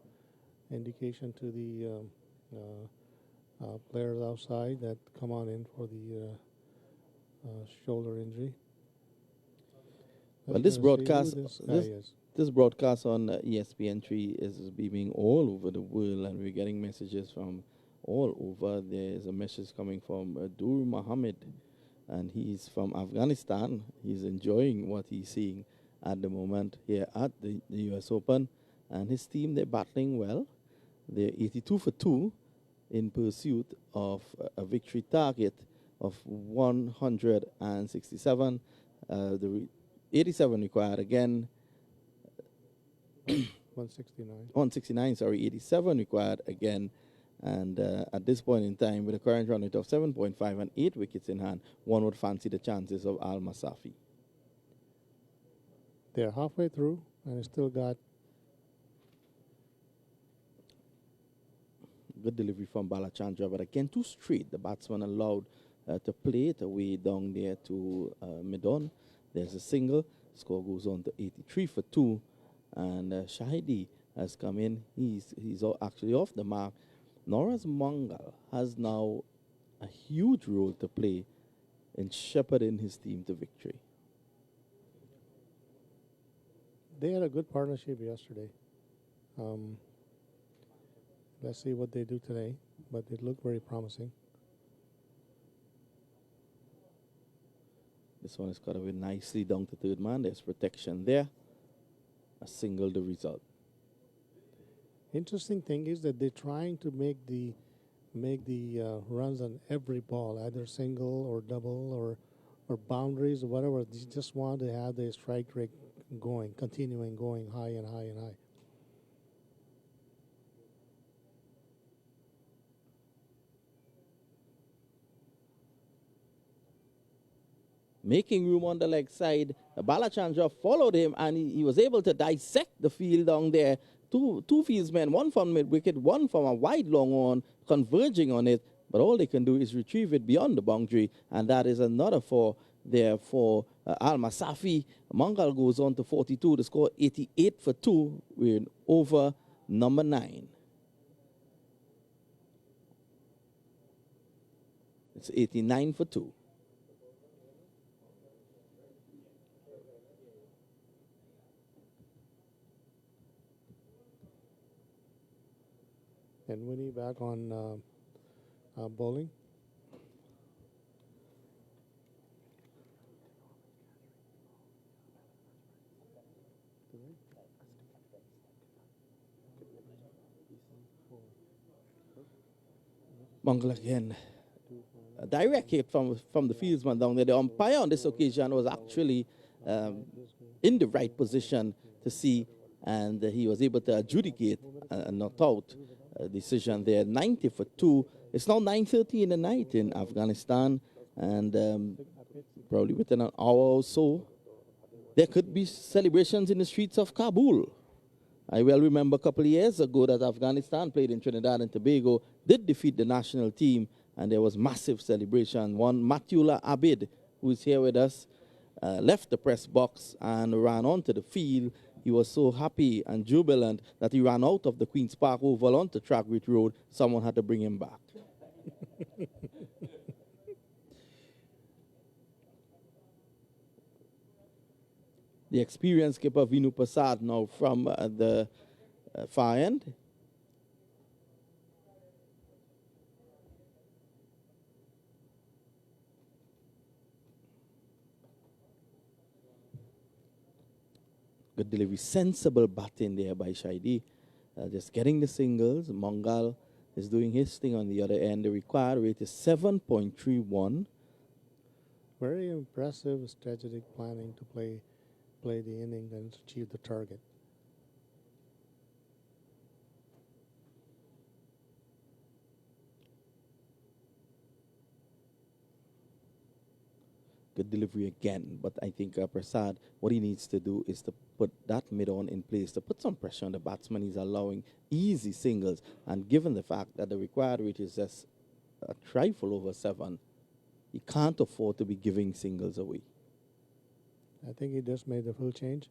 indication to the players outside that come on in for the shoulder injury. Well, this broadcast, Yes. this broadcast on ESPN3 is beaming all over the world, and we're getting messages from all over. There's a message coming from Dur Mohammed, and he's from Afghanistan. He's enjoying what he's seeing at the moment here at the US Open. And his team, they're battling well. They're 82 for 2 in pursuit of a victory target of 167. The 87 required again. 169. 169, sorry, 87 required again. And at this point in time, with a current run rate of 7.5 and 8 wickets in hand, one would fancy the chances of Al Masafi. They're halfway through, and it's still got good delivery from Balachandra, but again, too straight. The batsman allowed to play it away down there to mid-on. There's a single. Score goes on to 83 for 2. And Shahidi has come in. He's actually off the mark. Norris Mangal has now a huge role to play in shepherding his team to victory. they had a good partnership yesterday. let's see what they do today. But it looked very promising. This one is cut away nicely down to third man. There's protection there. A single the result. Interesting thing is that they're trying to make the runs on every ball, either single or double or boundaries or whatever. They just want to have the strike rate going, continuing going high and high and high. Making room on the leg side, Balachandra followed him and he was able to dissect the field down there. Two fieldsmen, one from mid wicket, one from a wide long on, converging on it. But all they can do is retrieve it beyond the boundary, and that is another four there for Al Masafi. Mangal goes on to 42 to score 88 for 2. We're in over number 9. It's 89 for 2. And Winnie back on bowling. Mangal again. A direct hit from the fieldsman down there. The umpire on this occasion was actually in the right position to see, and he was able to adjudicate a not out decision there. 90 for 2. It's now 9:30 in the night in Afghanistan, and probably within an hour or so, there could be celebrations in the streets of Kabul. I well remember a couple of years ago that Afghanistan played in Trinidad and Tobago, did defeat the national team, and there was massive celebration. One, Matula Abid, who is here with us, left the press box and ran onto the field. He was so happy and jubilant that he ran out of the Queen's Park Oval onto Trackbridge Road. Someone had to bring him back. The experienced skipper Vinu Prasad now from the far end. Good delivery, sensible batting there by Shaidi. Just getting the singles. Mangal is doing his thing on the other end. The required rate is 7.31. Very impressive strategic planning to play the inning and achieve the target. Good delivery again, but I think Prasad, what he needs to do is to put that mid-on in place, to put some pressure on the batsman. He's allowing easy singles, and given the fact that the required rate is just a trifle over 7, he can't afford to be giving singles away. I think he just made the full change,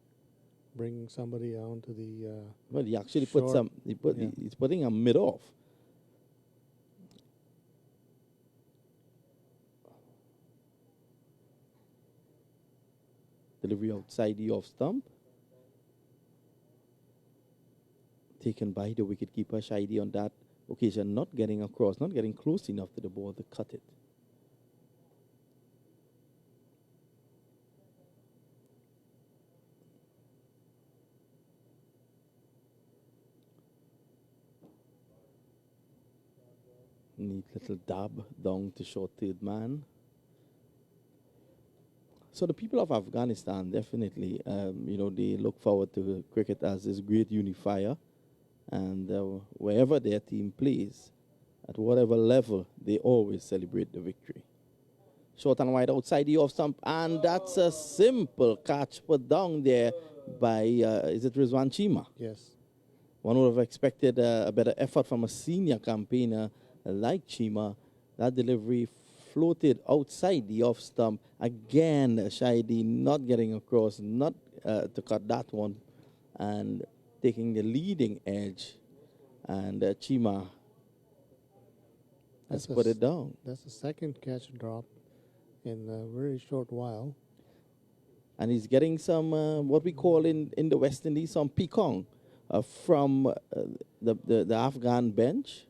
bringing somebody on to the. Well, he actually put short. some. Yeah. He's putting a mid off. Delivery outside the off stump. Taken by the wicketkeeper Shaidi on that occasion, not getting across, not getting close enough to the ball to cut it. Neat little dab down to short third man. So the people of Afghanistan definitely, they look forward to cricket as this great unifier. And wherever their team plays, at whatever level, they always celebrate the victory. Short and wide outside the off stump. And that's a simple catch put down there by, is it Rizwan Chima? Yes. One would have expected a better effort from a senior campaigner like Chima. That delivery floated outside the off stump. Again, Shaidi not getting across, not to cut that one, and taking the leading edge. And Chima has put it down. That's the second catch drop in a very short while. And he's getting some, what we call in the West Indies, some peacock from the Afghan bench.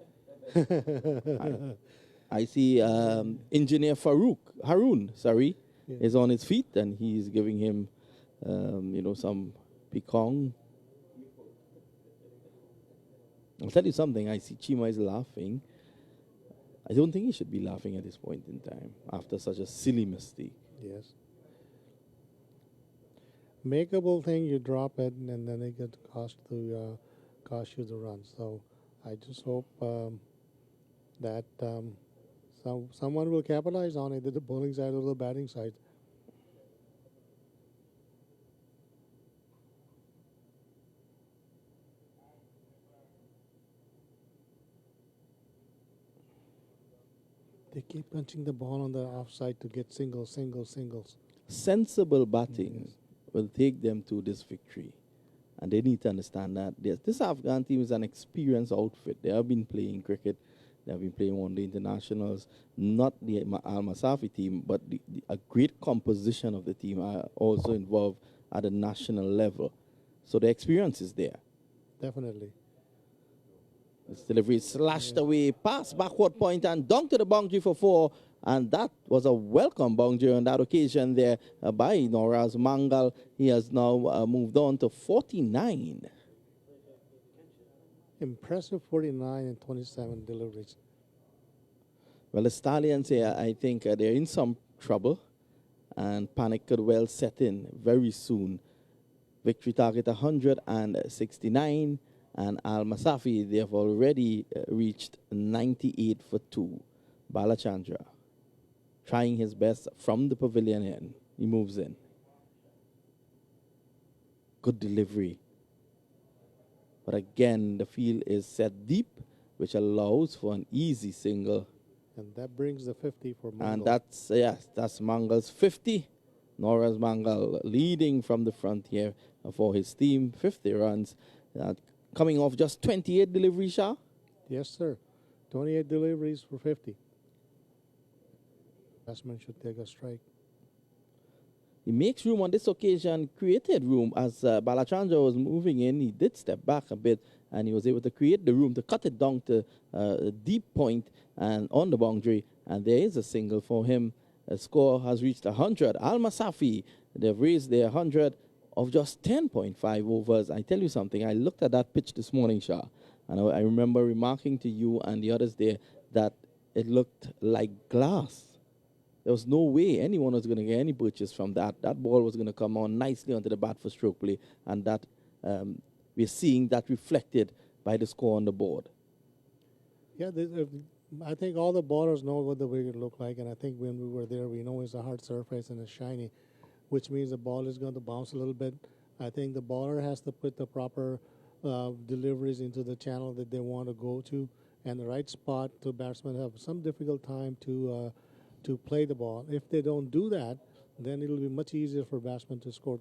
I see Engineer Haroon, is on his feet, and he's giving him, some pekong. I'll tell you something. I see Chima is laughing. I don't think he should be laughing at this point in time after such a silly mistake. Yes. Makeable thing, you drop it, and then it gets cost you the run. So I just hope that someone will capitalize on it, the bowling side or the batting side. They keep punching the ball on the offside to get singles. Sensible batting will take them to this victory. And they need to understand that this Afghan team is an experienced outfit. They have been playing cricket. They have been playing one-day internationals. Not the Al-Masafi team, but a great composition of the team are also involved at the national level. So the experience is there. Definitely. This delivery slashed away, pass backward point and down to the boundary for 4. And that was a welcome boundary on that occasion there by Noraz Mangal. He has now moved on to 49. Impressive 49 and 27 deliveries. Well, the Stallions here, I think they're in some trouble, and panic could well set in very soon. Victory target 169. And Al-Masafi, they have already reached 98 for 2. Balachandra trying his best from the pavilion end. He moves in. Good delivery. But again, the field is set deep, which allows for an easy single. And that brings the 50 for Mangal. And that's Mangal's 50. Noraz Mangal leading from the front here for his team. 50 runs. Coming off just 28 deliveries, Shah? Yes, sir. 28 deliveries for 50. Batsman should take a strike. He makes room on this occasion, created room as Balachandra was moving in. He did step back a bit, and he was able to create the room to cut it down to a deep point and on the boundary. And there is a single for him. The score has reached 100. Al-Masafi, they've raised their 100 of just 10.5 overs. I tell you something, I looked at that pitch this morning, Shah, and I remember remarking to you and the others there that it looked like glass. There was no way anyone was going to get any purchase from that. That ball was going to come on nicely onto the bat for stroke play, and that we're seeing that reflected by the score on the board. Yeah, I think all the ballers know what the wicket look like, and I think when we were there, we know it's a hard surface and it's shiny, which means the ball is going to bounce a little bit. I think the baller has to put the proper deliveries into the channel that they want to go to, and the right spot to batsmen have some difficult time to play the ball. If they don't do that, then it'll be much easier for batsmen to score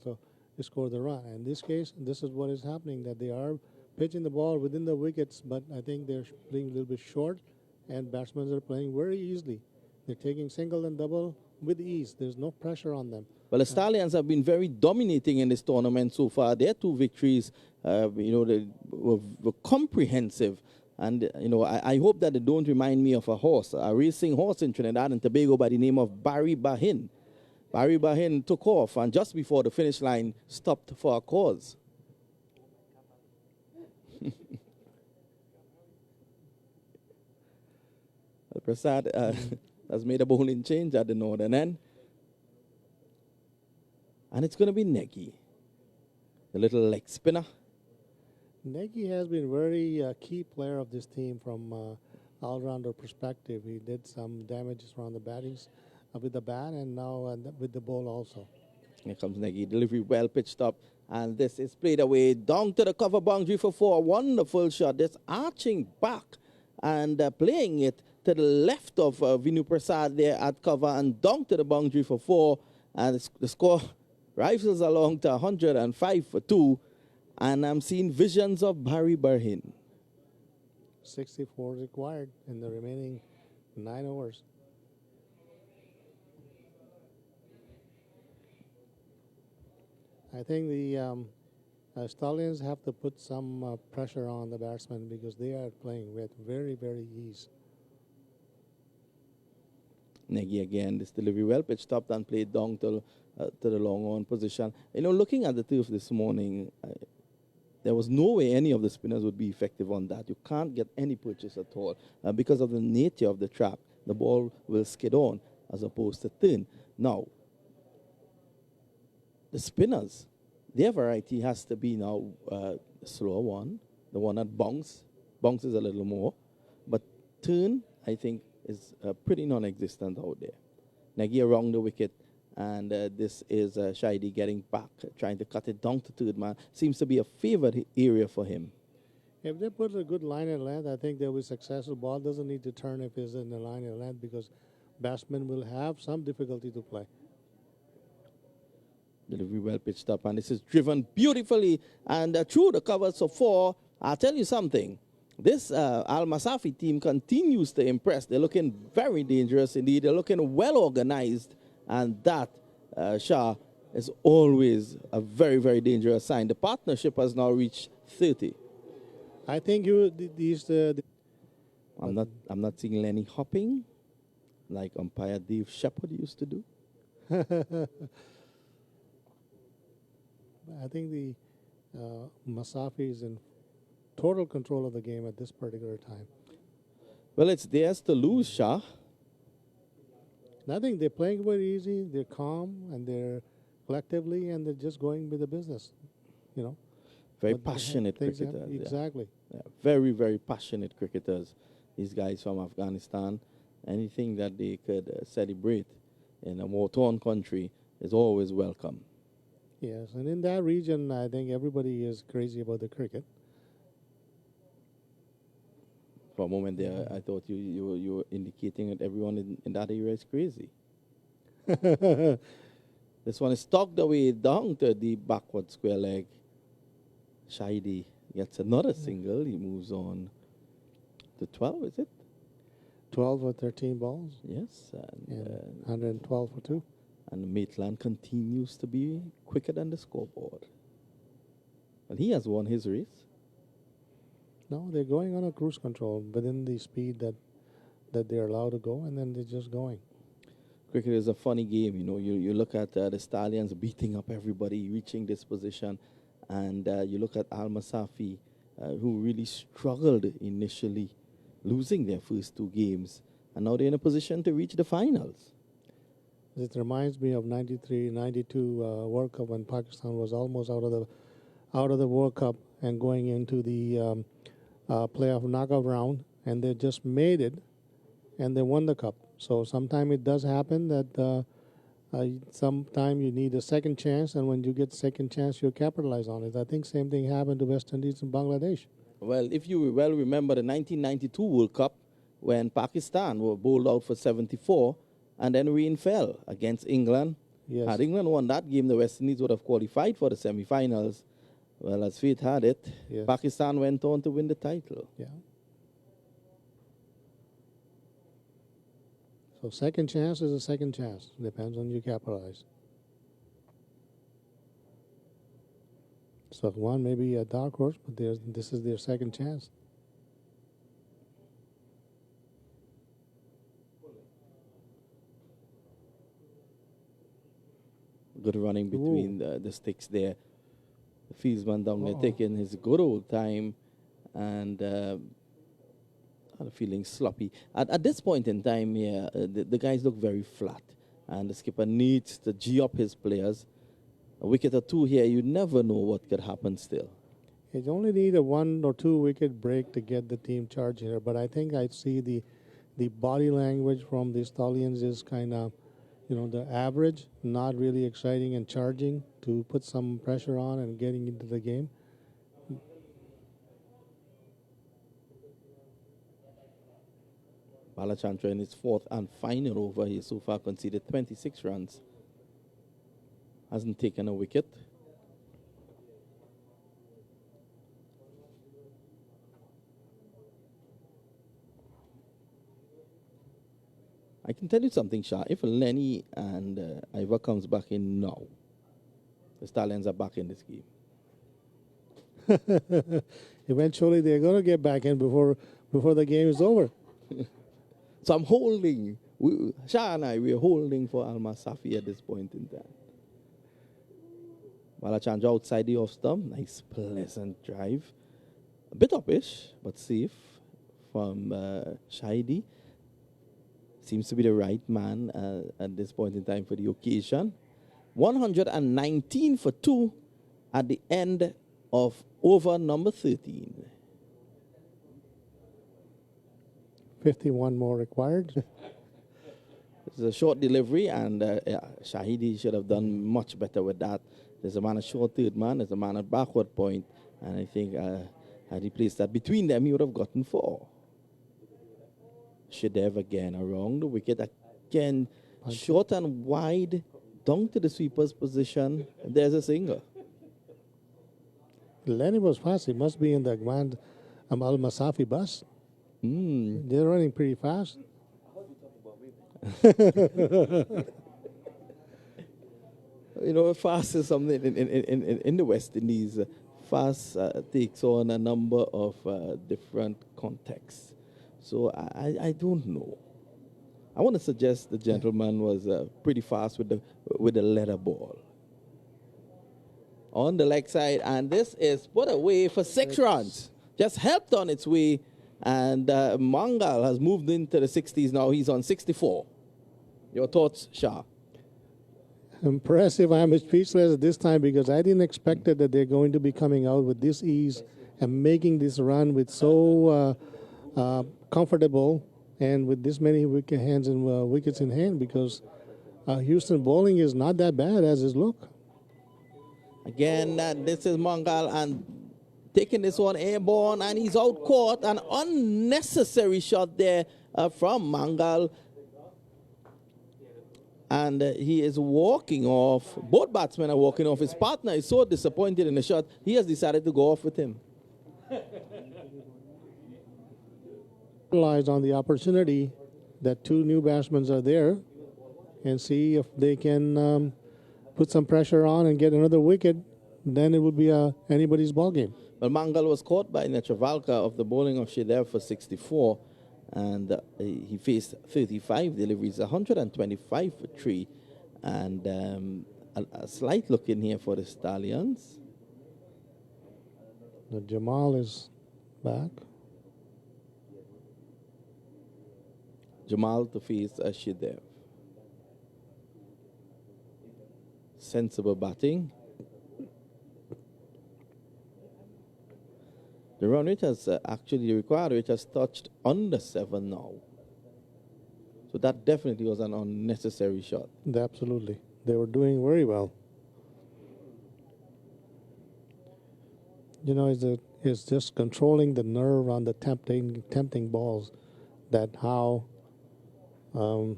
the run. In this case, this is what is happening, that they are pitching the ball within the wickets, but I think they're playing a little bit short, and batsmen are playing very easily. They're taking single and double with ease. There's no pressure on them. Well, the Stallions have been very dominating in this tournament so far. Their 2 victories, they were comprehensive. And, I hope that they don't remind me of a racing horse in Trinidad and Tobago by the name of Barry Bahin. Barry Bahin took off and just before the finish line stopped for a cause. Prasad has made a bowling change at the northern end. And it's going to be Negi, the little leg spinner. Nagy has been very key player of this team from all-rounder perspective. He did some damages around the battings with the bat and now with the ball also. Here comes Negi, delivery well pitched up, and this is played away down to the cover boundary for 4. Wonderful shot. This arching back and playing it to the left of Vinu Prasad there at cover and down to the boundary for 4. And the score rifles along to 105 for 2. And I'm seeing visions of Barry Bahin. 64 required in the remaining 9 overs. I think Stallions have to put some pressure on the batsmen because they are playing with very, very ease. Nagy again, this delivery well pitched, stopped and played down to the long on position. You know, looking at the turf this morning, there was no way any of the spinners would be effective on that. You can't get any purchase at all. Because of the nature of the track, the ball will skid on as opposed to turn. Now, the spinners, their variety has to be now the slower one, the one that bounces a little more. But turn, I think, is pretty non-existent out there. Nagy around the wicket, and this is Shahidi getting back, trying to cut it down to third man. Seems to be a favored area for him. If they put a good line and length, I think they'll be successful. Ball doesn't need to turn if it's in the line and length because batsmen will have some difficulty to play. Delivery well pitched up, and this is driven beautifully and through the covers for four. I'll tell you something. This Al Masafi team continues to impress. They're looking very dangerous indeed. They're looking well organized, and that, Shah, is always a very, very dangerous sign. The partnership has now reached 30. I think I'm not seeing Lenny hopping like umpire Dave Shepard used to do. I think the Masafi is in total control of the game at this particular time. Well, it's theirs to lose, Shah. I think they're playing very easy. They're calm and they're collectively and they're just going with the business, you know. Very But they have passionate things cricketers. happen- Exactly. Yeah, very, very passionate cricketers. These guys from Afghanistan, anything that they could celebrate in a war-torn country is always welcome. Yes, and in that region, I think everybody is crazy about the cricket. For a moment there, I thought you were indicating that everyone in that area is crazy. This one is tucked away down to the backward square leg. Shahidi gets another single. He moves on to 12, is it? 12 or 13 balls. Yes. And, And 112 for 2. and Maitland continues to be quicker than the scoreboard. And he has won his race. No, they're going on a cruise control within the speed that they're allowed to go, and then they're just going. Cricket is a funny game, you know. You look at the Stallions beating up everybody, reaching this position, and you look at Al Masafi, who really struggled initially, losing their first two games, and now they're in a position to reach the finals. It reminds me of 93, 92 World Cup when Pakistan was almost out of the World Cup and going into the playoff knockout round, and they just made it, and they won the cup. So sometimes it does happen that sometime you need a second chance, and when you get second chance, you capitalize on it. I think same thing happened to West Indies and Bangladesh. Well, if you well remember the 1992 World Cup when Pakistan were bowled out for 74 and then Rain fell against England. Yes. Had England won that game, the West Indies would have qualified for the semi-finals. Well, as fate had it, Yes. Pakistan went on to win the title. Yeah. So second chance is a second chance. Depends on you capitalize. So one may be a dark horse, but this is their second chance. Good running between the sticks there. The fieldsman down there taking his good old time and kind of feeling sloppy. At this point in time here, the guys look very flat. And the skipper needs to G up his players. A wicket or two here, you never know what could happen still. It only need a 1 or 2 wicket break to get the team charged here. But I think I see the body language from the Stallions is kind of, the average, not really exciting and charging to put some pressure on and getting into the game. Balachandra in his fourth and final over, he so far conceded 26 runs. Hasn't taken a wicket. I can tell you something, Shah. If Lenny and Ivor comes back in now, the Stallions are back in this game. Eventually, they're going to get back in before the game is over. So I'm holding. Shah and I, we're holding for Al Masafi at this point in time. Balachandra outside the off stump. Nice, pleasant drive. A bit uppish, but safe from Shahidi. Seems to be the right man at this point in time for the occasion. 119 for 2 at the end of over number 13. 51 more required. It's a short delivery, and Shahidi should have done much better with that. There's a man at short third man, there's a man at backward point, and I think had he placed that between them, he would have gotten 4. Shidev again around the wicket, again short and wide, down to the sweeper's position. There's a single. Lenny was fast. He must be in the Grand Al Masafi bus. They're running pretty fast. You know, fast is something in the West Indies. Fast takes on a number of different contexts. So I don't know. I want to suggest the gentleman was pretty fast with the leather ball. On the leg side, and this is put away for 6 runs. Just helped on its way, and Mangal has moved into the 60s now. He's on 64. Your thoughts, Shah? Impressive. I'm speechless at this time because I didn't expect that they're going to be coming out with this ease and making this run with so comfortable and with this many wickets in hand because Houston bowling is not that bad as it look. Again, this is Mangal and taking this one airborne, and he's out caught. An unnecessary shot there from Mangal. And he is walking off. Both batsmen are walking off. His partner is so disappointed in the shot, he has decided to go off with him. Realize on the opportunity that 2 new batsmen are there and see if they can put some pressure on and get another wicket, then it will be anybody's ball game. Well, Mangal was caught by Netravalka of the bowling of Shidev for 64, and he faced 35 deliveries, 125 for 3, and a slight look in here for the Stallions. The Jamal is back. Jamal to face Shidev. Sensible batting. The run rate has actually required, which has touched under 7 now. So that definitely was an unnecessary shot. Absolutely. They were doing very well. You know, it's just controlling the nerve on the tempting balls that how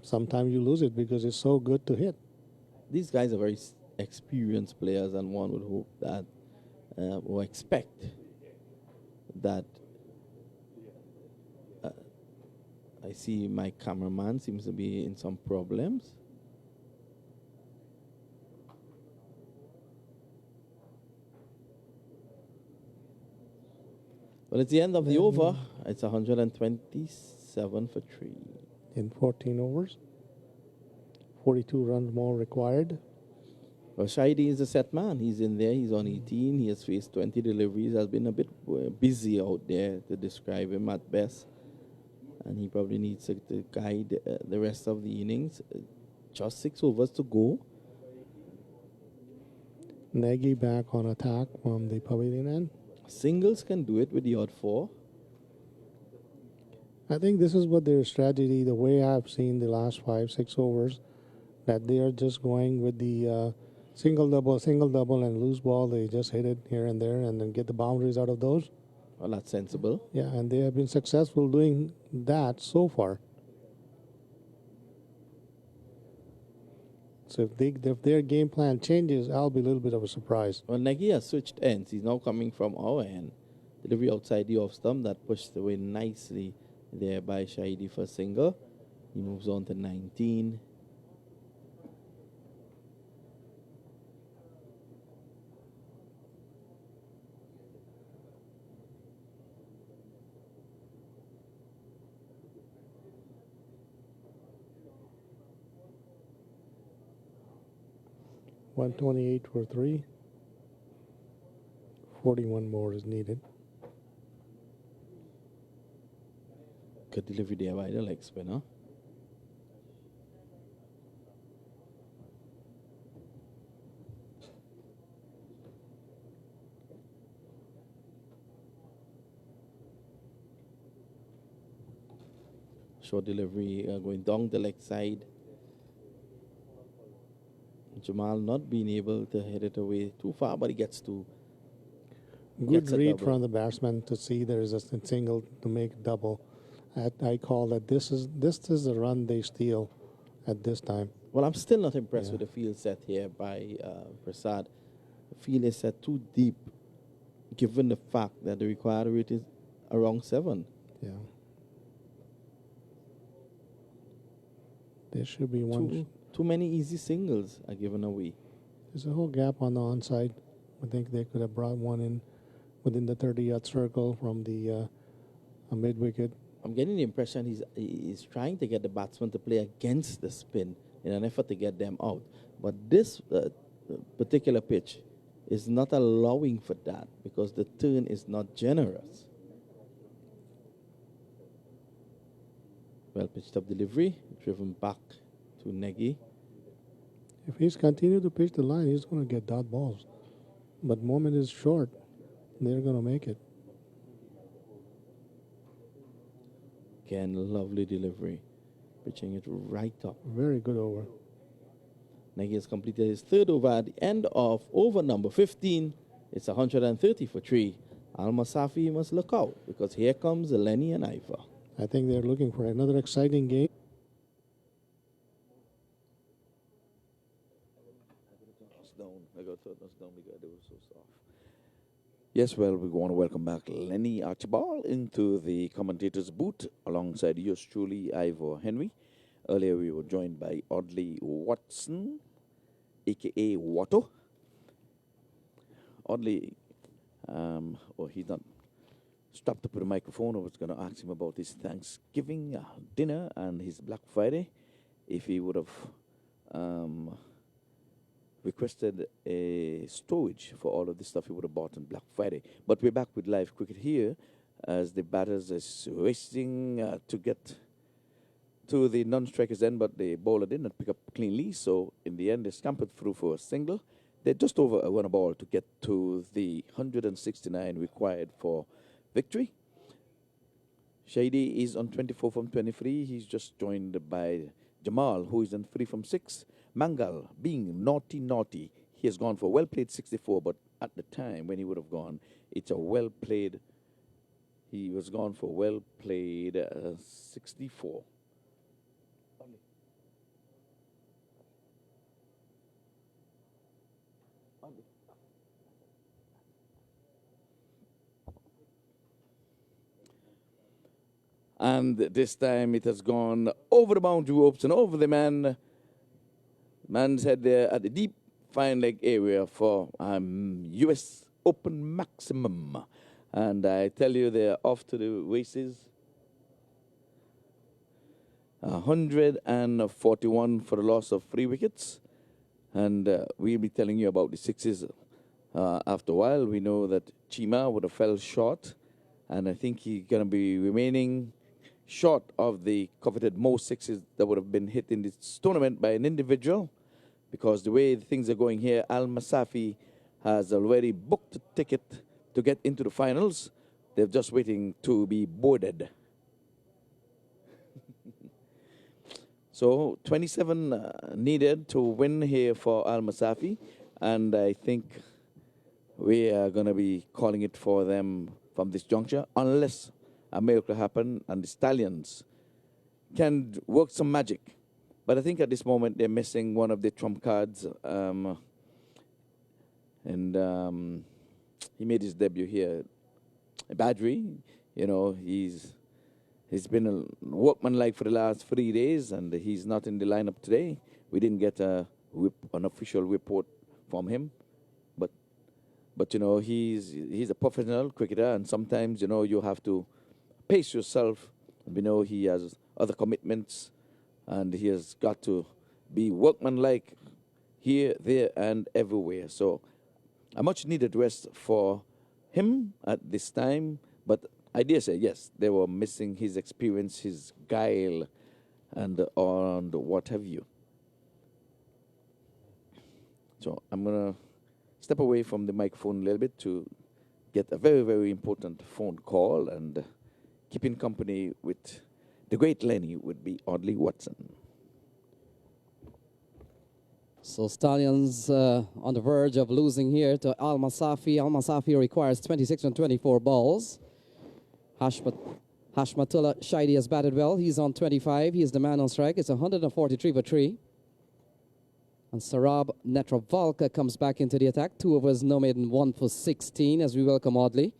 sometimes you lose it because it's so good to hit. These guys are very experienced players, and one would hope that or expect that I see my cameraman seems to be in some problems. But it's the end of the over. It's 127 for 3. In 14 overs. 42 runs more required. Well, Shahidi is a set man. He's in there. He's on 18. He has faced 20 deliveries. Has been a bit busy out there, to describe him at best. And he probably needs to guide the rest of the innings. Just 6 overs to go. Nagy back on attack from the pavilion end. Singles can do it with the odd 4. I think this is what their strategy, the way I've seen the last 5-6 overs, that they are just going with the single double, and loose ball. They just hit it here and there and then get the boundaries out of those. Well, that's sensible. Yeah, and they have been successful doing that so far. So if their game plan changes, I'll be a little bit of a surprise. Well, Nagy has switched ends. He's now coming from our end. Delivery outside the off stump that pushed away nicely there by Shahidi for a single. He moves on to 19. 128 for 3. 41 more is needed. Good delivery there by the leg spinner. Short delivery going down the leg side. Jamal not being able to hit it away too far, but he gets to. Good Gets a read double. from the batsman to see there is a single to make double. I call that this is a run they steal at this time. Well, I'm still not impressed Yeah. with the field set here by Prasad. The field is set too deep, given the fact that the required rate is around 7. Yeah. There should be one. Too many easy singles are given away. There's a whole gap on the onside. I think they could have brought one in within the 30-yard circle from the mid wicket. I'm getting the impression he's trying to get the batsman to play against the spin in an effort to get them out. But this particular pitch is not allowing for that because the turn is not generous. Well pitched up delivery, driven back to Nagy. If he's continued to pitch the line, he's going to get dot balls. But moment is short. They're going to make it. Again, lovely delivery, pitching it right up. Very good over. Nagy has completed his third over at the end of over number 15. It's 130 for 3. Al Masafi must look out because here comes Lenny and Iva. I think they're looking for another exciting game. I got third down because they were so soft. Yes, well, we want to welcome back Lenny Archibald into the commentator's booth alongside yours truly, Ivor Henry. Earlier, we were joined by Audley Watson, a.k.a. Watto. Audley, he's not strapped up with a microphone. I was going to ask him about his Thanksgiving dinner and his Black Friday. If he would have requested a storage for all of this stuff he would have bought on Black Friday. But we're back with live cricket here as the batters is racing to get to the non-strikers end, but the bowler did not pick up cleanly. So in the end, they scampered through for a single. They're just over a run a ball to get to the 169 required for victory. Shady is on 24 from 23. He's just joined by Jamal, who is on 3 from 6. Mangal, being naughty, he has gone for well-played 64, but at the time when he would have gone, it's a well-played, he was gone for well-played 64. And this time it has gone over the boundary ropes and over the man. Man's head there at the deep fine leg area for US Open Maximum. And I tell you, they're off to the races. 141 for the loss of 3 wickets. And we'll be telling you about the sixes after a while. We know that Chima would have fell short. And I think he's going to be remaining short of the coveted most sixes that would have been hit in this tournament by an individual. Because the way things are going here, Al Masafi has already booked a ticket to get into the finals. They're just waiting to be boarded. So 27 needed to win here for Al Masafi. And I think we are going to be calling it for them from this juncture, unless a miracle happen and the Stallions can work some magic. But I think at this moment they're missing one of the trump cards. He made his debut here. Badri, you know, he's been a workmanlike for the last 3 days, and he's not in the lineup today. We didn't get an official report from him. But you know, he's a professional cricketer, and sometimes, you know, you have to pace yourself. We know he has other commitments, and he has got to be workmanlike. here, there, and everywhere. So a much needed rest for him at this time. But I dare say, yes, they were missing his experience, his guile, and what have you. So I'm going to step away from the microphone a little bit to get a very, very important phone call, and keeping company with the great Lenny would be Audley Watson. So Stallions on the verge of losing here to Al Masafi. Al Masafi requires 26 and 24 balls. Hashmatullah Shaidi has batted well. He's on 25. He is the man on strike. It's 143 for 3. And Sarab Netravalka comes back into the attack. 2 overs, no maiden, 1 for 16 as we welcome Audley.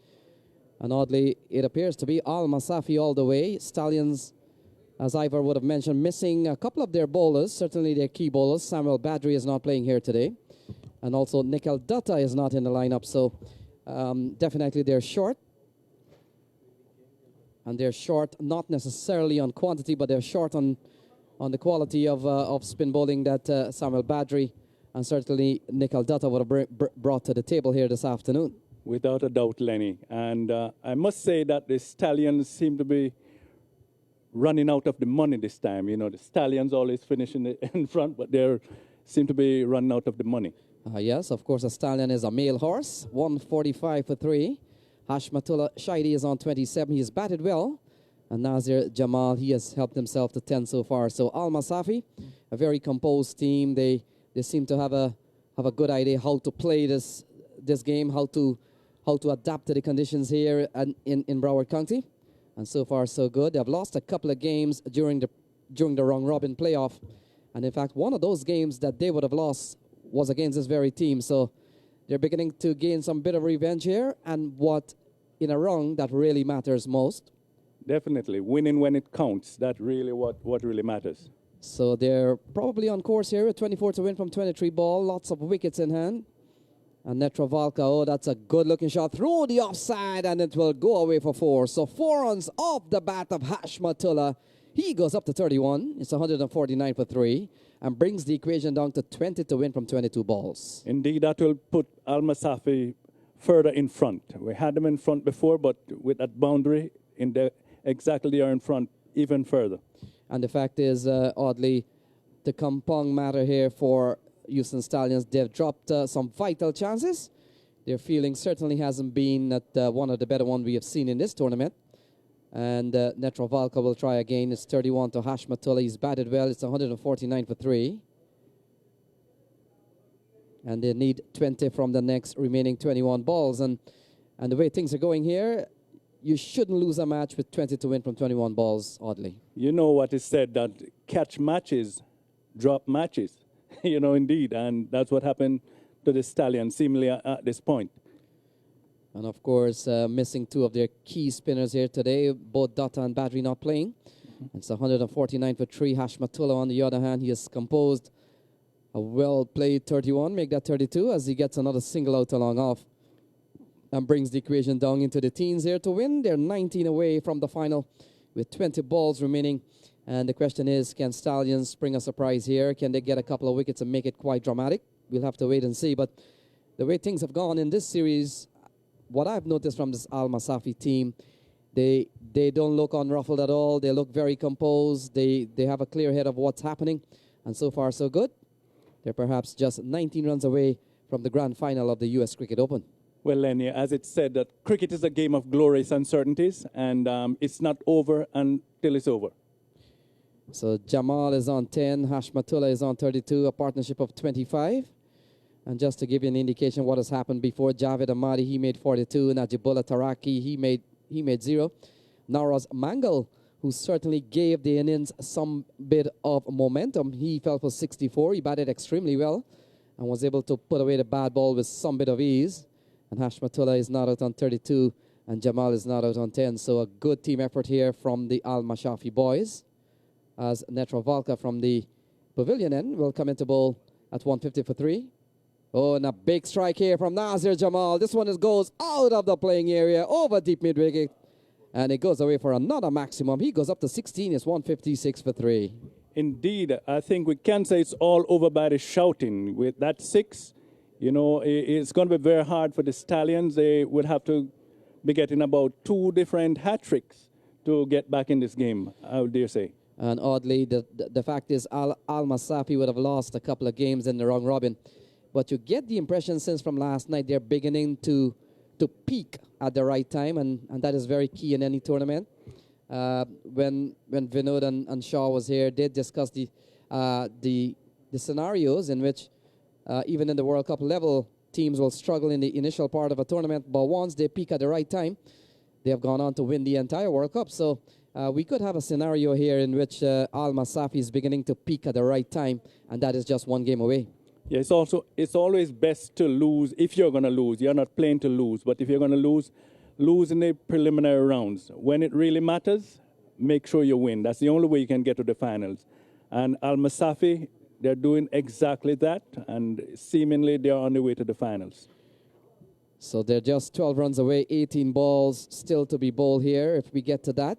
And Audley, it appears to be Al Masafi all the way. Stallions, as Ivor would have mentioned, missing a couple of their bowlers, certainly their key bowlers. Samuel Badri is not playing here today. And also Nikhil Dutta is not in the lineup. So definitely they're short. And they're short not necessarily on quantity, but they're short on the quality of spin bowling that Samuel Badri and certainly Nikhil Dutta would have brought to the table here this afternoon. Without a doubt, Lenny. And I must say that the Stallions seem to be running out of the money this time. You know, the Stallions always finish in front, but they seem to be running out of the money. Yes, of course, a Stallion is a male horse. 145 for 3. Hashmatullah Shaidi is on 27. He has batted well. And Nazir Jamal, he has helped himself to 10 so far. So Al Masafi, a very composed team. They seem to have a good idea how to play this game, how to adapt to the conditions here in Broward County. And so far so good. They've lost a couple of games during the round robin playoff. And in fact, one of those games that they would have lost was against this very team. So they're beginning to gain some bit of revenge here. And what in a round that really matters most. Definitely. Winning when it counts. That's really what really matters. So they're probably on course here with 24 to win from 23 ball. Lots of wickets in hand. And Netravalka, oh, that's a good-looking shot through the offside, and it will go away for 4. So 4 runs off the bat of Hashmatullah. He goes up to 31. It's 149 for 3 and brings the equation down to 20 to win from 22 balls. Indeed, that will put Al Masafi further in front. We had them in front before, but with that boundary, exactly they are in front even further. And the fact is, oddly, the compound matter here for Houston Stallions, they've dropped some vital chances. Their fielding certainly hasn't been at one of the better ones we have seen in this tournament. And Netravalka will try again. It's 31 to Hashmatullah. He's batted well. It's 149 for 3. And they need 20 from the next remaining 21 balls. And the way things are going here, you shouldn't lose a match with 20 to win from 21 balls, oddly. You know what is said, that catch matches, drop matches. You know, indeed. And that's what happened to the Stallions, seemingly at this point. And, of course, missing 2 of their key spinners here today, both Dutta and Badri not playing. It's 149 for 3. Hashmatullah, on the other hand, he has composed a well-played 31, make that 32, as he gets another single out along off and brings the equation down into the teens here to win. They're 19 away from the final with 20 balls remaining. And the question is, can Stallions bring a surprise here? Can they get a couple of wickets and make it quite dramatic? We'll have to wait and see. But the way things have gone in this series, what I've noticed from this Al Masafi team, they don't look unruffled at all. They look very composed. They have a clear head of what's happening. And so far, so good. They're perhaps just 19 runs away from the grand final of the U.S. Cricket Open. Well, Lenny, as it said, that cricket is a game of glorious uncertainties, and it's not over until it's over. So Jamal is on 10, Hashmatullah is on 32, a partnership of 25. And just to give you an indication what has happened before, Javed Ahmadi, he made 42. Najibullah Taraki, he made 0. Nawaz Mangal, who certainly gave the innings some bit of momentum. He fell for 64. He batted extremely well and was able to put away the bad ball with some bit of ease. And Hashmatullah is not out on 32, and Jamal is not out on 10. So a good team effort here from the Al Masafi boys, as Netravalka from the pavilion end will come into bowl at 150 for 3. Oh, and a big strike here from Nazir Jamal. This one goes out of the playing area, over deep mid-wicket. And it goes away for another maximum. He goes up to 16. It's 156 for 3. Indeed, I think we can say it's all over by the shouting. With that 6, it's going to be very hard for the Stallions. They would have to be getting about 2 different hat tricks to get back in this game, I would dare say. And oddly, the fact is Al Masafi would have lost a couple of games in the round robin. But you get the impression since from last night they're beginning to peak at the right time, and that is very key in any tournament. When Vinod and Shaw was here, they discussed the scenarios in which even in the World Cup level, teams will struggle in the initial part of a tournament, but once they peak at the right time, they have gone on to win the entire World Cup. So we could have a scenario here in which Al Masafi is beginning to peak at the right time, and that is just 1 game away. Yeah, it's always best to lose if you're going to lose. You're not playing to lose, but if you're going to lose in the preliminary rounds. When it really matters, make sure you win. That's the only way you can get to the finals. And Al Masafi, they're doing exactly that, and seemingly they're on the way to the finals. So they're just 12 runs away, 18 balls still to be bowled here if we get to that.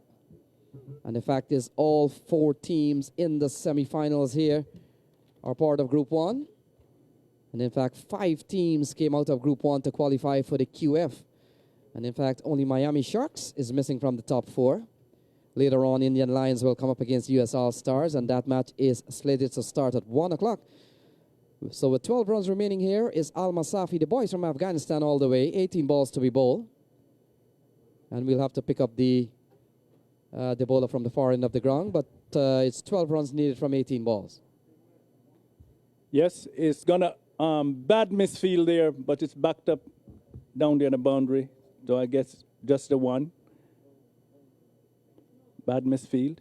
And the fact is all 4 teams in the semifinals here are part of Group 1. And in fact, 5 teams came out of Group 1 to qualify for the QF. And in fact, only Miami Sharks is missing from the top 4. Later on, Indian Lions will come up against US All-Stars, and that match is slated to start at 1 o'clock. So with 12 runs remaining here is Al Masafi, the boys from Afghanistan all the way, 18 balls to be bowled. And we'll have to pick up the bowler from the far end of the ground, but it's 12 runs needed from 18 balls. Yes, it's going to, bad misfield there, but it's backed up down there in the boundary. So I guess just the 1. Bad misfield.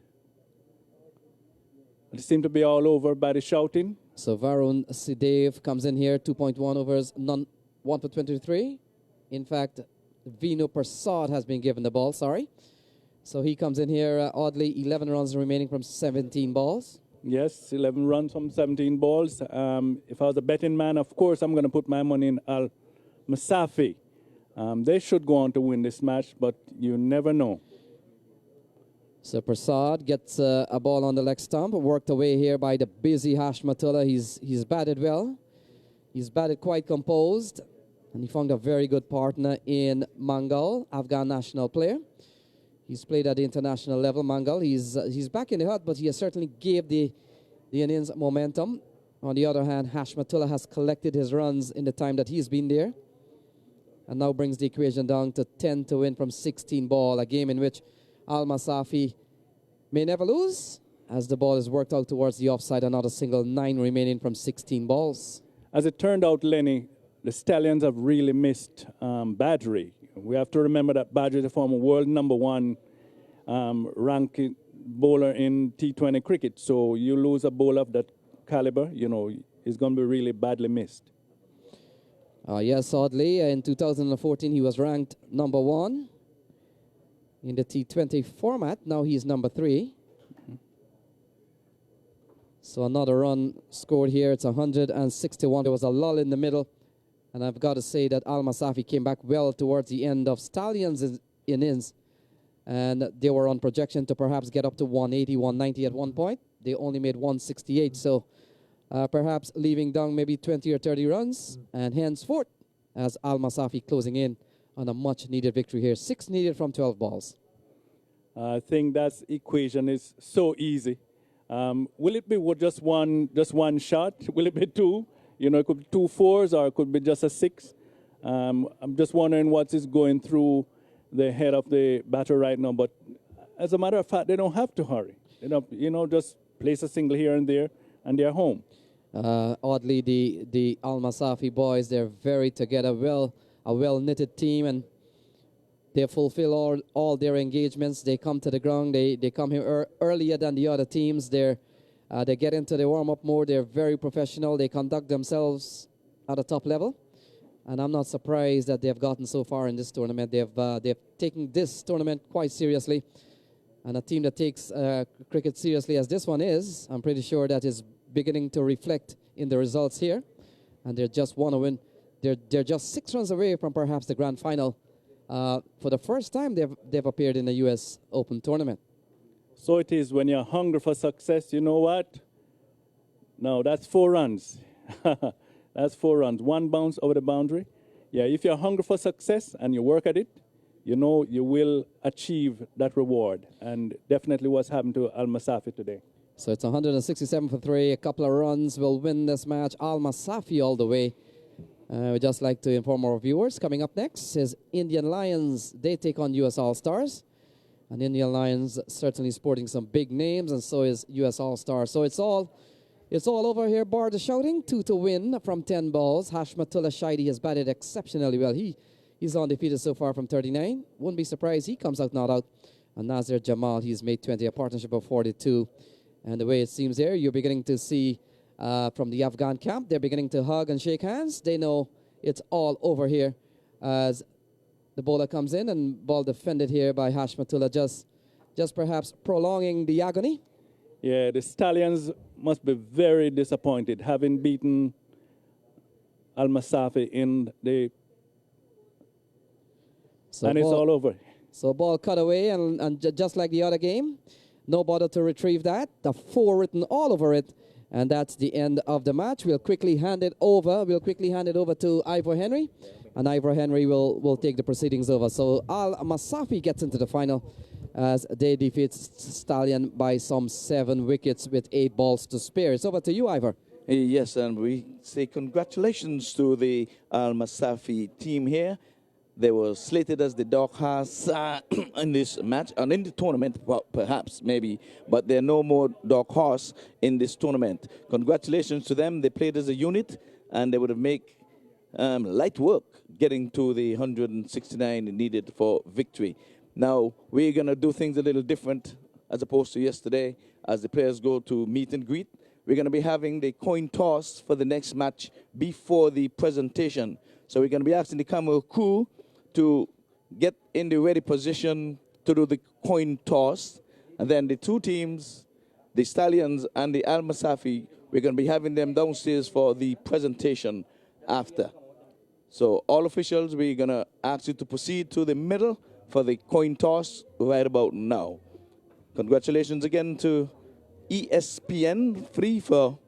It seemed to be all over by the shouting. So Varun Sidev comes in here, 2.1 overs, 1 for 23. In fact, Vino Prasad has been given the ball, sorry. So he comes in here, oddly, 11 runs remaining from 17 balls. Yes, 11 runs from 17 balls. If I was a betting man, of course, I'm going to put my money in Al Masafi. They should go on to win this match, but you never know. So Prasad gets a ball on the leg stump, worked away here by the busy Hashmatullah. He's batted well. He's batted quite composed, and he found a very good partner in Mangal, Afghan national player. He's played at the international level, Mangal. He's back in the hut, but he has certainly gave the Indians momentum. On the other hand, Hashmatullah has collected his runs in the time that he's been there, and now brings the equation down to 10 to win from 16 ball, a game in which Al Masafi may never lose, as the ball is worked out towards the offside. Another single, 9 remaining from 16 balls. As it turned out, Lenny, the Stallions have really missed Badri. We have to remember that Badri is a former world #1 ranking bowler in T20 cricket. So you lose a bowler of that caliber, he's going to be really badly missed. Yes, oddly, in 2014 he was ranked #1 in the T20 format. Now he's #3. So another run scored here. It's 161. There was a lull in the middle. And I've got to say that Al Masafi came back well towards the end of Stallions' innings. And they were on projection to perhaps get up to 180, 190 at one point. They only made 168. So perhaps leaving down maybe 20 or 30 runs. And henceforth, as Al Masafi closing in on a much-needed victory here. 6 needed from 12 balls. I think that equation is so easy. Will it be just one shot? Will it be 2? It could be 2 4s, or it could be just a 6. I'm just wondering what is going through the head of the batter right now. But as a matter of fact, they don't have to hurry. Just place a single here and there, and they're home. Oddly, the Al Masafi boys, they're very together, a well-knitted team, and they fulfill all their engagements. They come to the ground. They come here earlier than the other teams. They get into the warm-up mode. They're very professional. They conduct themselves at a top level. And I'm not surprised that they've gotten so far in this tournament. They've taken this tournament quite seriously. And a team that takes cricket seriously as this one is, I'm pretty sure that is beginning to reflect in the results here. And they just want to win. They're just 6 runs away from perhaps the grand final. For the first time, they've appeared in the U.S. Open tournament. So it is when you're hungry for success, you know what? No, that's 4 runs. That's 4 runs. 1 bounce over the boundary. Yeah, if you're hungry for success and you work at it, you know you will achieve that reward. And definitely what's happened to Al Masafi today. So it's 167 for 3. A couple of runs will win this match. Al Masafi all the way. We'd just like to inform our viewers. Coming up next is Indian Lions. They take on U.S. All-Stars. And Indian Lions certainly sporting some big names, and so is U.S. All-Stars. So it's all over here, bar the shouting. 2 to win from 10 balls. Hashmatullah Shaidi has batted exceptionally well. He's undefeated so far from 39. Wouldn't be surprised he comes out not out. And Nazir Jamal, he's made 20, a partnership of 42. And the way it seems there, you're beginning to see from the Afghan camp, they're beginning to hug and shake hands. They know it's all over here as the bowler comes in, and ball defended here by Hashmatullah, just perhaps prolonging the agony. Yeah, the Stallions must be very disappointed having beaten Al Masafi in the... So and it's all over. So ball cut away, and just like the other game, no bother to retrieve that. The 4 written all over it, and that's the end of the match. We'll quickly hand it over. To Ivor Henry, and Ivor Henry will take the proceedings over. So Al Masafi gets into the final as they defeat Stallion by some 7 wickets with 8 balls to spare. It's over to you, Ivor. Yes, and we say congratulations to the Al Masafi team here. They were slated as the dark horse in this match, and in the tournament, well, perhaps, maybe, but they're no more dark horse in this tournament. Congratulations to them. They played as a unit, and they would have made light work getting to the 169 needed for victory. Now, we're going to do things a little different as opposed to yesterday. As the players go to meet and greet, we're going to be having the coin toss for the next match before the presentation. So we're going to be asking the camera crew to get in the ready position to do the coin toss. And then the 2 teams, the Stallions and the Al Masafi, we're going to be having them downstairs for the presentation after. So all officials, we're going to ask you to proceed to the middle for the coin toss right about now. Congratulations again to ESPN 3 for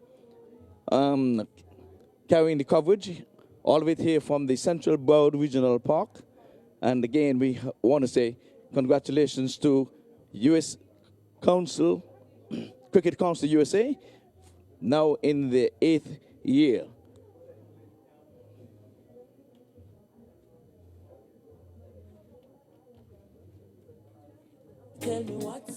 carrying the coverage all of it here from the Central Broward Regional Park. And again, we want to say congratulations to U.S. Council, Cricket Council USA, now in the 8th year. Tell me what